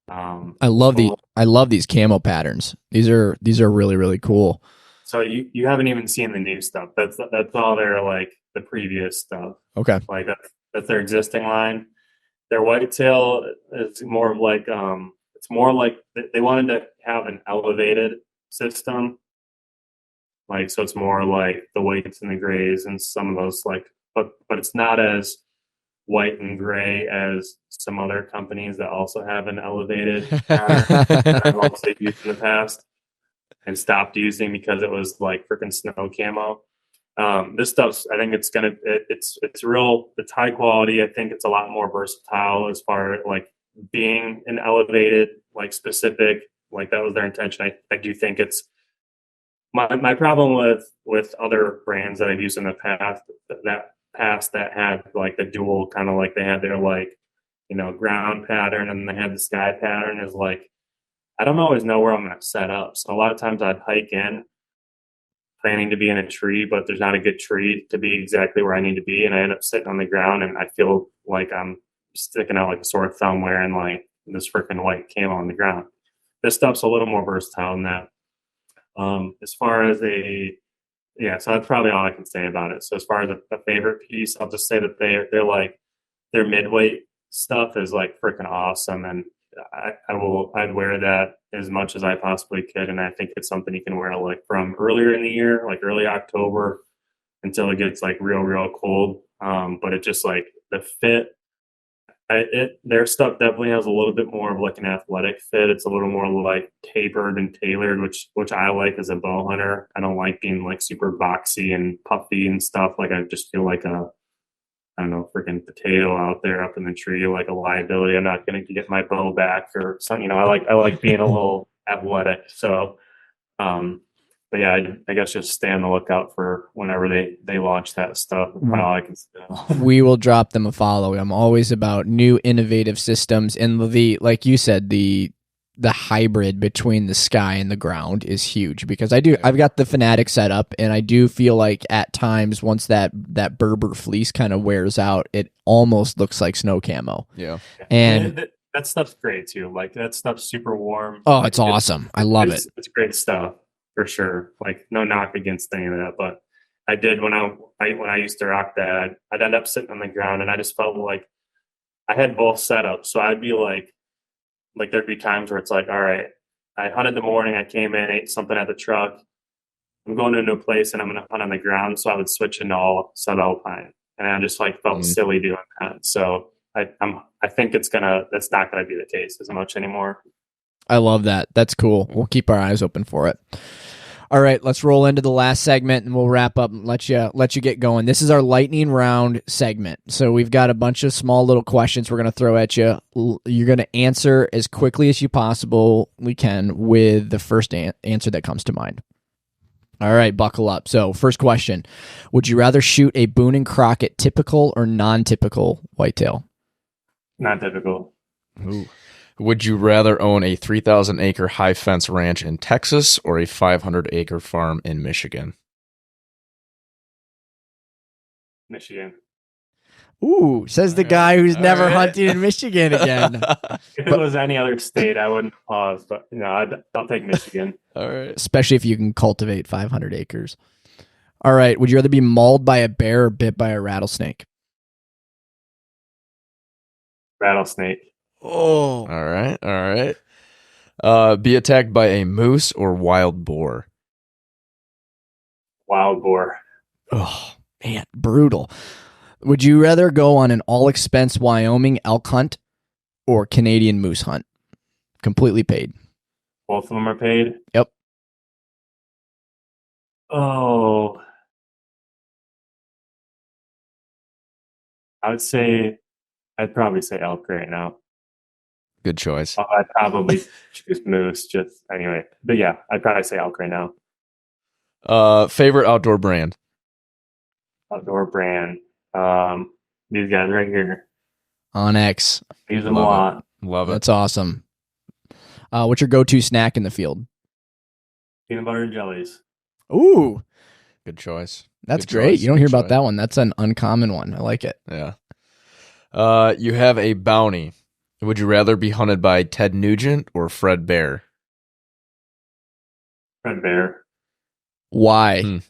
I love these camo patterns. These are really, really cool. So you haven't even seen the new stuff. That's all their, like, the previous stuff. Okay. Like, that's their existing line. Their whitetail is more of, like, it's more like they wanted to have an elevated system. Like, so it's more like the whites and the grays and some of those, like, but it's not as white and gray as some other companies that also have an elevated pattern that I've also used in the past and stopped using because it was like freaking snow camo. This stuff's, I think it's real, it's high quality. I think it's a lot more versatile as far as like being an elevated, like specific, like that was their intention. I do think it's my problem with other brands that I've used in the past that had like the dual kind of like they had their like, ground pattern and they had the sky pattern is like, I don't always know where I'm going to set up. So a lot of times I'd hike in planning to be in a tree, but there's not a good tree to be exactly where I need to be. And I end up sitting on the ground and I feel like I'm sticking out like a sore thumb wearing like this freaking white camo on the ground. This stuff's a little more versatile than that. As far as so that's probably all I can say about it. So as far as a favorite piece, I'll just say that they're like their midweight stuff is like freaking awesome, and I'd wear that as much as I possibly could, and I think it's something you can wear like from earlier in the year, like early October, until it gets like real cold. But it just like the fit. Their stuff definitely has a little bit more of like an athletic fit. It's a little more like tapered and tailored, which I like as a bow hunter. I don't like being like super boxy and puffy and stuff. Like I just feel like I don't know, freaking potato out there up in the tree, like a liability. I'm not going to get my bow back or something. I like being a little athletic. So, but yeah, I guess just stay on the lookout for whenever they launch that stuff. That's all I can say. We will drop them a follow. I'm always about new innovative systems, and like you said, the hybrid between the sky and the ground is huge because I've got the Fanatic set up, and I do feel like at times once that Berber fleece kind of wears out, it almost looks like snow camo. Yeah, and that stuff's great too. Like that stuff's super warm. Oh, it's awesome. I love it. It's great stuff. For sure. Like no knock against any of that, but I did when I used to rock that, I'd end up sitting on the ground and I just felt like I had both setups. So I'd be like there'd be times where it's like, all right, I hunted in the morning, I came in, ate something at the truck. I'm going to a new place and I'm gonna hunt on the ground. So I would switch into all subalpine. And I just like felt silly doing that. So I think that's not gonna be the case as much anymore. I love that. That's cool. We'll keep our eyes open for it. All right, let's roll into the last segment and we'll wrap up and let you get going. This is our lightning round segment. So we've got a bunch of small little questions we're going to throw at you. You're going to answer as quickly as you possibly can with the first answer that comes to mind. All right, buckle up. So first question, would you rather shoot a Boone and Crockett typical or non-typical whitetail? Non-typical. Ooh. Would you rather own a 3,000-acre high fence ranch in Texas or a 500-acre farm in Michigan? Michigan. Ooh, says the guy who's never hunted in Michigan again. If it was any other state, I wouldn't pause, but I'll take Michigan. All right. Especially if you can cultivate 500 acres. All right, would you rather be mauled by a bear or bit by a rattlesnake? Rattlesnake. Oh. All right. Be attacked by a moose or wild boar? Wild boar. Oh, man, brutal. Would you rather go on an all-expense Wyoming elk hunt or Canadian moose hunt? Completely paid. Both of them are paid? Yep. Oh. I'd probably say elk right now. Good choice. I'd probably choose moose just anyway. But yeah, I'd probably say elk right now. Favorite outdoor brand? Outdoor brand. These guys right here. Onyx. Use them a lot. Love it. That's awesome. What's your go-to snack in the field? Peanut butter and jellies. Ooh. Good choice. That's Good great. choice. You don't Good hear about choice. that one. That's an uncommon one. I like it. Yeah. You have a bounty. Would you rather be hunted by Ted Nugent or Fred Bear? Fred Bear. Why?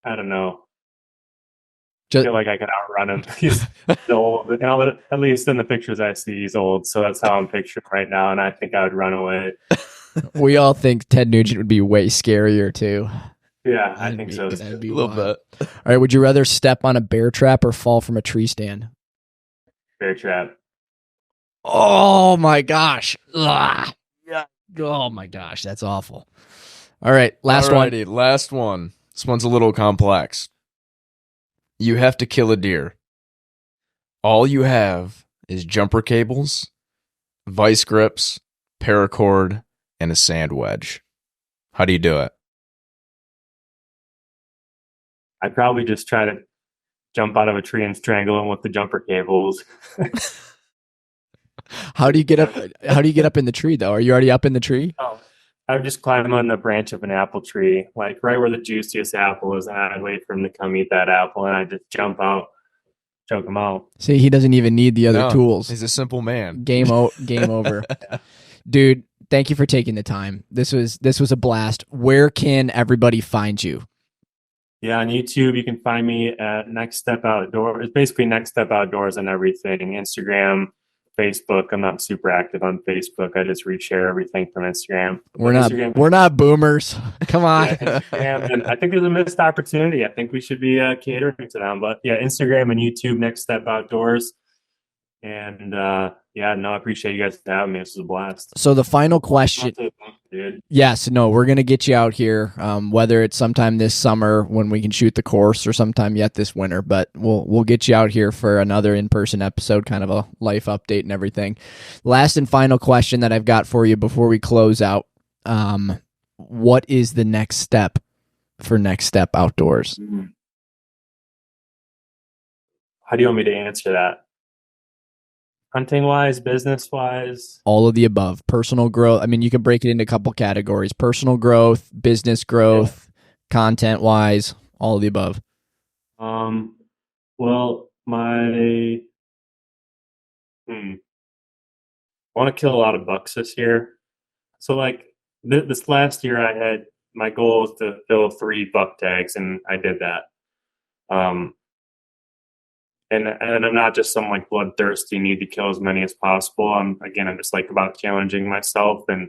I don't know. I Just, feel like I could outrun him. He's old. At least in the pictures I see, he's old. So that's how I'm picturing right now. And I think I would run away. we all think Ted Nugent would be way scarier too. Yeah, I think so. That'd be A little wild. bit. All right, would you rather step on a bear trap or fall from a tree stand? Bear trap. Oh my gosh. Ugh. Yeah. Oh my gosh, that's awful. All right, last one. Alrighty, last one. This one's a little complex. You have to kill a deer. All you have is jumper cables, vice grips, paracord, and a sand wedge. How do you do it? I'd probably just try to jump out of a tree and strangle him with the jumper cables. How do you get up? How do you get up in the tree though? Are you already up in the tree? Oh, I would just climb on the branch of an apple tree, like right where the juiciest apple is, and I'd wait for him to come eat that apple, and I'd just jump out, choke him out. See, he doesn't even need the other No, tools. He's a simple man. Game over. Dude, thank you for taking the time. This was a blast. Where can everybody find you? Yeah, on YouTube, you can find me at Next Step Outdoors. It's basically Next Step Outdoors on everything. Instagram, Facebook. I'm not super active on Facebook. I just reshare everything from Instagram. We're not boomers. Come on. Yeah, Instagram, and I think there's a missed opportunity. I think we should be catering to them. But yeah, Instagram and YouTube, Next Step Outdoors. And I appreciate you guys having me. This was a blast. So the final question. Dude. Yes, no, we're gonna get you out here. Whether it's sometime this summer when we can shoot the course, or sometime yet this winter, but we'll get you out here for another in-person episode, kind of a life update and everything. Last and final question that I've got for you before we close out: what is the next step for Next Step Outdoors? How do you want me to answer that? Hunting wise, business wise? All of the above. Personal growth. I mean, you can break it into a couple categories: personal growth, business growth, content wise, all of the above. Well, I want to kill a lot of bucks this year. So like this last year I had, my goal was to fill 3 buck tags, and I did that. And I'm not just some like bloodthirsty need to kill as many as possible. I'm just like about challenging myself, and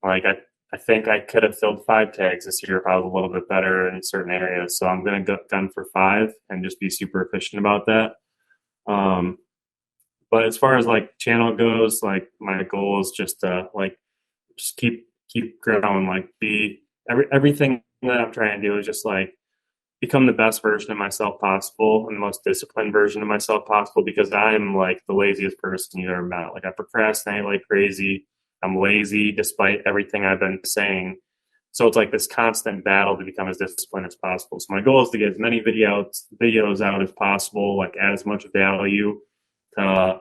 like I think I could have filled 5 tags this year if I was a little bit better in certain areas. So I'm gonna go gun for 5 and just be super efficient about that. But as far as like channel goes, like my goal is just to like just keep growing, like be everything that I'm trying to do is just like become the best version of myself possible and the most disciplined version of myself possible, because I'm like the laziest person you've ever met. Like I procrastinate like crazy. I'm lazy despite everything I've been saying. So it's like this constant battle to become as disciplined as possible. So my goal is to get as many videos out as possible, like add as much value to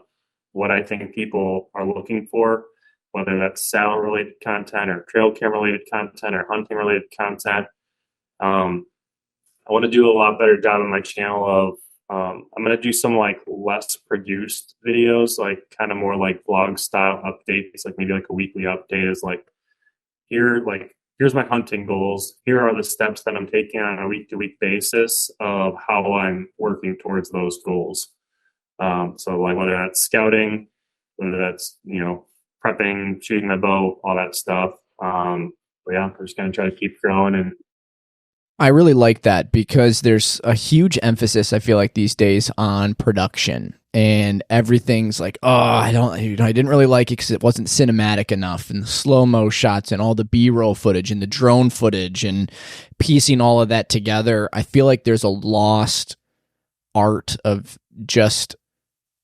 what I think people are looking for, whether that's saddle related content or trail cam related content or hunting related content. I want to do a lot better job on my channel of I'm going to do some like less produced videos, like kind of more like vlog style updates, like maybe like a weekly update is like here's my hunting goals. Here are the steps that I'm taking on a week to week basis of how I'm working towards those goals. So like whether that's scouting, whether that's, prepping, shooting my bow, all that stuff. But yeah, I'm just going to try to keep growing. And I really like that because there's a huge emphasis, I feel like these days, on production, and everything's like, oh, I didn't really like it because it wasn't cinematic enough, and the slow-mo shots and all the B-roll footage and the drone footage and piecing all of that together. I feel like there's a lost art of just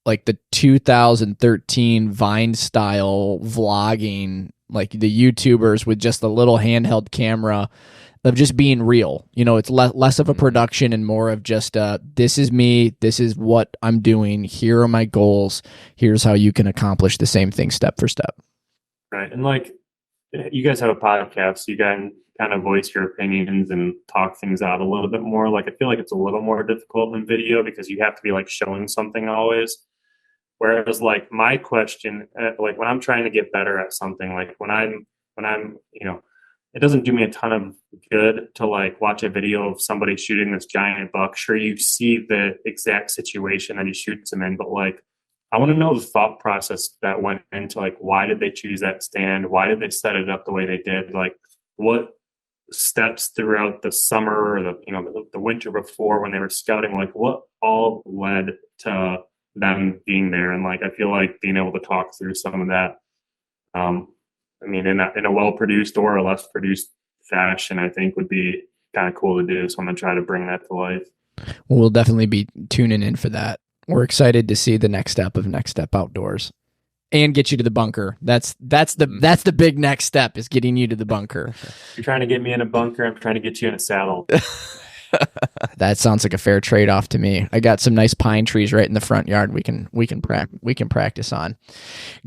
like the 2013 Vine style vlogging, like the YouTubers with just a little handheld camera, of just being real. It's less of a production and more of just this is me, this is what I'm doing, here are my goals, here's how you can accomplish the same thing step for step. Right. And like you guys have a podcast, so you can kind of voice your opinions and talk things out a little bit more. Like I feel like it's a little more difficult in video because you have to be like showing something always. Whereas like my question, like when I'm trying to get better at something, like when I'm it doesn't do me a ton of good to like watch a video of somebody shooting this giant buck. Sure, you see the exact situation that he shoots him in, but like I want to know the thought process that went into like why did they choose that stand? Why did they set it up the way they did? Like what steps throughout the summer or the winter before when they were scouting, like what all led to them being there. And like, I feel like being able to talk through some of that, I mean, in a well-produced or a less produced fashion, I think would be kind of cool to do. So I'm going to try to bring that to life. We'll definitely be tuning in for that. We're excited to see the next step of Next Step Outdoors and get you to the bunker. That's the big next step, is getting you to the bunker. You're trying to get me in a bunker. I'm trying to get you in a saddle. That sounds like a fair trade-off to me. I got some nice pine trees right in the front yard we can practice on.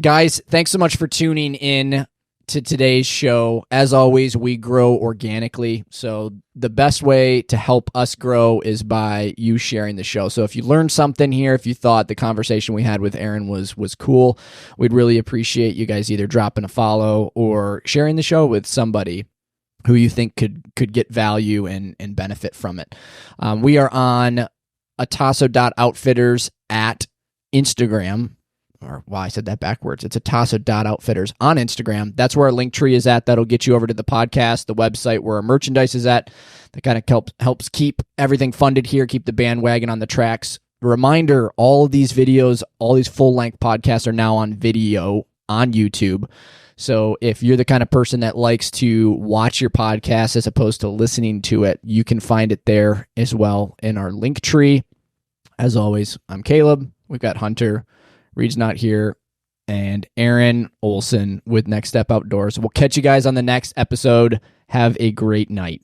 Guys, thanks so much for tuning in to today's show. As always, we grow organically. So the best way to help us grow is by you sharing the show. So if you learned something here, if you thought the conversation we had with Aaron was cool, we'd really appreciate you guys either dropping a follow or sharing the show with somebody who you think could get value and benefit from it. We are on atasso.outfitters at Instagram. Or, wow, I said that backwards. It's atasso.outfitters on Instagram. That's where our link tree is at. That'll get you over to the podcast, the website where our merchandise is at. That kind of helps keep everything funded here, keep the bandwagon on the tracks. Reminder, all of these videos, all these full-length podcasts are now on video on YouTube. So if you're the kind of person that likes to watch your podcast as opposed to listening to it, you can find it there as well in our link tree. As always, I'm Caleb. We've got Hunter. Reed's not here, and Aaron Olsen with Next Step Outdoors. We'll catch you guys on the next episode. Have a great night.